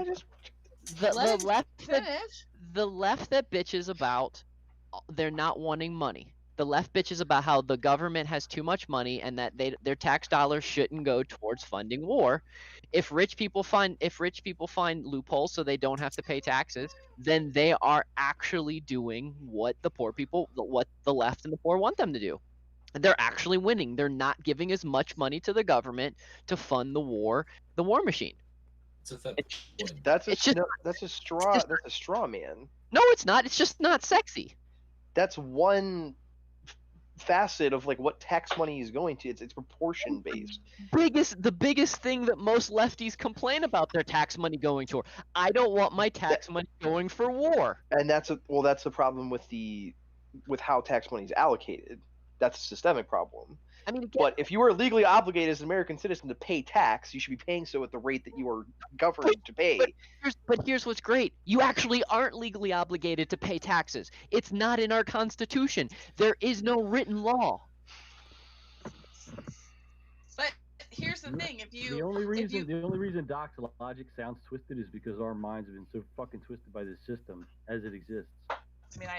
the left that bitches about they're not wanting money. The left bitches about how the government has too much money and that their tax dollars shouldn't go towards funding war. If rich people find loopholes so they don't have to pay taxes, then they are actually doing what what the left and the poor want them to do. They're actually winning. They're not giving as much money to the government to fund the war machine. That's a straw man. No, it's not. It's just not sexy. That's one facet of like what tax money is going to. It's proportion based. The biggest thing that most lefties complain about their tax money going toward. I don't want my tax money going for war. And that's the problem with how tax money is allocated. That's a systemic problem. I mean, but if you are legally obligated as an American citizen to pay tax, you should be paying so at the rate that you are governed to pay. But here's what's great. You actually aren't legally obligated to pay taxes. It's not in our Constitution. There is no written law. But here's the thing. The only reason Doc's logic sounds twisted is because our minds have been so fucking twisted by this system as it exists. I mean,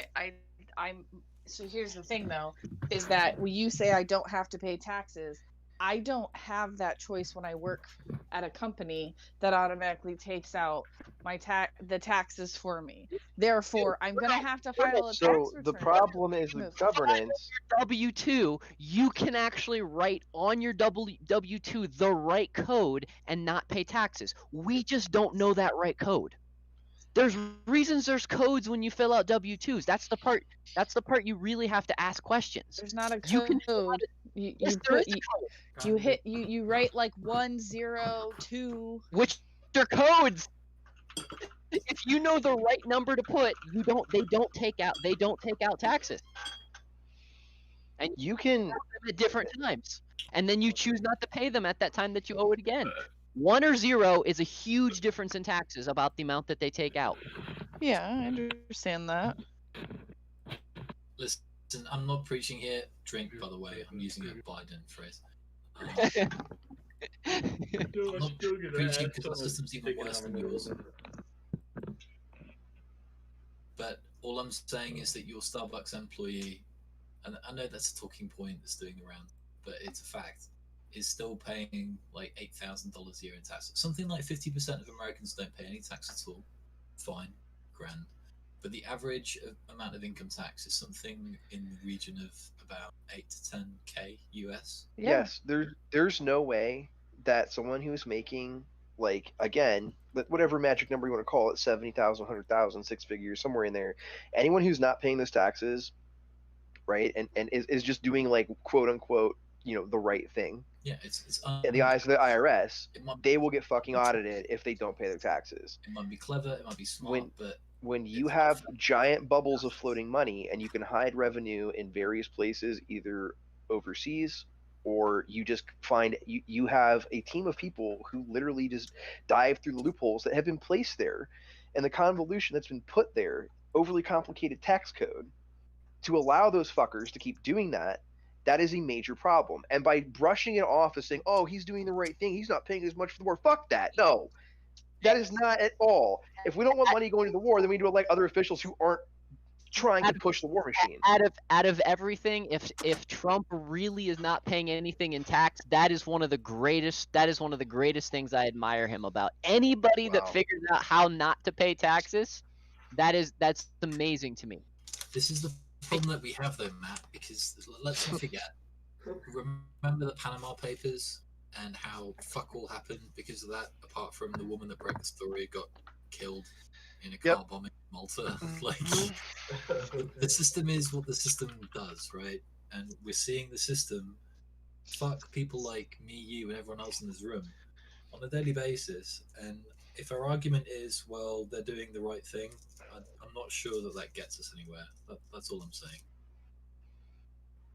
I'm so here's the thing though, is that when you say I don't have to pay taxes, I don't have that choice when I work at a company that automatically takes out the taxes for me. Therefore, I'm going to have to file a tax return. So the problem is with governance. W-2, you can actually write on your W-2 the right code and not pay taxes. We just don't know that right code. There's reasons, there's codes when you fill out W-2s. That's the part you really have to ask questions. There's not a code. You can you put you write like 102, which are codes. If you know the right number to put, they don't take out taxes. And you can at different times. And then you choose not to pay them at that time that you owe it again. 1 or 0 is a huge difference in taxes about the amount that they take out. Yeah, I understand that. Listen, I'm not preaching here. Drink, by the way. I'm using a Biden phrase. I'm not preaching because the system's even worse than yours. But all I'm saying is that your Starbucks employee, and I know that's a talking point that's doing around, but it's a fact, is still paying like $8,000 a year in tax. Something like 50% of Americans don't pay any tax at all. Fine, grand. But the average amount of income tax is something in the region of about 8 to 10K US. Yeah. Yes, there's no way that someone who's making, like, again, whatever magic number you want to call it, 70,000, 100,000, 6 figures, somewhere in there, anyone who's not paying those taxes, right, and is just doing, like, quote unquote, the right thing. Yeah, it's in the eyes of the IRS, they will get fucking audited if they don't pay their taxes. It might be clever, it might be smart, but when you have giant bubbles of floating money and you can hide revenue in various places, either overseas or you just find you have a team of people who literally just dive through the loopholes that have been placed there, and the convolution that's been put there, overly complicated tax code, to allow those fuckers to keep doing that. That is a major problem. And by brushing it off as saying, oh, he's doing the right thing, he's not paying as much for the war. Fuck that. No. That is not at all. If we don't want money going to the war, then we do it like other officials who aren't trying to push the war machine. Out of everything, if Trump really is not paying anything in tax, that is one of the greatest things I admire him about. Anybody that figures out how not to pay taxes, that's amazing to me. This is the problem that we have though, Matt, because let's not forget. Remember the Panama Papers and how fuck all happened because of that, apart from the woman that broke the story got killed in a car bombing in Malta. Like, the system is what the system does, right? And we're seeing the system fuck people like me, you, and everyone else in this room on a daily basis. And if our argument is, well, they're doing the right thing, I'm not sure that gets us anywhere. That's all I'm saying.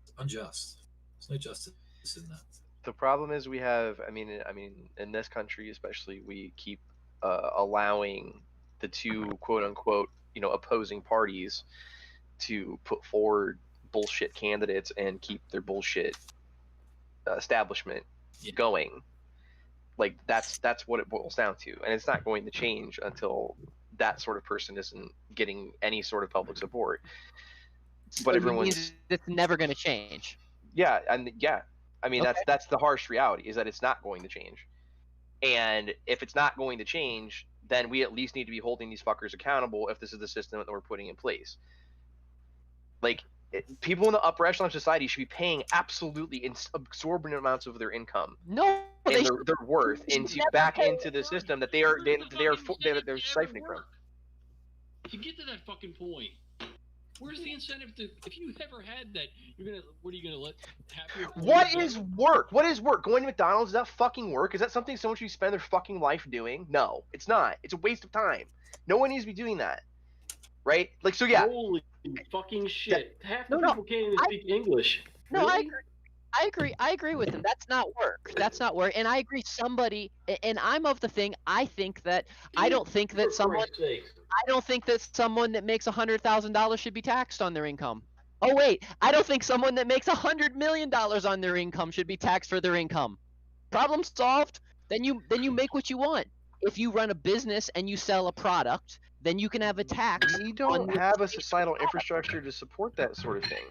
It's unjust. There's no justice in that. The problem is we have, I mean, in this country especially, we keep allowing the two quote unquote, opposing parties to put forward bullshit candidates and keep their bullshit establishment going. Like that's what it boils down to, and it's not going to change until that sort of person isn't getting any sort of public support. But everyone's it's never going to change. Yeah, and I mean, okay. That's the harsh reality, is that it's not going to change. And if it's not going to change, then we at least need to be holding these fuckers accountable if this is the system that we're putting in place. Like, people in the upper echelon of society should be paying absolutely exorbitant amounts of their income. No, and their worth back into the system that they're siphoning from. To get to that fucking point, where's the incentive to? If you ever had that, what are you gonna let happen? What is work? What is work? Going to McDonald's, is that fucking work? Is that something someone should spend their fucking life doing? No, it's not. It's a waste of time. No one needs to be doing that, right? Like, so yeah. Holy fucking shit! Half the people can't even speak English. No, really? I agree with him. That's not work. That's not work. And I agree. And I'm of the thing. I think that I don't think that someone that makes $100,000 should be taxed on their income. Oh wait, I don't think someone that makes $100 million on their income should be taxed for their income. Problem solved. Then you make what you want. If you run a business and you sell a product, then you can have a tax. We don't have a societal infrastructure to support that sort of thing.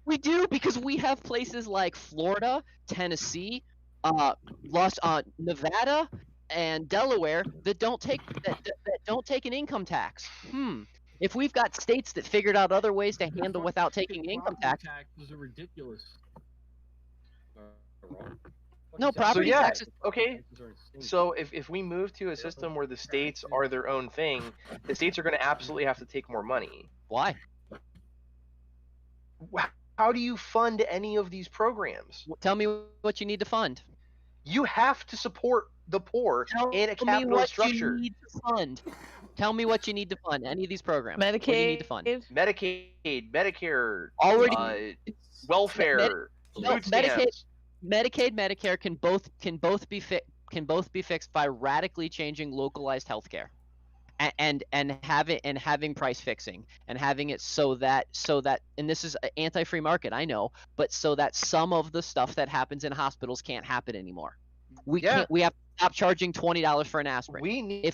We do, because we have places like Florida, Tennessee, Nevada, and Delaware that don't take an income tax. If we've got states that figured out other ways to handle without taking income tax, taxes are ridiculous. No, So property yeah, taxes. okay. So if we move to a system where the states are their own thing, the states are going to absolutely have to take more money. Why? How do you fund any of these programs? Tell me what you need to fund. You have to support the poor in a capitalist structure. You need to fund. Tell me what you need to fund any of these programs. Medicaid. What do you need to fund? Medicaid, Medicare, Already welfare, food stamps. Medicaid, Medicare can both be fixed by radically changing localized healthcare, and having price fixing and having it so that and this is an anti-free market, I know, but so that some of the stuff that happens in hospitals can't happen anymore. We have to stop charging $20 for an aspirin. We need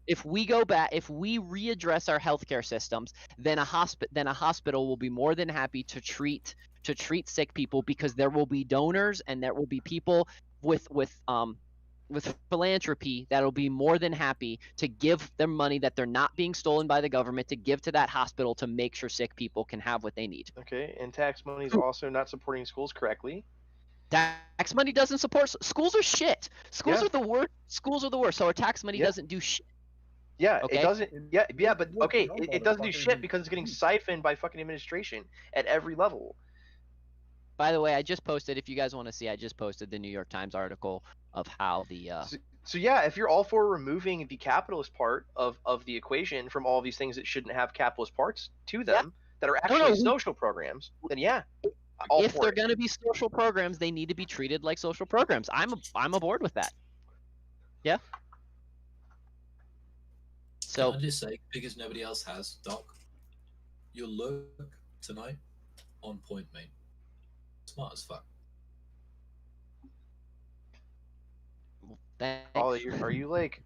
if we go back, if we readdress our healthcare systems, then a hospital will be more than happy to treat sick people, because there will be donors and there will be people with philanthropy that'll be more than happy to give them money that they're not being stolen by the government, to give to that hospital to make sure sick people can have what they need. Okay, and tax money is also not supporting schools correctly. Tax money doesn't support schools. Are shit. Schools are the worst. Schools are the worst. So our tax money doesn't do shit. Yeah, okay? It doesn't. Yeah, but okay, it doesn't do shit because it's getting siphoned by fucking administration at every level. By the way, I just posted, if you guys want to see, I just posted the New York Times article of how the So yeah, if you're all for removing the capitalist part of the equation from all these things that shouldn't have capitalist parts to them, that are actually social programs, then yeah. If they're going to be social programs, they need to be treated like social programs. I'm aboard with that. Yeah. So can I just say, because nobody else has, Doc, your look tonight on point, mate. Smart as fuck. Thanks. Ollie, are you like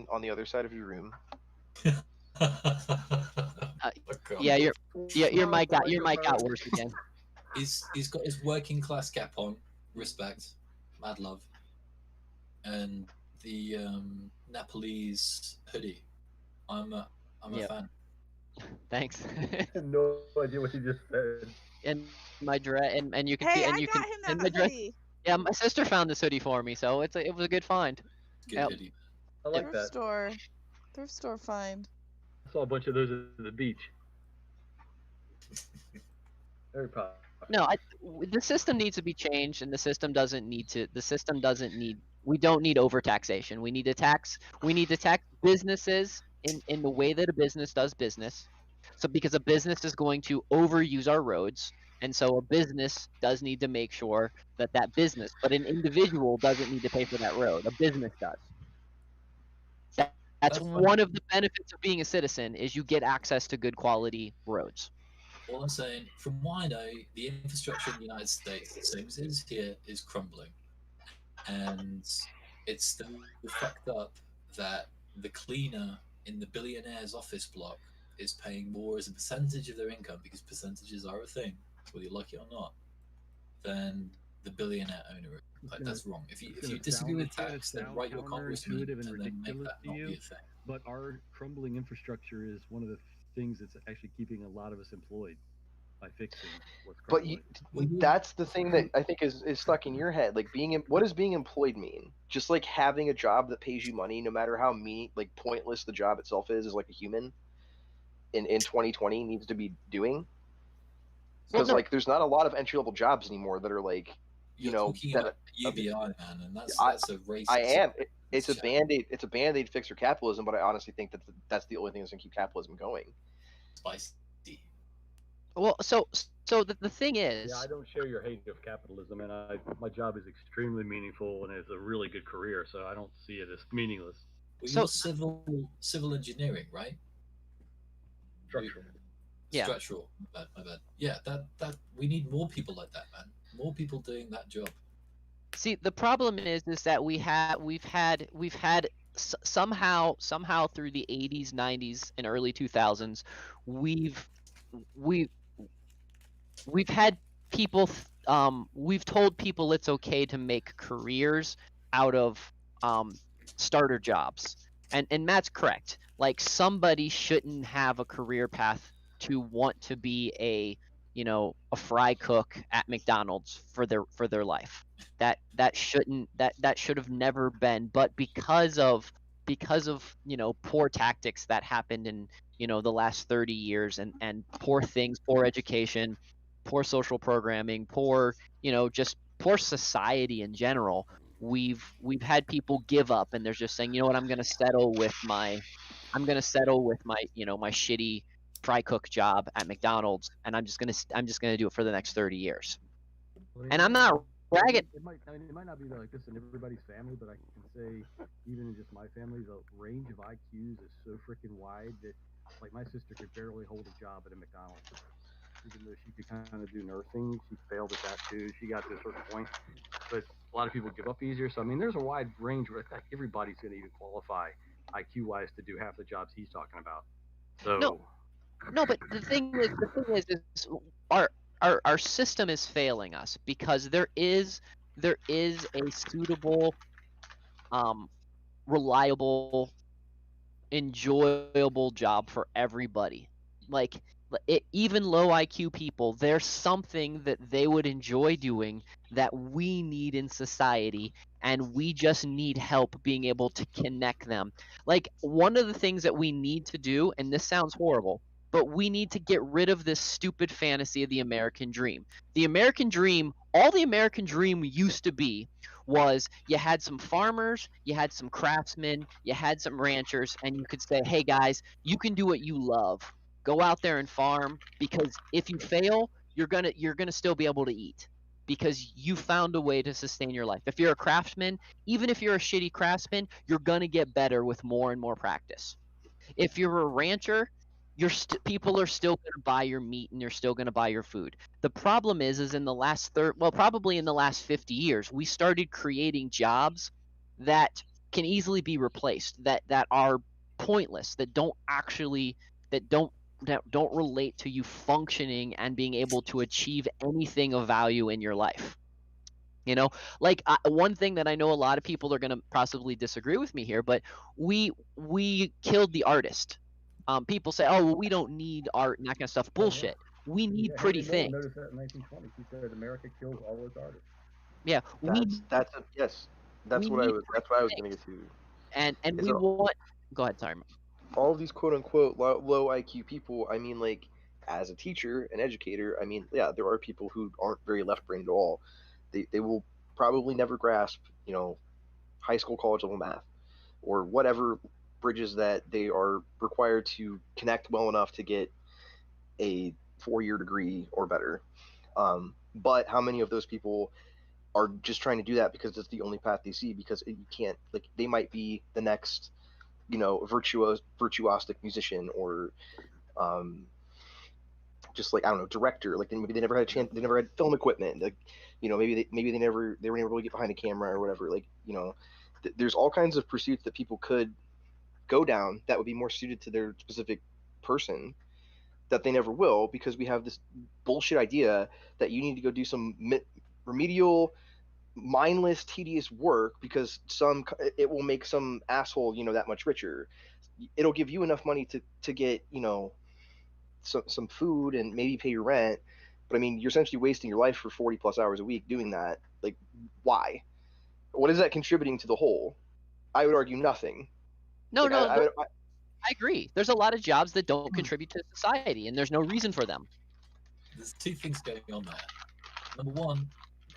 on the other side of your room? Yeah, your mic got worse again. He's got his working class cap on, respect, mad love, and the Nepalese hoodie. I'm a fan. Thanks. I have no idea what you just said. And my dress, and you can Hey, see, and I you got can, him and that my dress. hoodie. Yeah, my sister found this hoodie for me, so it was a good find. Good hoodie. I like that. Thrift store find. I saw a bunch of those at the beach. Very proud. No, the system needs to be changed, and the system doesn't need to. The system doesn't need. We don't need overtaxation. We need to tax. We need to tax businesses in the way that a business does business. So because a business is going to overuse our roads, and so a business does need to make sure that business, but an individual doesn't need to pay for that road. A business does. That's one of the benefits of being a citizen, is you get access to good quality roads. All I'm saying, from what I know, the infrastructure in the United States, the same as it is here, is crumbling. And it's still fucked up that the cleaner in the billionaire's office block is paying more as a percentage of their income, because percentages are a thing, whether you like it or not, than the billionaire owner. Like, that's wrong. If you disagree with tax, then write your congressman and then make that not be a thing. But our crumbling infrastructure is one of the things that's actually keeping a lot of us employed by fixing what's crumbling. But that's the thing that I think is stuck in your head. Like, what does being employed mean? Just like having a job that pays you money, no matter how pointless the job itself is like a human in 2020 needs to be doing. Because there's not a lot of entry level jobs anymore that are like, UBI, man, and that's a racist. I am. It's a band-aid. It's a band-aid fix for capitalism, but I honestly think that that's the only thing that's gonna keep capitalism going. Spicy. Well, so the thing is, I don't share your hate of capitalism, and my job is extremely meaningful and it's a really good career, so I don't see it as meaningless. Well, you're civil engineering, right? Structural. Yeah. Structural. My bad. Yeah, that we need more people like that, man. More people doing that job. See, the problem is that we've had somehow through the 80s, 90s, and early 2000s, we've had people, we've told people it's okay to make careers out of starter jobs, and Matt's correct. Like, somebody shouldn't have a career path to want to be a a fry cook at McDonald's for their life. That should have never been, but because of poor tactics that happened in the last 30 years, and poor things, poor education, poor social programming, poor just poor society in general, we've had people give up, and they're just saying, you know what, I'm going to settle with my my shitty fry cook job at McDonald's, and I'm just gonna do it for the next 30 years. And I'm not bragging. It might not be like this in everybody's family, but I can say, even in just my family, the range of IQs is so freaking wide that, like, my sister could barely hold a job at a McDonald's. Even though she could kind of do nursing, she failed at that too. She got to a certain point, but a lot of people give up easier. So I mean, there's a wide range where everybody's going to even qualify IQ-wise to do half the jobs he's talking about. So no, but the thing is our system is failing us, because there is a suitable, reliable, enjoyable job for everybody. Like, even low IQ people, there's something that they would enjoy doing that we need in society, and we just need help being able to connect them. Like, one of the things that we need to do, and this sounds horrible, but we need to get rid of this stupid fantasy of the American dream. The American dream, all the American dream used to be, was you had some farmers, you had some craftsmen, you had some ranchers, and you could say, hey guys, you can do what you love. Go out there and farm, because if you fail, you're gonna still be able to eat, because you found a way to sustain your life. If you're a craftsman, even if you're a shitty craftsman, you're gonna get better with more and more practice. If you're a rancher, people are still going to buy your meat, and you're still going to buy your food. The problem is in the last probably in the last 50 years, we started creating jobs that can easily be replaced, that are pointless, that don't relate to you functioning and being able to achieve anything of value in your life. Like, one thing that I know a lot of people are going to possibly disagree with me here, but we killed the artist. People say, oh, well, we don't need art and that kind of stuff. Bullshit. We need pretty things. Noticed that in 1920. He said America kills all its artists. Yeah, yes. That's what I was going to get to. And we want. Go ahead, sorry. All of these quote unquote low IQ people. I mean, like, as a teacher, an educator, I mean, yeah, there are people who aren't very left brained at all. They will probably never grasp, high school, college level math, or whatever bridges that they are required to connect well enough to get a 4-year degree or better. But how many of those people are just trying to do that because it's the only path they see? Because you can't, like, they might be the next, virtuosic musician, or just, like, I don't know, director. Like, maybe they never had a chance, they never had film equipment. Like, maybe they were never able to get behind a camera or whatever. Like, there's all kinds of pursuits that people could go down that would be more suited to their specific person, that they never will, because we have this bullshit idea that you need to go do some remedial, mindless, tedious work because it will make some asshole that much richer. It'll give you enough money to get some food and maybe pay your rent, but I mean, you're essentially wasting your life for 40 plus hours a week doing that. Like, why? What is that contributing to the whole? I would argue nothing. No, I agree. There's a lot of jobs that don't contribute to society, and there's no reason for them. There's two things going on there. Number one,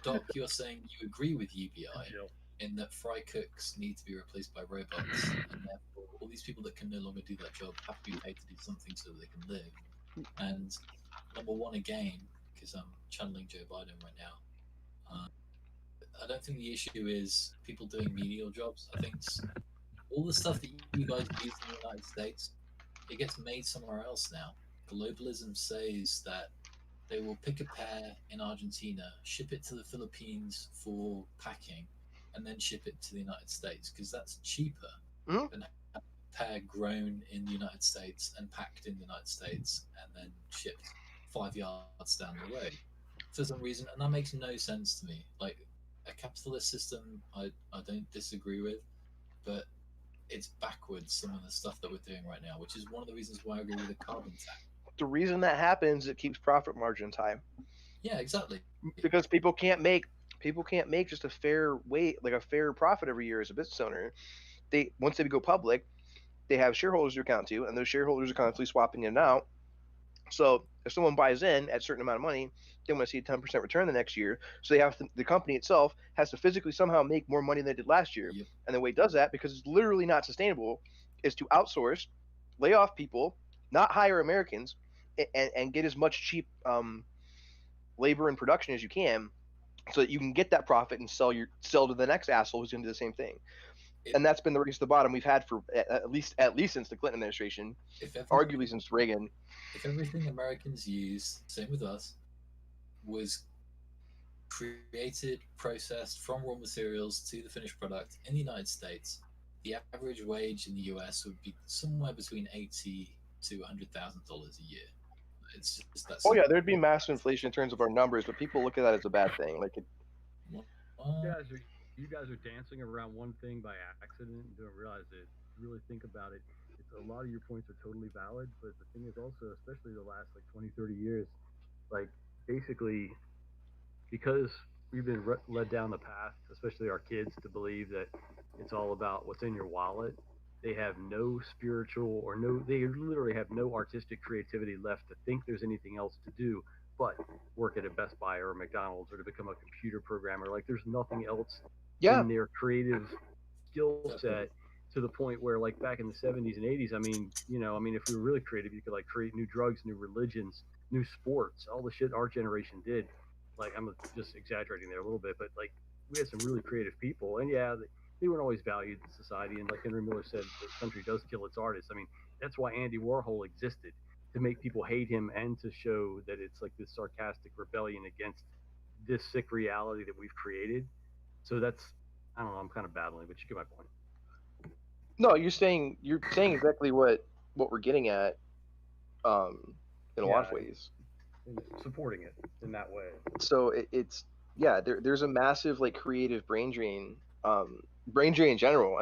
Doc, you're saying you agree with UBI in that fry cooks need to be replaced by robots, and therefore all these people that can no longer do that job have to be paid to do something so that they can live. And number one, again, because I'm channeling Joe Biden right now, I don't think the issue is people doing menial jobs. I think it's all the stuff that you guys use in the United States, it gets made somewhere else now. Globalism says that they will pick a pear in Argentina, ship it to the Philippines for packing, and then ship it to the United States, because that's cheaper than a pear grown in the United States and packed in the United States and then shipped 5 yards down the road for some reason. And that makes no sense to me. Like, a capitalist system, I don't disagree with, but it's backwards, some of the stuff that we're doing right now, which is one of the reasons why I agree with the carbon tax. the reason that happens, it keeps profit margins high. Yeah, exactly. Because people can't make just a fair profit every year as a business owner. Once they go public, they have shareholders to account to, and those shareholders are constantly swapping in and out. So if someone buys in at a certain amount of money, they want to see a 10% return the next year. So they have the company itself has to physically somehow make more money than they did last year. Yep. And the way it does that, because it's literally not sustainable, is to outsource, lay off people, not hire Americans, and get as much cheap labor and production as you can, so that you can get that profit and sell to the next asshole who's going to do the same thing. And that's been the race to the bottom we've had for at least since the Clinton administration, arguably since Reagan. If everything Americans use, same with us, was created, processed from raw materials to the finished product in the United States, the average wage in the US would be somewhere between $80,000 to $100,000 a year. It's just that. Oh yeah, there'd be massive inflation in terms of our numbers, but people look at that as a bad thing. Like, you guys are dancing around one thing by accident and don't realize it. Really think about it. A lot of your points are totally valid, but the thing is also, especially the last 20, 30 years, basically, because we've been led down the path, especially our kids, to believe that it's all about what's in your wallet. They have no spiritual they literally have no artistic creativity left to think there's anything else to do but work at a Best Buy or a McDonald's or to become a computer programmer. There's nothing else in their creative skill set, to the point where back in the 70s and 80s, if we were really creative, you could create new drugs, new religions, new sports, all the shit our generation did. I'm just exaggerating there a little bit, but we had some really creative people, and they weren't always valued in society. And like Henry Miller said, the country does kill its artists. That's why Andy Warhol existed, to make people hate him and to show that it's this sarcastic rebellion against this sick reality that we've created. So that's, I don't know, I'm kind of battling, but you get my point. No, you're saying exactly what we're getting at, in a lot of ways. Supporting it in that way. So there's a massive creative brain drain in general.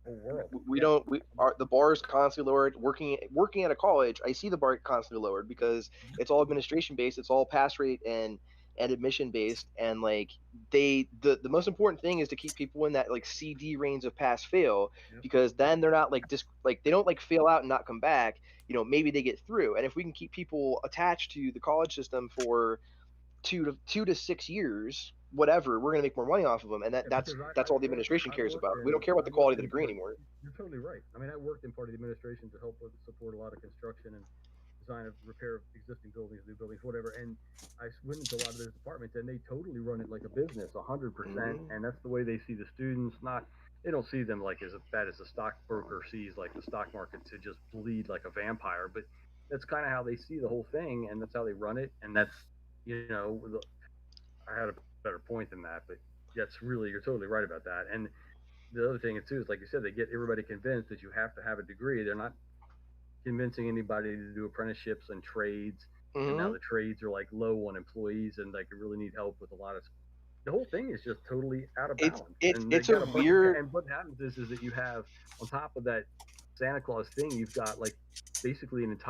The bar is constantly lowered. Working at a college, I see the bar constantly lowered because it's all administration based, it's all pass rate and admission based, and the most important thing is to keep people in that CD range of pass fail, because then they're not they don't fail out and not come back. Maybe they get through, and if we can keep people attached to the college system for 2 to 6 years, whatever, we're going to make more money off of them, and that's all the administration cares about. We don't care about the quality of the degree anymore. You're totally right. I worked in part of the administration to help support a lot of construction and design of repair of existing buildings, new buildings, whatever. And I went into a lot of those departments, and they totally run it like a business, 100%. And that's the way they see the students. They don't see them as bad as the stockbroker sees the stock market to just bleed like a vampire. But that's kind of how they see the whole thing, and that's how they run it. And that's, I had a better point than that, but you're totally right about that. And the other thing too is, like you said, they get everybody convinced that you have to have a degree. They're not convincing anybody to do apprenticeships and trades. And now the trades are low on employees, and they really need help with a lot of. The whole thing is just totally out of balance. It's a weird. And what happens is that you have, on top of that Santa Claus thing, you've got basically an entire